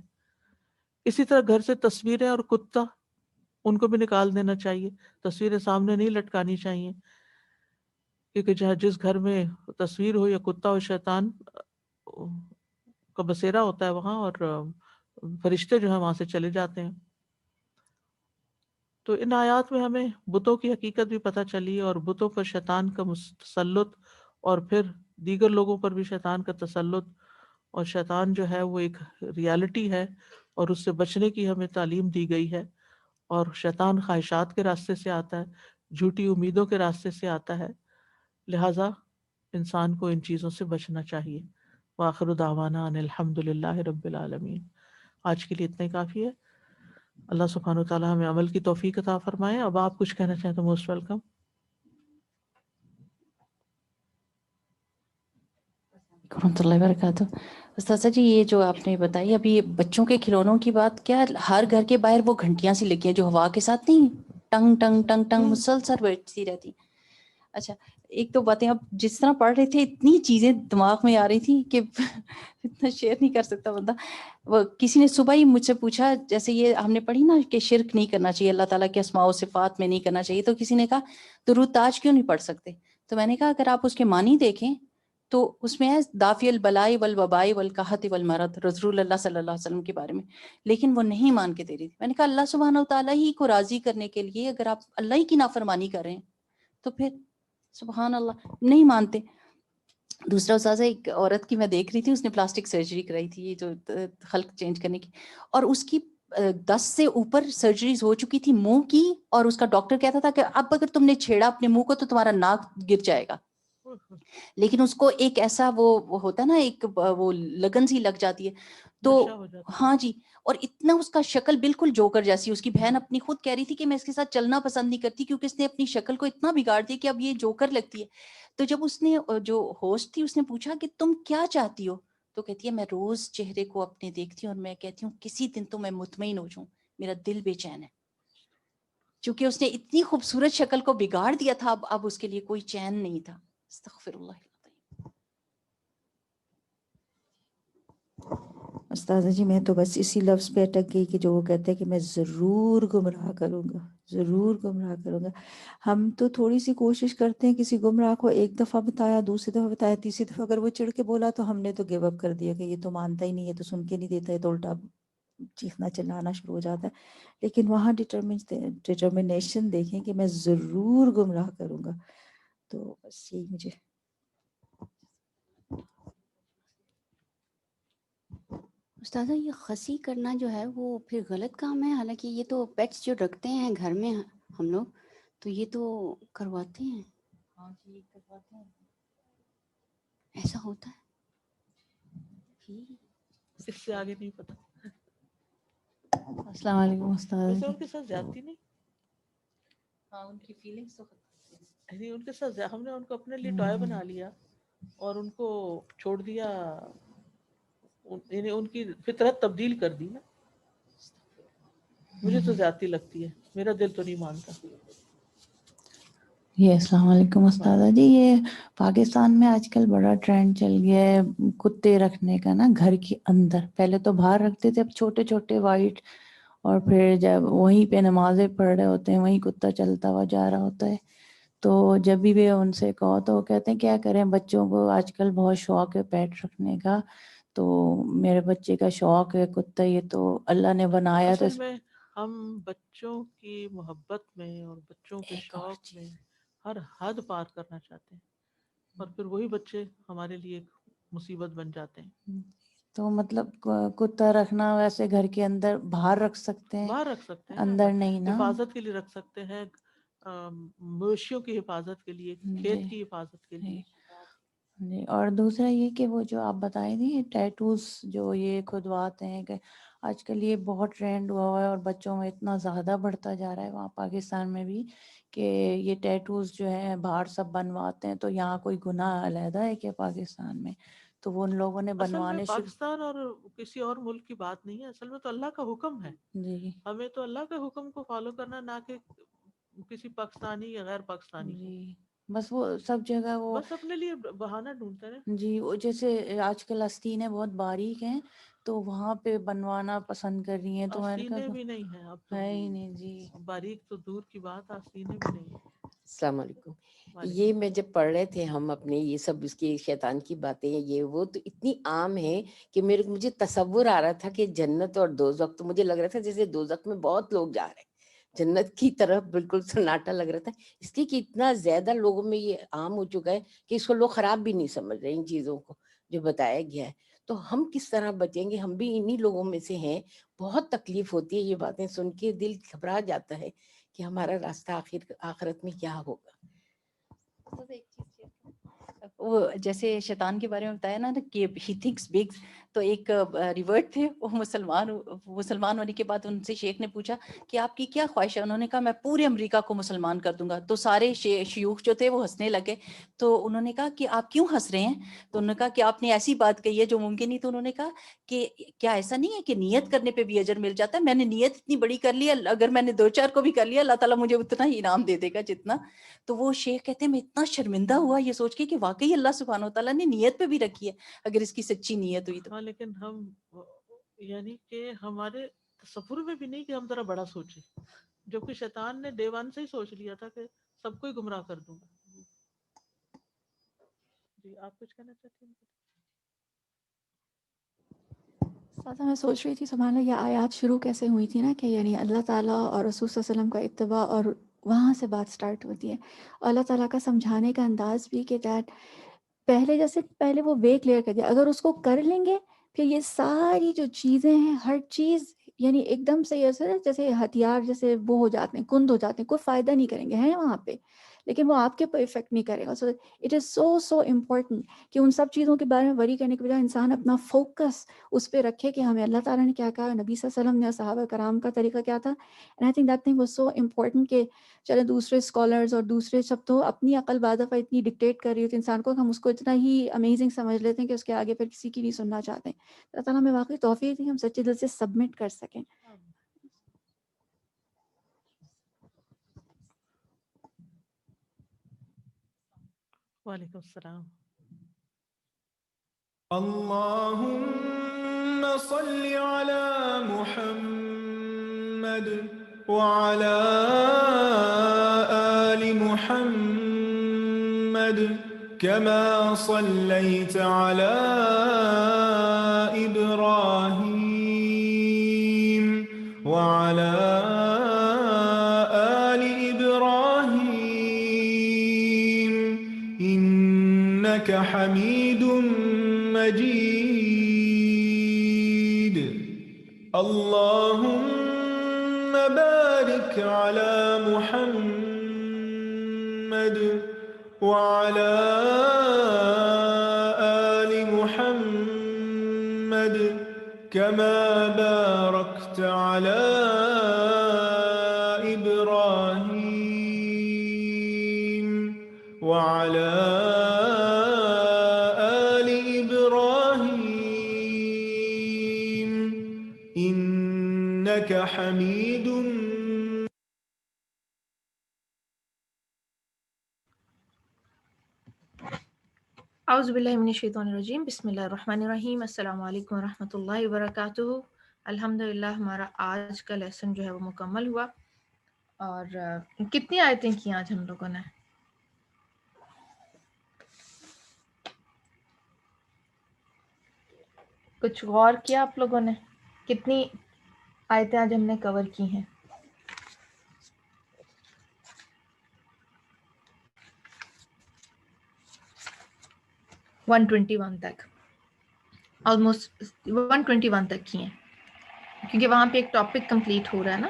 اسی طرح گھر سے تصویریں اور کتا، ان کو بھی نکال دینا چاہیے، تصویریں سامنے نہیں لٹکانی چاہیے، کیونکہ جس گھر میں تصویر ہو یا کتا ہو شیطان کا بسیرا ہوتا ہے وہاں، اور فرشتے جو ہیں وہاں سے چلے جاتے ہیں. تو ان آیات میں ہمیں بتوں کی حقیقت بھی پتہ چلی، اور بتوں پر شیطان کا تسلط، اور پھر دیگر لوگوں پر بھی شیطان کا تسلط، اور شیطان جو ہے وہ ایک ریالٹی ہے اور اس سے بچنے کی ہمیں تعلیم دی گئی ہے. اور شیطان خواہشات کے راستے سے آتا ہے، جھوٹی امیدوں کے راستے سے آتا ہے، لہٰذا انسان کو ان چیزوں سے بچنا چاہیے. وآخر دعوانا ان الحمد للہ رب العالمین. آج کے لیے اتنا ہی کافی ہے. اللہ سبحانہ وتعالیٰ ہمیں عمل کی توفیق عطا فرمائے. اب آپ کچھ کہنا چاہیں تو موسٹ ویلکم. ورحمۃ اللہ وبرکاتہ. استاذہ جی یہ جو آپ نے بتائی ابھی بچوں کے کھلونوں کی بات، کیا ہر گھر کے باہر وہ گھنٹیاں سی لگی ہیں جو ہوا کے ساتھ نہیں ٹنگ ٹنگ ٹنگ ٹنگ مسلسل بجتی رہتی؟ اچھا ایک تو باتیں اب جس طرح پڑھ رہے تھے اتنی چیزیں دماغ میں آ رہی تھی کہ اتنا شیئر نہیں کر سکتا بندہ. وہ کسی نے صبح ہی مجھ سے پوچھا، جیسے یہ ہم نے پڑھی نا کہ شرک نہیں کرنا چاہیے، اللہ تعالیٰ کے اسماء و صفات میں نہیں کرنا چاہیے، تو کسی نے کہا درود تاج کیوں نہیں پڑھ سکتے؟ تو میں نے کہا اگر آپ اس کے معنی دیکھیں تو اس میں ہے دافی البلائی والوبائی والقحط والمرض، رسول اللہ صلی اللہ علیہ وسلم کے بارے میں، لیکن وہ نہیں مان کے دے رہی تھی. میں نے کہا اللہ سبحانہ و تعالیٰ ہی کو راضی کرنے کے لیے اگر آپ اللہ ہی کی نافرمانی کر رہے ہیں تو پھر سبحان اللہ نہیں مانتے. دوسرا استاذہ ایک عورت کی میں دیکھ رہی تھی، اس نے پلاسٹک سرجری کرائی تھی، یہ جو خلق چینج کرنے کی، اور اس کی 10 سے اوپر سرجریز ہو چکی تھی منہ کی، اور اس کا ڈاکٹر کہتا تھا کہ اب اگر تم نے چھیڑا اپنے منہ کو تو تمہارا ناک گر جائے گا. لیکن اس کو ایک ایسا وہ ہوتا ہے نا، ایک وہ لگن سی لگ جاتی ہے تو ہاں جی. اور اتنا اس کا شکل بالکل جوکر جیسی، اس کی بہن اپنی خود کہہ رہی تھی کہ میں اس کے ساتھ چلنا پسند نہیں کرتی کیونکہ اس نے اپنی شکل کو اتنا بگاڑ دیا کہ اب یہ جوکر لگتی ہے. تو جب اس نے جو ہوسٹ تھی اس نے پوچھا کہ تم کیا چاہتی ہو، تو کہتی ہے میں روز چہرے کو اپنے دیکھتی ہوں اور میں کہتی ہوں کسی دن تو میں مطمئن ہو جاؤں، میرا دل بے چین ہے. چونکہ اس نے اتنی خوبصورت شکل کو بگاڑ دیا تھا، اب اس کے لیے کوئی چین نہیں تھا. استغفر اللہ. استاذہ جی میں تو بس اسی لفظ پہ اٹک گئی کہ جو وہ کہتے ہیں کہ میں ضرور گمراہ کروں گا، ضرور گمراہ کروں گا. ہم تو تھوڑی سی کوشش کرتے ہیں کسی گمراہ کو ایک دفعہ بتایا، دوسری دفعہ بتایا، تیسری دفعہ اگر وہ چڑھ کے بولا تو ہم نے تو گیو اپ کر دیا کہ یہ تو مانتا ہی نہیں ہے، تو سن کے نہیں دیتا ہے، تو الٹا چیخنا چلانا شروع ہو جاتا ہے. لیکن وہاں ڈٹرمنیشن دیکھیں کہ میں ضرور گمراہ کروں گا. تو بس یہی مجھے. استاذہ یہ خسی کرنا جو ہے وہ پھر غلط کام ہے؟ حالانکہ یہ تو پیٹس جو رکھتے ہیں گھر میں ہم لوگ تو یہ تو کرواتے ہیں. ہاں جی کرواتے ہیں. ایسا ہوتا ہے؟ اس سے آگے نہیں پتا. السلام علیکم استاد. ویسے ان کے ساتھ زیادتی نہیں. ہاں ان کی فیلنگز تو یعنی ان کے ساتھ ہم نے ان کو اپنے لیے ٹوائے بنا لیا اور ان کو چھوڑ دیا، یعنی ان کی فطرت تبدیل کر دی نا. مجھے تو زیادتی لگتی ہے، میرا دل تو نہیں مانتا. یہ السلام علیکم استاذہ جی. یہ پاکستان میں آج کل بڑا ٹرینڈ چل گیا ہے کتے رکھنے کا نا گھر کے اندر. پہلے تو باہر رکھتے تھے، اب چھوٹے چھوٹے وائٹ، اور پھر جب وہیں پہ نمازیں پڑھ رہے ہوتے ہیں وہیں کتا چلتا ہوا جا رہا ہوتا ہے. تو جب بھی ان سے کہو تو وہ کہتے ہیں کیا کریں، بچوں کو آج کل بہت شوق ہے پیٹ رکھنے کا، تو میرے بچے کا شوق ہے کتا، یہ تو اللہ نے بنایا. تو اصل میں ہم بچوں کی محبت میں اور بچوں کے شوق میں ہر حد پار کرنا چاہتے ہیں، اور پھر وہی بچے ہمارے لیے ایک مصیبت بن جاتے ہیں. تو مطلب کتا رکھنا ویسے گھر کے اندر باہر رکھ سکتے ہیں، باہر رکھ سکتے ہیں، اندر نہیں نا. حفاظت کے لیے رکھ سکتے ہیں، مویشیوں کی حفاظت کے لیے، کھیت کی حفاظت کے لیے. جی. اور دوسرا یہ کہ وہ جو آپ بتائے تھے ٹیٹوز جو یہ کھدواتے ہیں، کہ آج کل یہ بہت ٹرینڈ ہوا ہوا ہے اور بچوں میں اتنا زیادہ بڑھتا جا رہا ہے وہاں پاکستان میں بھی، کہ یہ ٹیٹوز جو ہیں باہر سب بنواتے ہیں. تو یہاں کوئی گناہ علیحدہ ہے کہ پاکستان میں؟ تو وہ ان لوگوں نے بنوانے اصل میں پاکستان اور کسی اور ملک کی بات نہیں ہے، اصل میں تو اللہ کا حکم ہے. جی. ہمیں تو اللہ کے حکم کو فالو کرنا، نہ کہ کسی پاکستانی یا غیر پاکستانی کو. جی. بس وہ سب جگہ وہ بس اپنے لیے بہانہ ڈھونڈتے ہیں. جی. وہ جیسے آج کل آستینیں بہت باریک ہیں تو وہاں پہ بنوانا پسند کر رہی ہیں. تو آستینیں بھی نہیں ہیں اب تو، ہے ہی نہیں. جی. باریک تو دور کی بات، آستینیں بھی نہیں. السلام علیکم. یہ میں جب پڑھ رہے تھے ہم اپنے یہ سب اس کی شیطان کی باتیں یہ وہ تو اتنی عام ہیں کہ مجھے تصور آ رہا تھا کہ جنت اور دوزخ، تو مجھے لگ رہا تھا جیسے دوزخ میں بہت لوگ جا رہے ہیں، جنت کی طرف بالکل سناٹا لگ رہا تھا، اس لیے کہ اتنا زیادہ لوگوں میں یہ عام ہو چکا ہے کہ اس کو لوگ خراب بھی نہیں سمجھ رہے ان چیزوں کو جو بتایا گیا ہے. تو ہم کس طرح بچیں گے؟ ہم بھی انہی لوگوں میں سے ہیں. بہت تکلیف ہوتی ہے یہ باتیں سن کے، دل گھبرا جاتا ہے کہ ہمارا راستہ آخرت میں کیا ہوگا. وہ جیسے شیطان کے بارے میں بتایا نا کہ ہی تھنکس بگ، تو ایک ریورٹ تھے، وہ مسلمان ہونے کے بعد ان سے شیخ نے پوچھا کہ آپ کی کیا خواہش ہے؟ انہوں نے کہا میں پورے امریکہ کو مسلمان کر دوں گا. تو سارے شیوخ جو تھے وہ ہنسنے لگے. تو انہوں نے کہا کہ آپ کیوں ہنس رہے ہیں؟ تو انہوں نے کہا کہ آپ نے ایسی بات کہی ہے جو ممکن نہیں. تو انہوں نے کہا کہ کیا ایسا نہیں ہے کہ نیت کرنے پہ بھی اجر مل جاتا ہے؟ میں نے نیت اتنی بڑی کر لی ہے، اگر میں نے 2-4 کو بھی کر لیا اللہ تعالیٰ مجھے اتنا ہی انعام دے دے گا جتنا. تو وہ شیخ کہتے ہیں میں اتنا شرمندہ ہوا یہ سوچ کے کہ واقعی اللہ سبحانہ و تعالیٰ نے نیت پہ بھی رکھی ہے اگر اس کی سچی نیت ہوئی تو. ہاں لیکن ہم یعنی کہ ہمارے تصور میں بھی نہیں کہ ہم ذرا بڑا سوچیں، جبکہ شیطان نے ڈے ون سے ہی سوچ لیا تھا کہ سب کو ہی گمراہ کر دوں گا. جی آپ کچھ کہنا چاہتے ہیں؟ ساتھ میں سوچ رہی تھی سبحان اللہ یہ آیات شروع کیسے ہوئی تھی نا، کہ یعنی اللہ تعالیٰ اور رسول صلی اللہ علیہ وسلم کا اتباع، اور وہاں سے بات سٹارٹ ہوتی ہے. اور اللہ تعالیٰ کا سمجھانے کا انداز بھی کہ دیٹ پہلے وہ وے کلیئر کر دیا، اگر اس کو کر لیں گے پھر یہ ساری جو چیزیں ہیں ہر چیز یعنی ایک دم سے جیسے ہتھیار جیسے وہ ہو جاتے ہیں، کند ہو جاتے ہیں، کوئی فائدہ نہیں کریں گے ہیں وہاں پہ، لیکن وہ آپ کے اوپر افیکٹ نہیں کرے گا. So it is so important کہ ان سب چیزوں کے بارے میں وری کرنے کے بجائے انسان اپنا فوکس اس پہ رکھے کہ ہمیں اللہ تعالیٰ نے کیا کہا، نبی صلی اللہ علیہ وسلم نے، صحابہ کرام کا طریقہ کیا تھا. And I think that thing was so important کہ چلے دوسرے اسکالرز اور دوسرے سب تو اپنی عقل بعض دفعہ اتنی ڈکٹیٹ کر رہی ہوتی ہے انسان کو کہ ہم اس کو اتنا ہی امیزنگ سمجھ لیتے ہیں کہ اس کے آگے پھر کسی کی نہیں سننا چاہتے ہیں. اللہ تعالیٰ ہمیں واقعی توفیق دی ہم سچے دل سے سبمٹ کر سکیں. وعلیکم السلام. اللهم صل على محمد وعلى آل محمد كما صليت على إبراهيم وعلى آل إبراهيم إنك حميد مجيد. اللهم بارك على محمد وعلى آل محمد كما باركت على إبراهيم وعلى حمید. اعوذ باللہ من الشیطان الرجیم، بسم اللہ الرحمن الرحیم. السلام علیکم ورحمۃ اللہ وبرکاتہ. الحمدللہ ہمارا آج کا لیسن جو ہے وہ مکمل ہوا. اور کتنی آیتیں کی آج ہم لوگوں نے؟ کچھ غور کیا آپ لوگوں نے؟ کتنی آیتیں آج ہم نے کور کی ہیں؟ (121) تک، آلموسٹ 121 تک کی ہیں، کیونکہ وہاں پہ ایک ٹاپک کمپلیٹ ہو رہا ہے نا،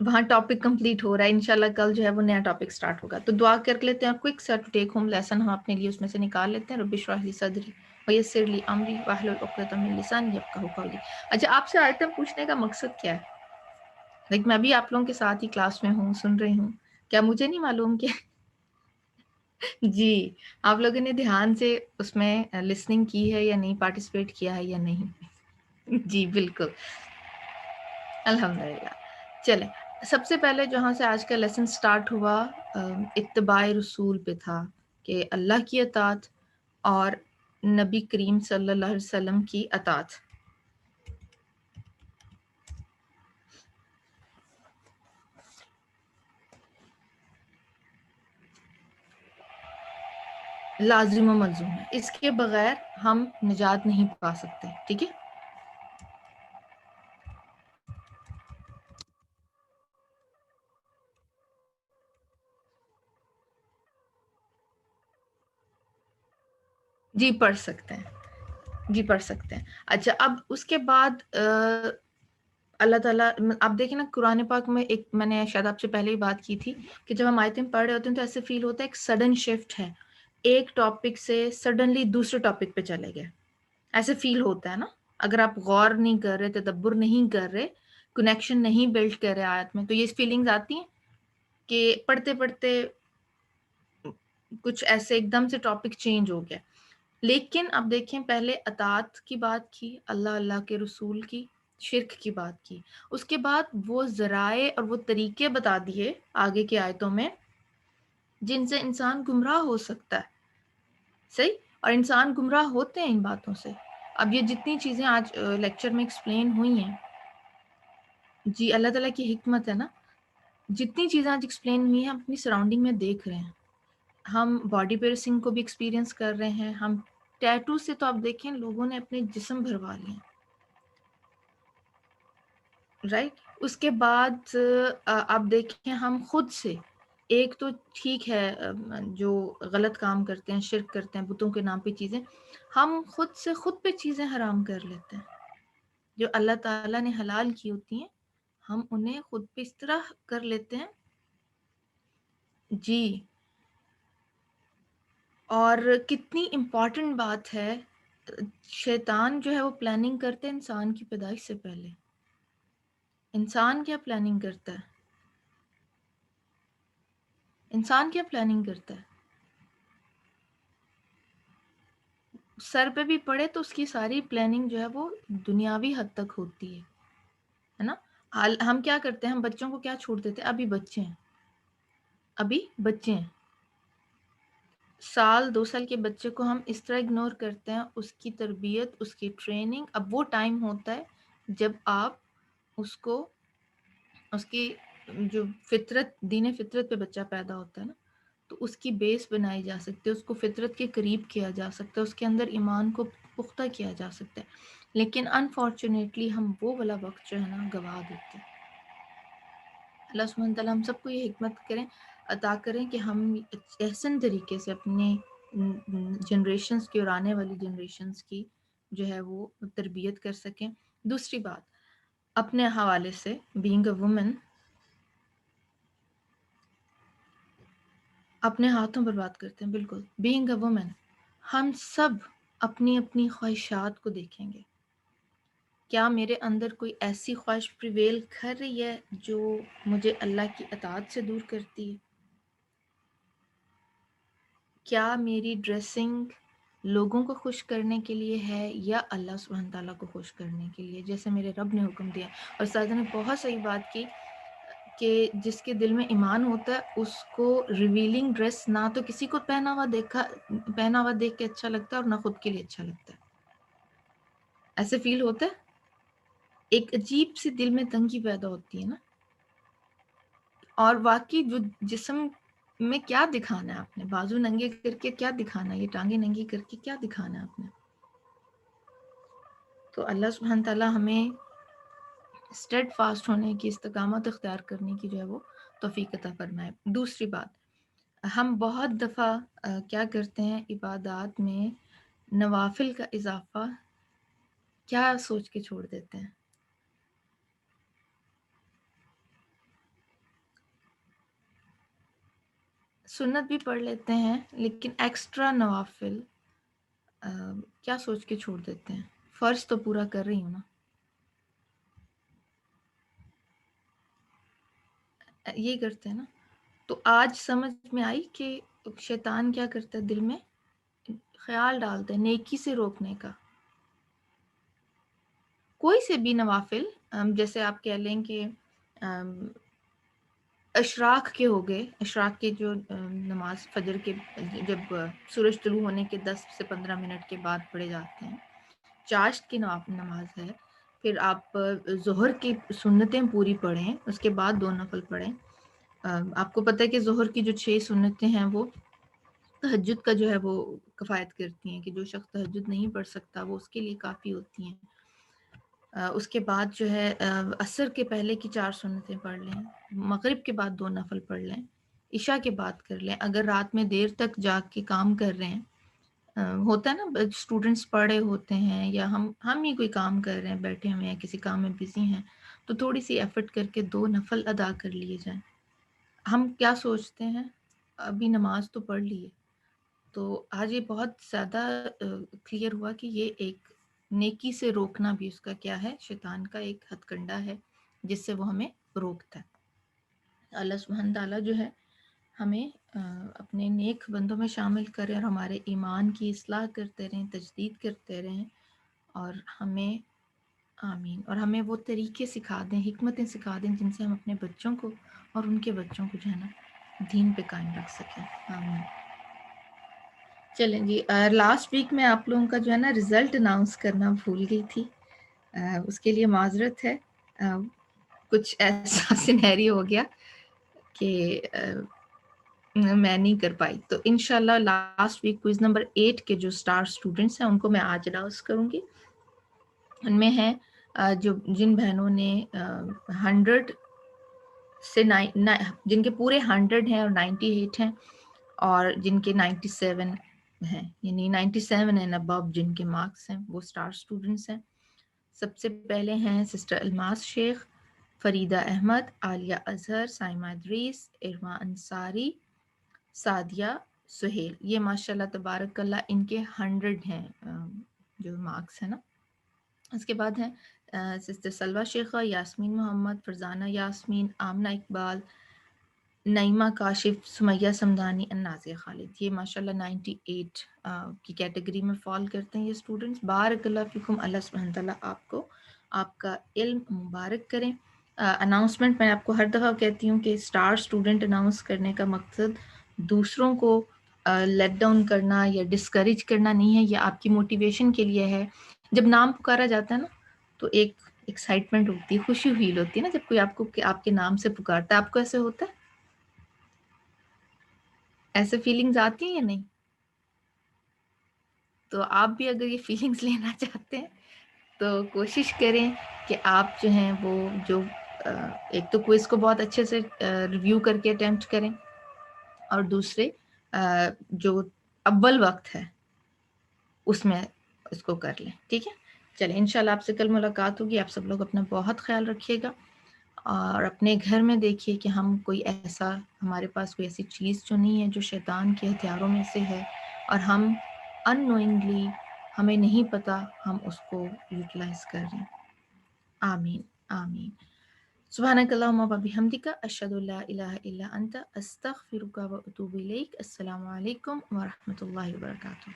وہاں ٹاپک کمپلیٹ ہو رہا ہے. انشاءاللہ کل جو ہے وہ نیا ٹاپک سٹارٹ ہوگا. تو دعا کر لیتے ہیں، کوئک سا ٹیک ہوم لیسن ہم اپنے لیے اس میں سے نکال لیتے ہیں. رب اشرح لی صدری ویسر لی امری واحلل عقدۃ من لسانی یفقہوا قولی. اچھا، آپ سے آیتیں پوچھنے کا مقصد کیا ہے؟ لیکن میں بھی آپ لوگوں کے ساتھ ہی کلاس میں ہوں، سن رہی ہوں. کیا مجھے نہیں معلوم کہ جی آپ لوگوں نے دھیان سے اس میں لسننگ کی ہے یا نہیں، پارٹیسپیٹ کیا ہے یا نہیں؟ جی بالکل، الحمدللہ. چلیں، سب سے پہلے جہاں سے آج کا لیسن سٹارٹ ہوا اتباع رسول پہ تھا، کہ اللہ کی اطاعت اور نبی کریم صلی اللہ علیہ وسلم کی اطاعت. لازم و ملزوم ہے، اس کے بغیر ہم نجات نہیں پا سکتے. ٹھیک ہے، جی پڑھ سکتے ہیں، جی پڑھ سکتے ہیں. اچھا، اب اس کے بعد اللہ تعالیٰ، آپ دیکھیں نا قرآن پاک میں، ایک میں نے شاید آپ سے پہلے ہی بات کی تھی کہ جب ہم آیتیں پڑھ رہے ہوتے ہیں تو ایسے فیل ہوتا ہے ایک سڈن شفٹ ہے، ایک ٹاپک سے سڈنلی دوسرے ٹاپک پہ چلے گئے. ایسے فیل ہوتا ہے نا, اگر آپ غور نہیں کر رہے, تدبر نہیں کر رہے, کنیکشن نہیں بلڈ کر رہے آیت میں, تو یہ فیلنگز آتی ہیں کہ پڑھتے پڑھتے کچھ ایسے ایک دم سے ٹاپک چینج ہو گیا. لیکن اب دیکھیں, پہلے اطاعت کی بات کی, اللہ کے رسول کی, شرک کی بات کی, اس کے بعد وہ ذرائع اور وہ طریقے بتا دیے آگے کی آیتوں میں جن سے انسان گمراہ ہو سکتا ہے. صحیح, اور انسان گمراہ ہوتے ہیں ان باتوں سے. اب یہ جتنی چیزیں آج لیکچر میں ایکسپلین ہوئی ہیں, جی اللہ تعالیٰ کی حکمت ہے نا, جتنی چیزیں آج ایکسپلین ہوئی ہیں ہم اپنی سراؤنڈنگ میں دیکھ رہے ہیں. ہم باڈی پیئرسنگ کو بھی ایکسپیرینس کر رہے ہیں, ہم ٹیٹو سے تو آپ دیکھیں لوگوں نے اپنے جسم بھروا لیے, رائٹ. اس کے بعد آپ دیکھیں ہم خود سے, ایک تو ٹھیک ہے جو غلط کام کرتے ہیں, شرک کرتے ہیں, بتوں کے نام پہ چیزیں, ہم خود سے خود پہ چیزیں حرام کر لیتے ہیں. جو اللہ تعالیٰ نے حلال کی ہوتی ہیں ہم انہیں خود پہ اس طرح کر لیتے ہیں. جی, اور کتنی امپورٹنٹ بات ہے, شیطان جو ہے وہ پلاننگ کرتے ہیں انسان کی پیدائش سے پہلے. انسان کیا پلاننگ کرتا ہے, انسان کیا پلاننگ کرتا ہے, سر پہ بھی پڑے تو اس کی ساری پلاننگ جو ہے وہ دنیاوی حد تک ہوتی ہے نا. ہم کیا کرتے ہیں, ہم بچوں کو کیا چھوڑ دیتے ہیں, ابھی بچے ہیں, ابھی بچے ہیں, 1-2 سال کے بچے کو ہم اس طرح اگنور کرتے ہیں, اس کی تربیت, اس کی ٹریننگ. اب وہ ٹائم ہوتا ہے جب آپ اس کو, اس کی جو فطرت, دین فطرت پہ بچہ پیدا ہوتا ہے نا, تو اس کی بیس بنائی جا سکتی ہے, اس کو فطرت کے قریب کیا جا سکتا ہے, اس کے اندر ایمان کو پختہ کیا جا سکتا ہے. لیکن انفارچونیٹلی ہم وہ والا وقت جو ہے نا گوا دیتے ہیں. اللہ سبحانہ تعالیٰ ہم سب کو یہ حکمت کریں, عطا کریں کہ ہم احسن طریقے سے اپنے جنریشنز کی اور آنے والی جنریشنز کی جو ہے وہ تربیت کر سکیں. دوسری بات اپنے حوالے سے, بینگ اے وومن, اپنے ہاتھوں پر بات کرتے ہیں. بالکل, بینگ اے وومن, ہم سب اپنی اپنی خواہشات کو دیکھیں گے. کیا میرے اندر کوئی ایسی خواہش پریویل کر رہی ہے جو مجھے اللہ کی اطاعت سے دور کرتی ہے؟ کیا میری ڈریسنگ لوگوں کو خوش کرنے کے لیے ہے یا اللہ سبحانہ تعالیٰ کو خوش کرنے کے لیے, جیسے میرے رب نے حکم دیا. اور سادہ نے بہت صحیح بات کی کہ جس کے دل میں ایمان ہوتا ہے اس کو ریویلنگ ڈریس نہ تو کسی کو پہنا ہوا دیکھ کے اچھا لگتا ہے اور نہ خود کے لیے اچھا لگتا ہے. ایسے فیل ہوتا ہے, ایک عجیب سی دل میں تنگی پیدا ہوتی ہے نا. اور واقعی جو جسم میں کیا دکھانا ہے آپ نے, بازو ننگے کر کے کیا دکھانا ہے, یہ ٹانگیں ننگی کر کے کیا دکھانا ہے آپ نے. تو اللہ سبحانہ تعالیٰ ہمیں اسٹیڈ فاسٹ ہونے کی, استقامت اختیار کرنے کی جو ہے وہ توفیق عطا فرمائے. دوسری بات, ہم بہت دفعہ کیا کرتے ہیں, عبادات میں نوافل کا اضافہ کیا سوچ کے چھوڑ دیتے ہیں. سنت بھی پڑھ لیتے ہیں لیکن ایکسٹرا نوافل کیا سوچ کے چھوڑ دیتے ہیں, فرض تو پورا کر رہی ہوں نا. یہ کرتے ہیں نا. تو آج سمجھ میں آئی کہ شیطان کیا کرتا ہے, دل میں خیال ڈالتا ہے نیکی سے روکنے کا. کوئی سے بھی نوافل, جیسے آپ کہہ لیں کہ اشراق کے ہو گئے, اشراق کے جو نماز فجر کے جب سورج طلوع ہونے کے 10 سے 15 منٹ کے بعد پڑھے جاتے ہیں, چاشت کی نماز ہے. پھر آپ ظہر کی سنتیں پوری پڑھیں, اس کے بعد 2 نفل پڑھیں. آپ کو پتہ ہے کہ ظہر کی جو 6 سنتیں ہیں وہ تہجد کا جو ہے وہ کفایت کرتی ہیں, کہ جو شخص تہجد نہیں پڑھ سکتا وہ اس کے لیے کافی ہوتی ہیں. اس کے بعد جو ہے عصر کے پہلے کی 4 سنتیں پڑھ لیں, مغرب کے بعد 2 نفل پڑھ لیں, عشاء کے بعد کر لیں. اگر رات میں دیر تک جاگ کے کام کر رہے ہیں, ہوتا ہے نا اسٹوڈنٹس پڑھے ہوتے ہیں یا ہم ہی کوئی کام کر رہے ہیں, بیٹھے ہوئے ہیں کسی کام میں بزی ہیں, تو تھوڑی سی ایفرٹ کر کے 2 نفل ادا کر لیے جائیں. ہم کیا سوچتے ہیں, ابھی نماز تو پڑھ لی ہے, تو آج یہ بہت زیادہ کلیئر ہوا کہ یہ ایک نیکی سے روکنا بھی اس کا کیا ہے، شیطان کا ایک ہتھ کنڈا ہے جس سے وہ ہمیں روکتا ہے۔ اللہ سبحانہ تعالیٰ جو ہے ہمیں اپنے نیک بندوں میں شامل کریں اور ہمارے ایمان کی اصلاح کرتے رہیں، تجدید کرتے رہیں، اور ہمیں آمین، اور ہمیں وہ طریقے سکھا دیں، حکمتیں سکھا دیں جن سے ہم اپنے بچوں کو اور ان کے بچوں کو جو ہے نا دین پہ قائم رکھ سکیں۔ آمین۔ چلیں جی، لاسٹ ویک میں آپ لوگوں کا جو ہے نا رزلٹ اناؤنس کرنا بھول گئی تھی، اس کے لیے معذرت ہے۔ کچھ ایسا سینیری ہو گیا کہ میں نہیں کر پائی، تو انشاءاللہ لاسٹ ویک کوئز نمبر 8 کے جو سٹار اسٹوڈنٹس ہیں ان کو میں آج اناؤنس کروں گی۔ ان میں ہیں جو جن بہنوں نے 100 سے جن کے پورے 100 ہیں اور 98 ہیں، اور جن کے 97 ہیں، یعنی 97 اینڈ ابو جن کے مارکس ہیں وہ سٹار اسٹوڈنٹس ہیں۔ سب سے پہلے ہیں سسٹر الماس شیخ، فریدہ احمد، عالیہ اظہر، سائمہ ادریس، ارما انصاری، سعدیہ سہیل۔ یہ ماشاءاللہ تبارک اللہ ان کے 100 ہیں جو مارکس ہیں نا۔ اس کے بعد ہیں سسٹر سلوہ شیخہ، یاسمین محمد، فرزانہ یاسمین، آمنہ اقبال، نعیمہ کاشف، سمیہ سمدانی، نازیہ خالد۔ یہ ماشاءاللہ 98 کی کیٹیگری میں فال کرتے ہیں یہ اسٹوڈنٹس۔ بارک اللہ فیکم، اللہ سبحانہ تعالیٰ آپ کو آپ کا علم مبارک کریں۔ اناؤنسمنٹ میں آپ کو ہر دفعہ کہتی ہوں کہ اسٹار اسٹوڈنٹ اناؤنس کرنے کا مقصد دوسروں کو لیٹ ڈاؤن کرنا یا ڈسکریج کرنا نہیں ہے، یہ آپ کی موٹیویشن کے لیے ہے۔ جب نام پکارا جاتا ہے نا تو ایک ایکسائٹمنٹ ہوتی ہے، خوشی فیل ہوتی ہے نا جب کوئی آپ کو آپ کے نام سے پکارتا ہے۔ آپ کو ایسے ہوتا ہے؟ ایسے فیلنگز آتی ہیں یا نہیں؟ تو آپ بھی اگر یہ فیلنگز لینا چاہتے ہیں تو کوشش کریں کہ آپ جو ہیں وہ جو ایک تو کوئز کو بہت اچھے سے ریویو کر کے اٹیمپٹ کریں، اور دوسرے جو اول وقت ہے اس میں اس کو کر لیں، ٹھیک ہے؟ چلیں انشاءاللہ آپ سے کل ملاقات ہوگی۔ آپ سب لوگ اپنا بہت خیال رکھیے گا، اور اپنے گھر میں دیکھیے کہ ہم کوئی ایسا، ہمارے پاس کوئی ایسی چیز جو نہیں ہے جو شیطان کے ہتھیاروں میں سے ہے، اور ہم ان نوئنگلی، ہمیں نہیں پتہ، ہم اس کو یوٹیلائز کر رہے ہیں۔ آمین آمین۔ سبحانک اللہم و بحمدک، اشہد ان لا الہ الا انت، استغفرک و اتوب الیک۔ السلام علیکم ورحمۃ اللہ وبرکاتہ۔